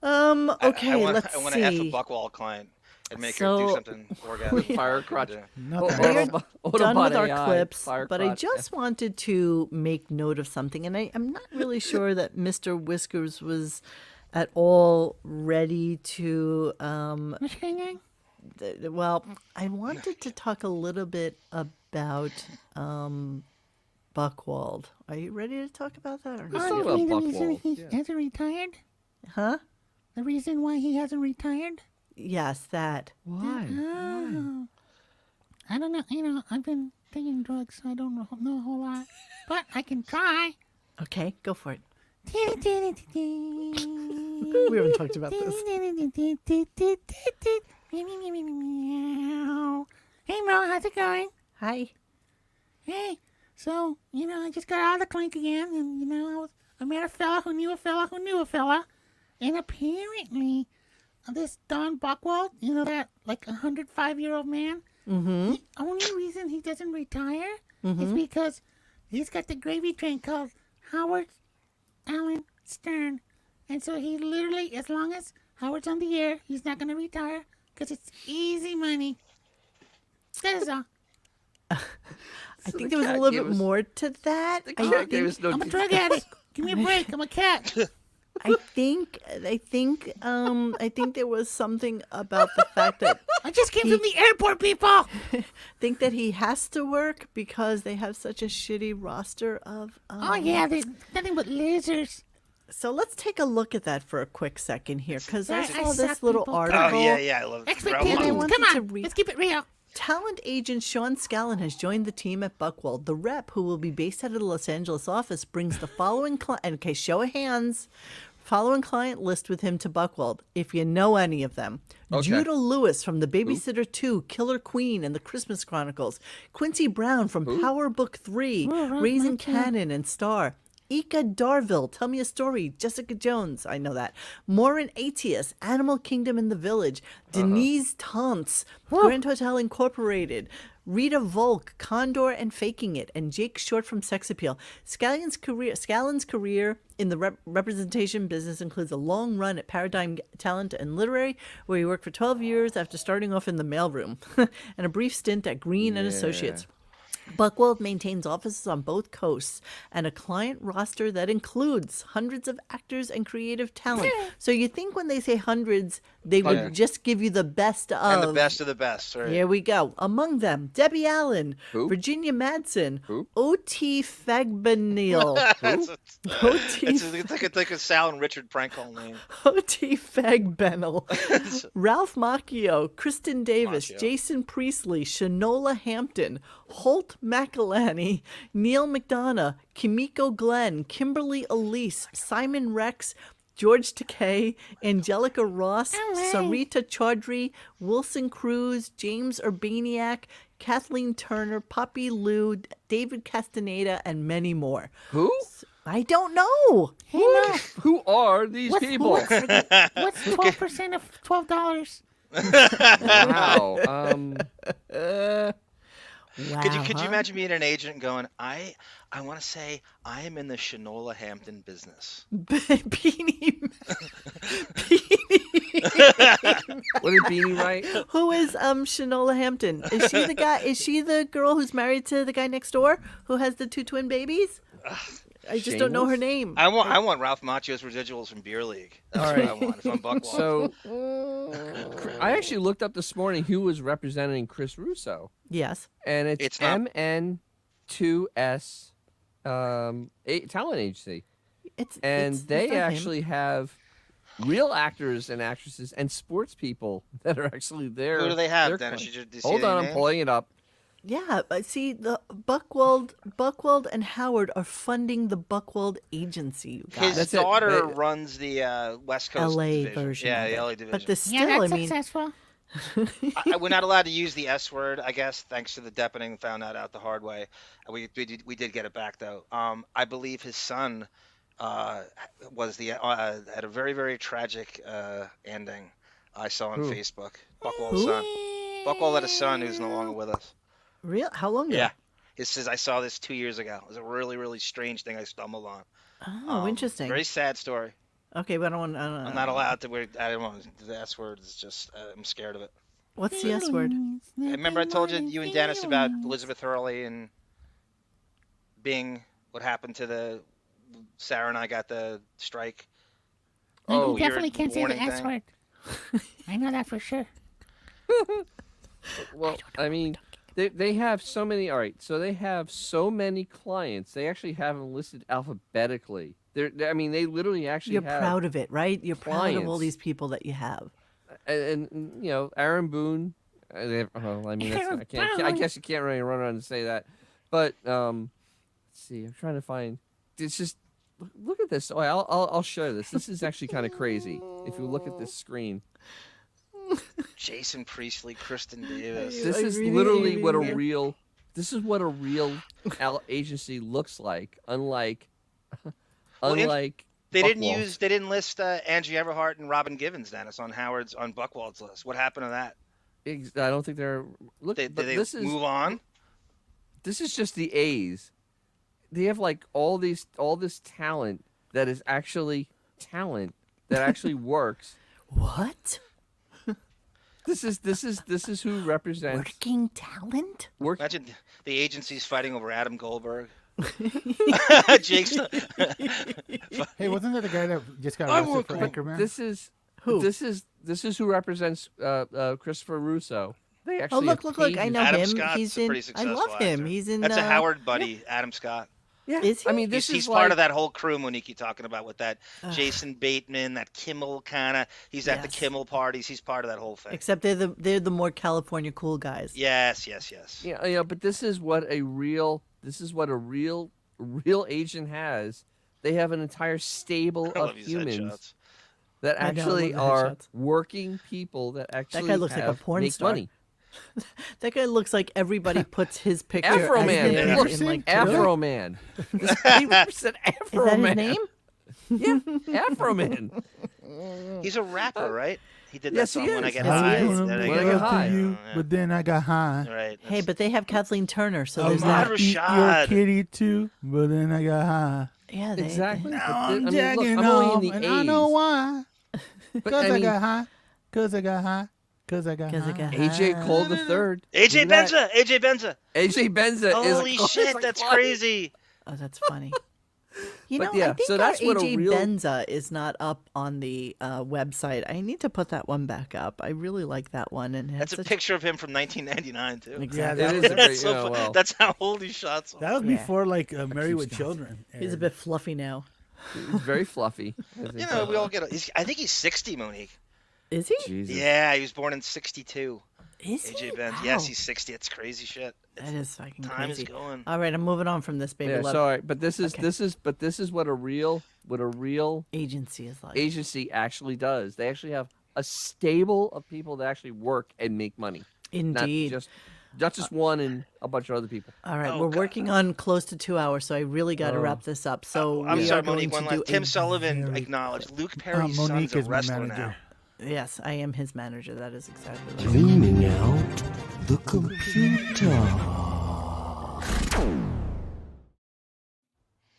Okay, let's I want see. to F a Buckwall client and make her do So- something orgasmic. Fire crotch. Nothing. We're done with our AI, clips, fire but I crotch. just wanted to make note of something, and I'm not really sure that Mr. Whiskers was at all ready to. Well, I wanted to talk a little bit about Buckwald. Are you ready to talk about that or Let's not? talk about Buckwall. Yeah. hasn't retired? Huh? The reason why he hasn't retired? Yes, that. Why? Oh. I don't know. You know, I've been taking drugs, so I don't know a whole lot. But I can try. Okay, go for it. Hey, We haven't talked about this. Mo, how's it going? Hi. Hey, So, I just got out of the clink again, and, I met a fella who knew a fella who knew a fella. And apparently, this Don Buchwald, that, 105-year-old man, the only reason he doesn't retire is because he's got the gravy train called Howard Allen Stern. And so he literally, as long as Howard's on the air, he's not going to retire because it's easy money. That is all. I think there was a little bit more to that. I'm I'm a drug addict. Give me a break. I'm a cat. I think there was something about the fact that I just came from the airport, people. think that he has to work because they have such a shitty roster of. Oh yeah, there's nothing but losers. So let's take a look at that for a quick second here, because I I saw this suck, little people. article. Oh yeah, I love it. Expectations. I wanted Come on, to read- let's keep it real. Talent agent Sean Scallon has joined the team at Buchwald. The rep, who will be based out of the Los Angeles office, brings the following okay, show of hands. Following client list with him to Buchwald, if you know any of them. Okay. Judah Lewis from The Babysitter 2, Killer Queen, and The Christmas Chronicles. Quincy Brown from Power Book 3, Raising Cannon, and Star. Ika Darville, Tell Me a Story, Jessica Jones, I know that. Maureen Atius, Animal Kingdom in the Village. Denise Tantz, Grand Hotel Incorporated. Rita Volk, Condor and Faking It, and Jake Short from Sex Appeal. Scallon's career in the representation business includes a long run at Paradigm Talent and Literary, where he worked for 12 years after starting off in the mailroom, and a brief stint at Green and Associates. Buchwald maintains offices on both coasts and a client roster that includes hundreds of actors and creative talent. So you think when they say hundreds, they would just give you the best of. And the best of the best. Right? Here we go. Among them, Debbie Allen, Who? Virginia Madsen, Who? O.T. Fagbenil, It's like a Sal and Richard prank call name. O.T. Fagbenil, Ralph Macchio, Kristen Davis, Macchio. Jason Priestley, Shanola Hampton, Holt McElhenney, Neil McDonough, Kimiko Glenn, Kimberly Elise, Simon Rex, George Takei, Angelica Ross, Sarita Chaudhry, Wilson Cruz, James Urbaniak, Kathleen Turner, Poppy Lou, David Castaneda, and many more. Who? I don't know. Who are these people? What's 12% of $12? Wow. Wow. Could you imagine being an agent and going, I want to say I am in the Shanola Hampton business. Beanie. What did Beanie write? Who is Shanola Hampton? Is she the guy? Is she the girl who's married to the guy next door who has the 2 twin babies? I just don't know her name. I want Ralph Macchio's residuals from Beer League. That's what I want if I'm Buchwald. So, I actually looked up this morning who was representing Chris Russo, Yes. and it's It's not- MN2S talent agency, and it's they not him. actually have real actors and actresses and sports people that are actually there. Who do they have, their Dennis? clients. Did you see Hold any on, I'm names? pulling it up. Yeah, but see, the Buchwald and Howard are funding the Buchwald agency. You guys. His That's it. daughter They- runs the West Coast LA division. version. Yeah, of the it. LA division. But the still, Yeah, that's I mean, successful. We're not allowed to use the S word, I guess, thanks to the Deppening. Found that out the hard way. We did get it back though. I believe his son was had a very, very tragic ending. I saw on Who? Facebook. Buchwald's son. Buchwald had a son who's no longer with us. real? How long ago? Yeah. It says I saw this 2 years ago. It was a really, really strange thing I stumbled on. Oh, interesting. Very sad story. Okay, but I don't want. I'm not allowed to. I don't want the S word. Is just I'm scared of it. What's the S word? Remember I told you and Dennis about Elizabeth Hurley and being what happened to the Sara and I got the strike. No, Oh, you definitely weird can't say the warning S thing. word. I know that for sure. Well, I mean, they have so many. All right, so they have so many clients. They actually have them listed alphabetically. I mean, they literally actually You're have. proud of it, right? You're proud of all clients. these people that you have. And you know, Aaron Boone. I mean, I can't. I guess you can't really run around and say that. But let's see. I'm trying to find. It's just look at this. Oh, I'll show you this. This is actually kind of crazy. If you look at this screen, Jason Priestley, Kristen Davis. this I is really literally what a really- real. This is what a real agency looks like. Unlike They didn't Buchwald's. They didn't list Angie Everhart and Robin Givens, Dennis, on Buchwald's list. What happened to that? I don't think they're. Look, Did but they this is move on? This is just the A's. They have like all this talent that is actually talent that actually works. What? This is who represents Working talent? Imagine the agency's fighting over Adam Goldberg. Jake's. Hey, wasn't that the guy that just got arrested for Anchorman? This is who? This is who represents Christopher Russo. They actually look! I know Adam him. Scott's He's a in. pretty I successful love him. actor. He's in. That's a Howard buddy, Adam Scott. Yeah. Is he? I mean, He's part of that whole crew Monique talking about with that Jason Bateman, that Kimmel kind of. He's at the Kimmel parties. He's part of that whole thing. Except they're the more California cool guys. Yes. Yeah, but this is what a real agent has. They have an entire stable I of love these humans headshots. that I know, I actually love the are headshots. working people that actually guy looks like a porn make star. money. That guy looks like everybody puts his picture. Afro as Man, their- look, in, like, Afro Man. This guy said Afro Is that Man. his name? Yeah, Afro Man. He's a rapper, right? He did that Yes, song he When I is. Get Yes, he High. is. Then When I Get High. You, but then I got high. Right. Hey, but they have Kathleen Turner, so Oh, there's Ahmad that. Eat your Rashad. kitty too, but then I got high. Yeah, they, Exactly. Now But I'm look, jagging I'm off, only in and the I know A's. why. But, Because I I mean, got high. Because I got high. Because I got 'Cause I high. got AJ Cole the third. AJ Look at Benza. AJ Benza. AJ Benza Holy is shit, like that's funny. crazy. Oh, that's funny. You But know, yeah, I think so that's what a AJ real- Benza is not up on the website. I need to put that one back up. I really like that one, and That's a picture of him from 1999 too. Exactly. Yeah, It is a That's great, so fun. well, That's how old he shots. That was Yeah. before like Married with Children. He's a aired. bit fluffy now. he's very fluffy. You know, we all get. I think he's 60, Monique. Is he? Jesus. Yeah, he was born in 62. Is he? AJ Benz. Wow. Yes, he's 60. It's crazy shit. That is fucking Time crazy. is going. All right, I'm moving on from this, baby. Yeah, Love sorry, but this is Okay. this is what a real agency is like. agency actually does. They actually have a stable of people that actually work and make money. Indeed. Not just one and a bunch of other people. All right, Oh, we're God. working on close to 2 hours, so I really got to wrap this up. So I'm we sorry, are going Monique. to One do last. Tim a Sullivan very- acknowledged Luke Perry's Monique son's a is my wrestler manager. now. Yes, I am his manager. That is exactly right. Cleaning out the computer.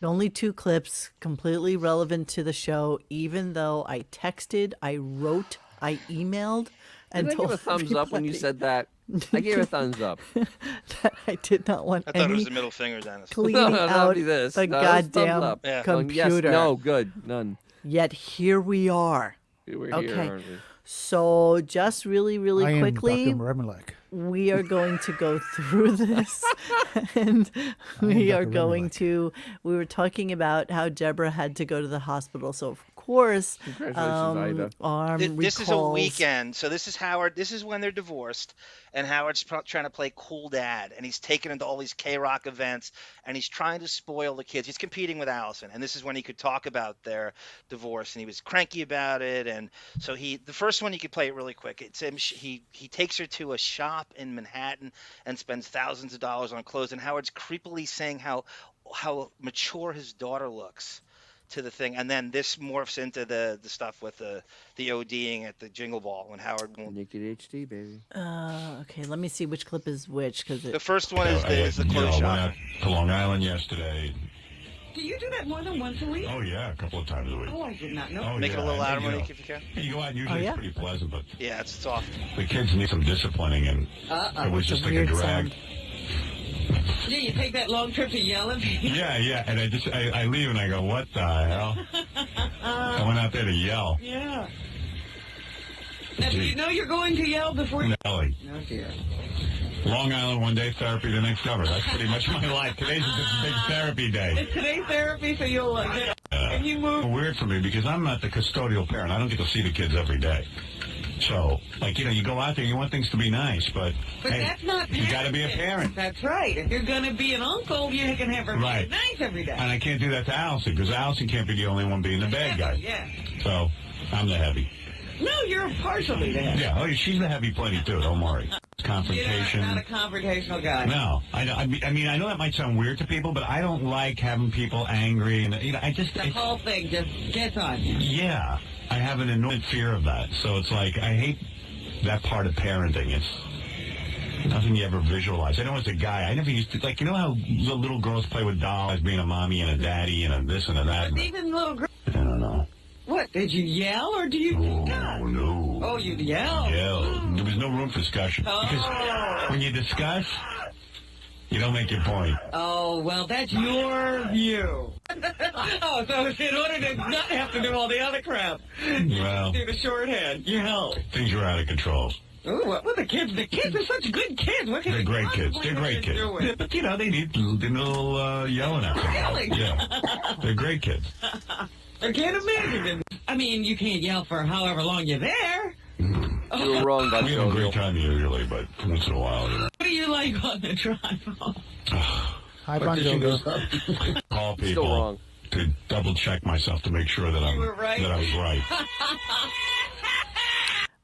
Only 2 clips, completely relevant to the show, even though I texted, I wrote, I emailed, and Did I give told a thumbs up when you everybody said that? I gave a thumbs up. that I did not want I thought it any was the middle finger, Dennis. cleaning that'd out be this. the No, that's thumbs goddamn up. Yeah. computer. Yes, no, good, none. Yet here we are. We're Okay. here, aren't we? So just really, really I am quickly, Dr. Remilek. we are going to go through this, and we are Dr. going Remilek. to. We were talking about how Deborah had to go to the hospital, so of course, Congratulations, Ida. arm This is a recalls- weekend, so this is Howard. This is when they're divorced, and Howard's trying to play cool dad, and he's taken into all these K-Rock events, and he's trying to spoil the kids. He's competing with Allison, and this is when he could talk about their divorce, and he was cranky about it. And so the first one you could play it really quick. It's him. He takes her to a shop in Manhattan and spends thousands of dollars on clothes, and Howard's creepily saying how mature his daughter looks to the thing, and then this morphs into the stuff with the ODing at the Jingle Ball when Howard won't. Naked HD, baby. Okay, let me see which clip is which because The first one is the clothes I went shop. out to Long Island yesterday. Do you do that more than once a week? Oh yeah, a couple of times a week. Oh, I did not know. Oh, Make it a yeah, little louder, and, you know, Monique, if you can. You go out, usually yeah? it's pretty pleasant, but Yeah, it's soft. the kids need some disciplining, and it was just like a weird drag. sound. Yeah, you take that long trip to yell at me. Yeah, and I leave and I go, what the hell? I went out there to yell. Yeah. Now, do you know you're going to yell before you... Nelly. Oh, dear. Long Island one day, therapy the next cover. That's pretty much my life. Today's just a big therapy day. It's today's therapy, so you'll get up and you move. Weird for me because I'm not the custodial parent. I don't get to see the kids every day. So, like, you go out there, you want things to be nice, but But hey, that's not you got to be a parent. That's right. If you're going to be an uncle, you can have everything Right. nice every day. And I can't do that to Allison because Allison can't be the only one being the bad guy. Yeah. So, I'm the heavy. No, you're partially there. Yeah, she's the heavy plenty too. Don't worry. It's confrontation. You're not a confrontational guy. No, I mean, I know that might sound weird to people, but I don't like having people angry, and I just The whole thing just gets on you. yeah, I have an inordinate fear of that. So it's like I hate that part of parenting. It's nothing you ever visualize. I know as a guy, I never used to like. You know how the little girls play with dolls, being a mommy and a daddy and a this and a that. Even little girl. I don't know. What, did you yell or do you... Oh, no. Oh, you yelled? Yelled. There was no room for discussion. Because when you discuss, you don't make your point. Oh, well, that's your view. Oh, so in order to not have to do all the other crap, Well, do the shorthand, you help. things are out of control. Ooh, what were the kids? The kids are such good kids. What can They're I great kids. possibly They're great kids. do with? But, you know, they need a little yelling at them. Yelling? Yeah. They're great kids. I can't imagine. I mean, you can't yell for however long you're there. You were wrong about We have a great Jovial. time usually, but once in a while, you know. What do you like on the drive home? Hi, Bon Jovi. Call Still people wrong. to double check myself to make sure that were right. that I was right.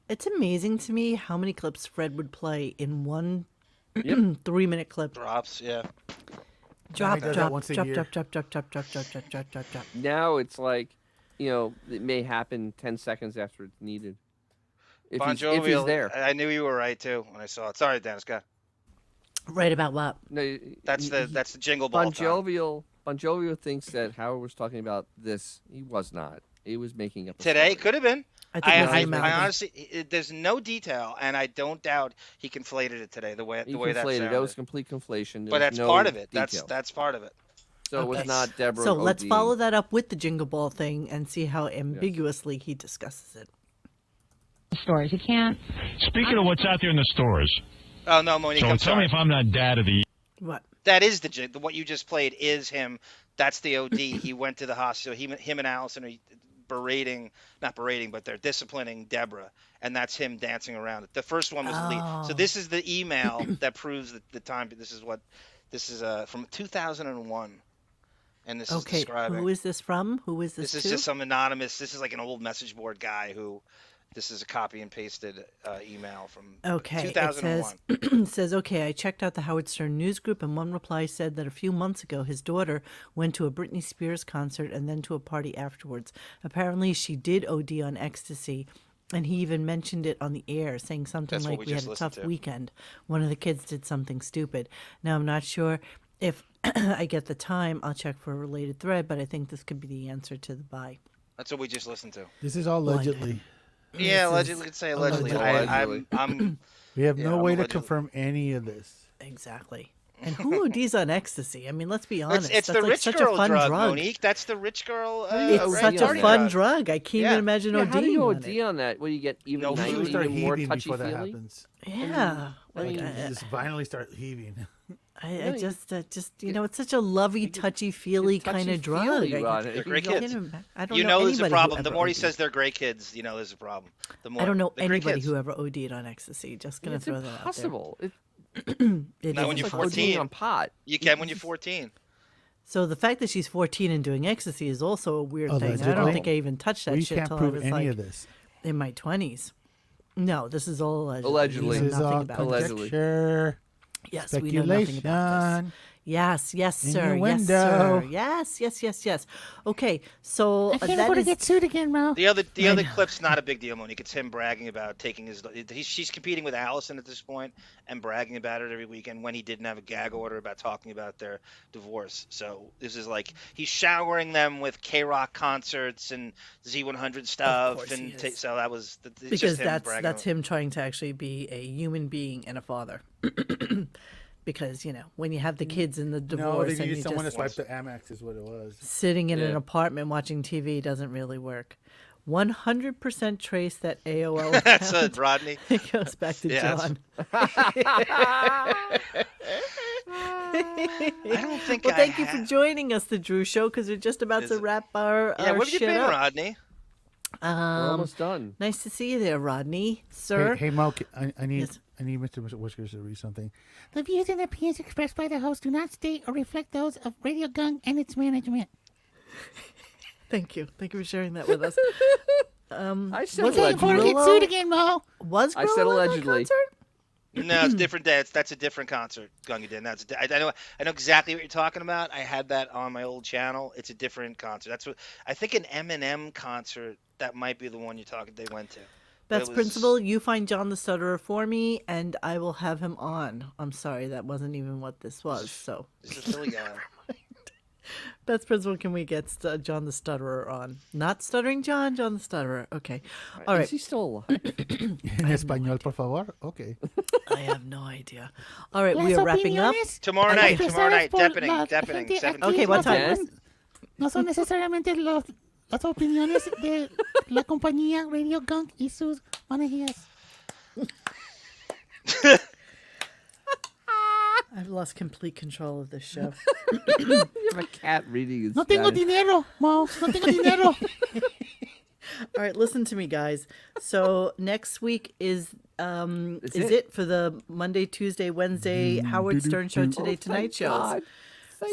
It's amazing to me how many clips Fred would play in one 3-minute clip. Drops, yeah. Drop, he does that drop, once a drop, year. drop, drop, drop, drop, drop, drop, drop, drop, drop, drop. Now it's like, it may happen 10 seconds after it's needed. If Bon he's Jovi, there. I knew you were right too when I saw it. Sorry, Dennis, go. Right about what? No, That's the jingle ball Bon time. Jovial thinks that Howard was talking about this. He was not. He was making up a Today story. could have been. I think it was I amalgam. honestly, there's no detail, and I don't doubt he conflated it today. The way He that conflated. sounded. That was complete conflation. There But was that's no part of it. detail. That's part of it. So it was Okay. not Deborah. So let's OD. follow that up with the jingle ball thing and see how ambiguously he discusses it. Stores. You can't. Speaking of what's out there in the stores, Oh no, Monique, so I'm tell me sorry. if I'm not dad of the What? That is what you just played is him. That's the OD. He went to the hospital. Him and Allison are not berating, but they're disciplining Deborah, and that's him dancing around. The first one was so this is the email that proves the time. This is from 2001, and this is Okay, describing. who is this from? Who is this This is to? just some anonymous. This is like an old message board guy who. This is a copy and pasted email from Okay, 2001. it says, okay, I checked out the Howard Stern news group, and one reply said that a few months ago his daughter went to a Britney Spears concert and then to a party afterwards. Apparently she did OD on ecstasy, and he even mentioned it on the air, saying something That's what like, we we had just a listened tough to. weekend. One of the kids did something stupid. Now, I'm not sure if I get the time. I'll check for a related thread, but I think this could be the answer to the buy. That's what we just listened to. This is all allegedly. Yeah, allegedly. Let's say allegedly. I'm We have Yeah, no I'm way to allegedly. confirm any of this. Exactly. And who ODs on ecstasy? I mean, let's be honest. It's That's the like rich such girl a fun drug, drug. Monique. That's the rich girl. It's OD such a on fun that. drug. I can't Yeah. even imagine Yeah, ODing how do you on OD it. on that? Well, you get even, No, nicer, you You start even more heaving before that touchy-feely? happens. Yeah. I mean, You just violently start heaving. I just, it's such a lovey, touchy-feely kind of drug. touchy-feely about it. They're great I kids. I don't You know know there's a anybody who problem. The ever more he OD'd. says they're great kids, you know there's a problem. The more I don't know they're great anybody kids. who ever OD'd on ecstasy. Just gonna It's throw that impossible. out there. It Not is when you're impossible. 14. on pot. You can when you're 14. So the fact that she's 14 and doing ecstasy is also a weird thing. I Allegedly. don't think I even touched that We shit can't till I prove was any like of this. in my 20s. No, this is all allegedly. Allegedly. We know This is nothing all about this. Allegedly. conjecture, Yes, we know nothing about this. speculation. Yes, yes, In sir. your Yes, window. sir. Yes, yes, yes, yes. Okay, so I can't that afford to is get sued again, Mo. The other know. clip's not a big deal, Monique. It's him bragging about taking his. She's competing with Allison at this point and bragging about it every weekend when he didn't have a gag order about talking about their divorce. So this is like he's showering them with K-Rock concerts and Z100 stuff, course he and is. so that was it's because just him that's bragging. him trying to actually be a human being and a father. Because when you have the kids in the No, divorce they and needed you someone to just swipe the Amex is what it was. sitting in an Yeah. apartment watching TV doesn't really work. 100% trace that AOL That's account. it, Rodney. It goes back to Yeah, John. I don't think. Well, I thank you for have- joining us, the Drew Show, because we're just about Is to it? wrap our Yeah, where have you shit been, up. Rodney? We're almost done. Nice to see you there, Rodney, sir. Hey, Mo, I need Yes. Mr. Whiskers to read something. The views and opinions expressed by the host do not state or reflect those of RadioGunk and its management. Thank you. Thank you for sharing that with us. I said was I can't afford to allegedly. get sued again, Mo. Was I Gorilla said at that allegedly. concert? No, it's a different day. That's a different concert, Gunga did. I know exactly what you're talking about. I had that on my old channel. It's a different concert. That's what I think an Eminem concert. That might be the one they went to. That's Principal. You find John the Stutterer for me, and I will have him on. I'm sorry, that wasn't even what this was. So. This is a silly guy. That's Principal. Can we get John the Stutterer on? Not Stuttering John the Stutterer. Okay. All right. Is he still alive? En español, por favor. Okay. I have no idea. All right, we are wrapping up. Tomorrow night, Deppening. 7 Okay, what time? No son necesariamente las opiniones de la compañía RadioGunk y sus manejillas. I've lost complete control of this show. You have a cat reading his No tengo dinero, Mo. No tengo dinero. All right, listen to me, guys. So next week is it for the Monday, Tuesday, Wednesday Howard Stern Show Today Tonight shows.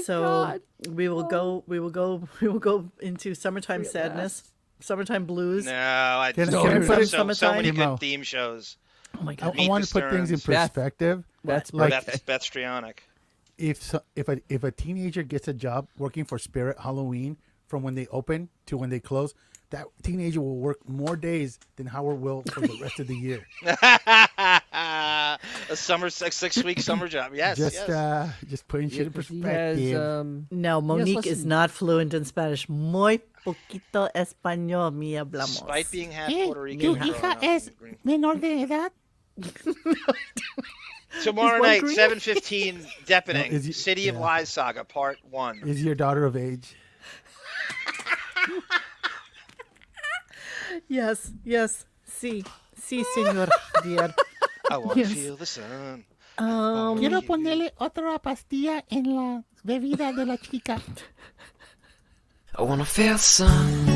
So we will go into Summertime Sadness, Summertime Blues. No, I Can so we put it- so many Mo. good theme shows. Oh my I, God. I want to put things in perspective. That's like Beth Strionic. if a teenager gets a job working for Spirit Halloween from when they open to when they close, that teenager will work more days than Howard will for the rest of the year. A 6-week summer job. Yes. Just putting shit in perspective. He has, No, Monique is listen. not fluent in Spanish. Muy poquito español mi hablamos. Despite being half Hey, Puerto Rican. ¿tu growing hija up es in Green- menor de edad? Tomorrow Is one night, Korean? 7:15, Deppening, No, is he- City of yeah. Lies Saga, Part 1. Is your daughter of age? Yes. Sí, señor, dear. I want to Yes. feel the sun. Quiero ponerle otra pastilla en la bebida de la chica. I wanna feel the sun,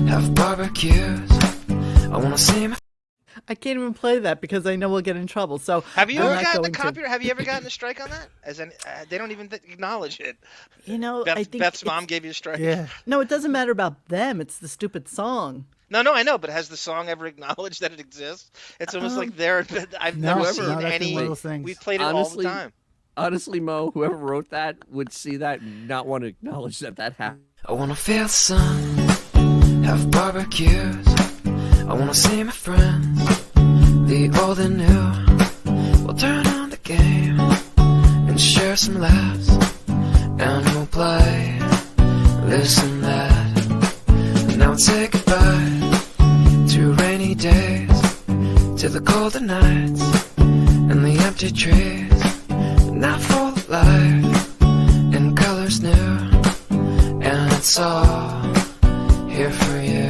have barbecues. I wanna see my I can't even play that because I know we'll get in trouble. So Have you I'm ever not gotten a going to. copyright? Have you ever gotten a strike on that? They don't even acknowledge it. You know, I think Beth's it's- mom gave you a strike. Yeah. No, it doesn't matter about them. It's the stupid song. No, I know, but has the song ever acknowledged that it exists? It's almost like I've No, never no, seen that's any. one of those things. We played it Honestly, all the time. Honestly, Mo, whoever wrote that would see that and not want to acknowledge that happened. I wanna feel the sun, have barbecues. I wanna see my friends, the old and new. We'll turn on the game and share some laughs, and we'll play this and that. And now we'll say goodbye to rainy days, to the colder nights and the empty trees. Now full of life and colors new, and it's all here for you.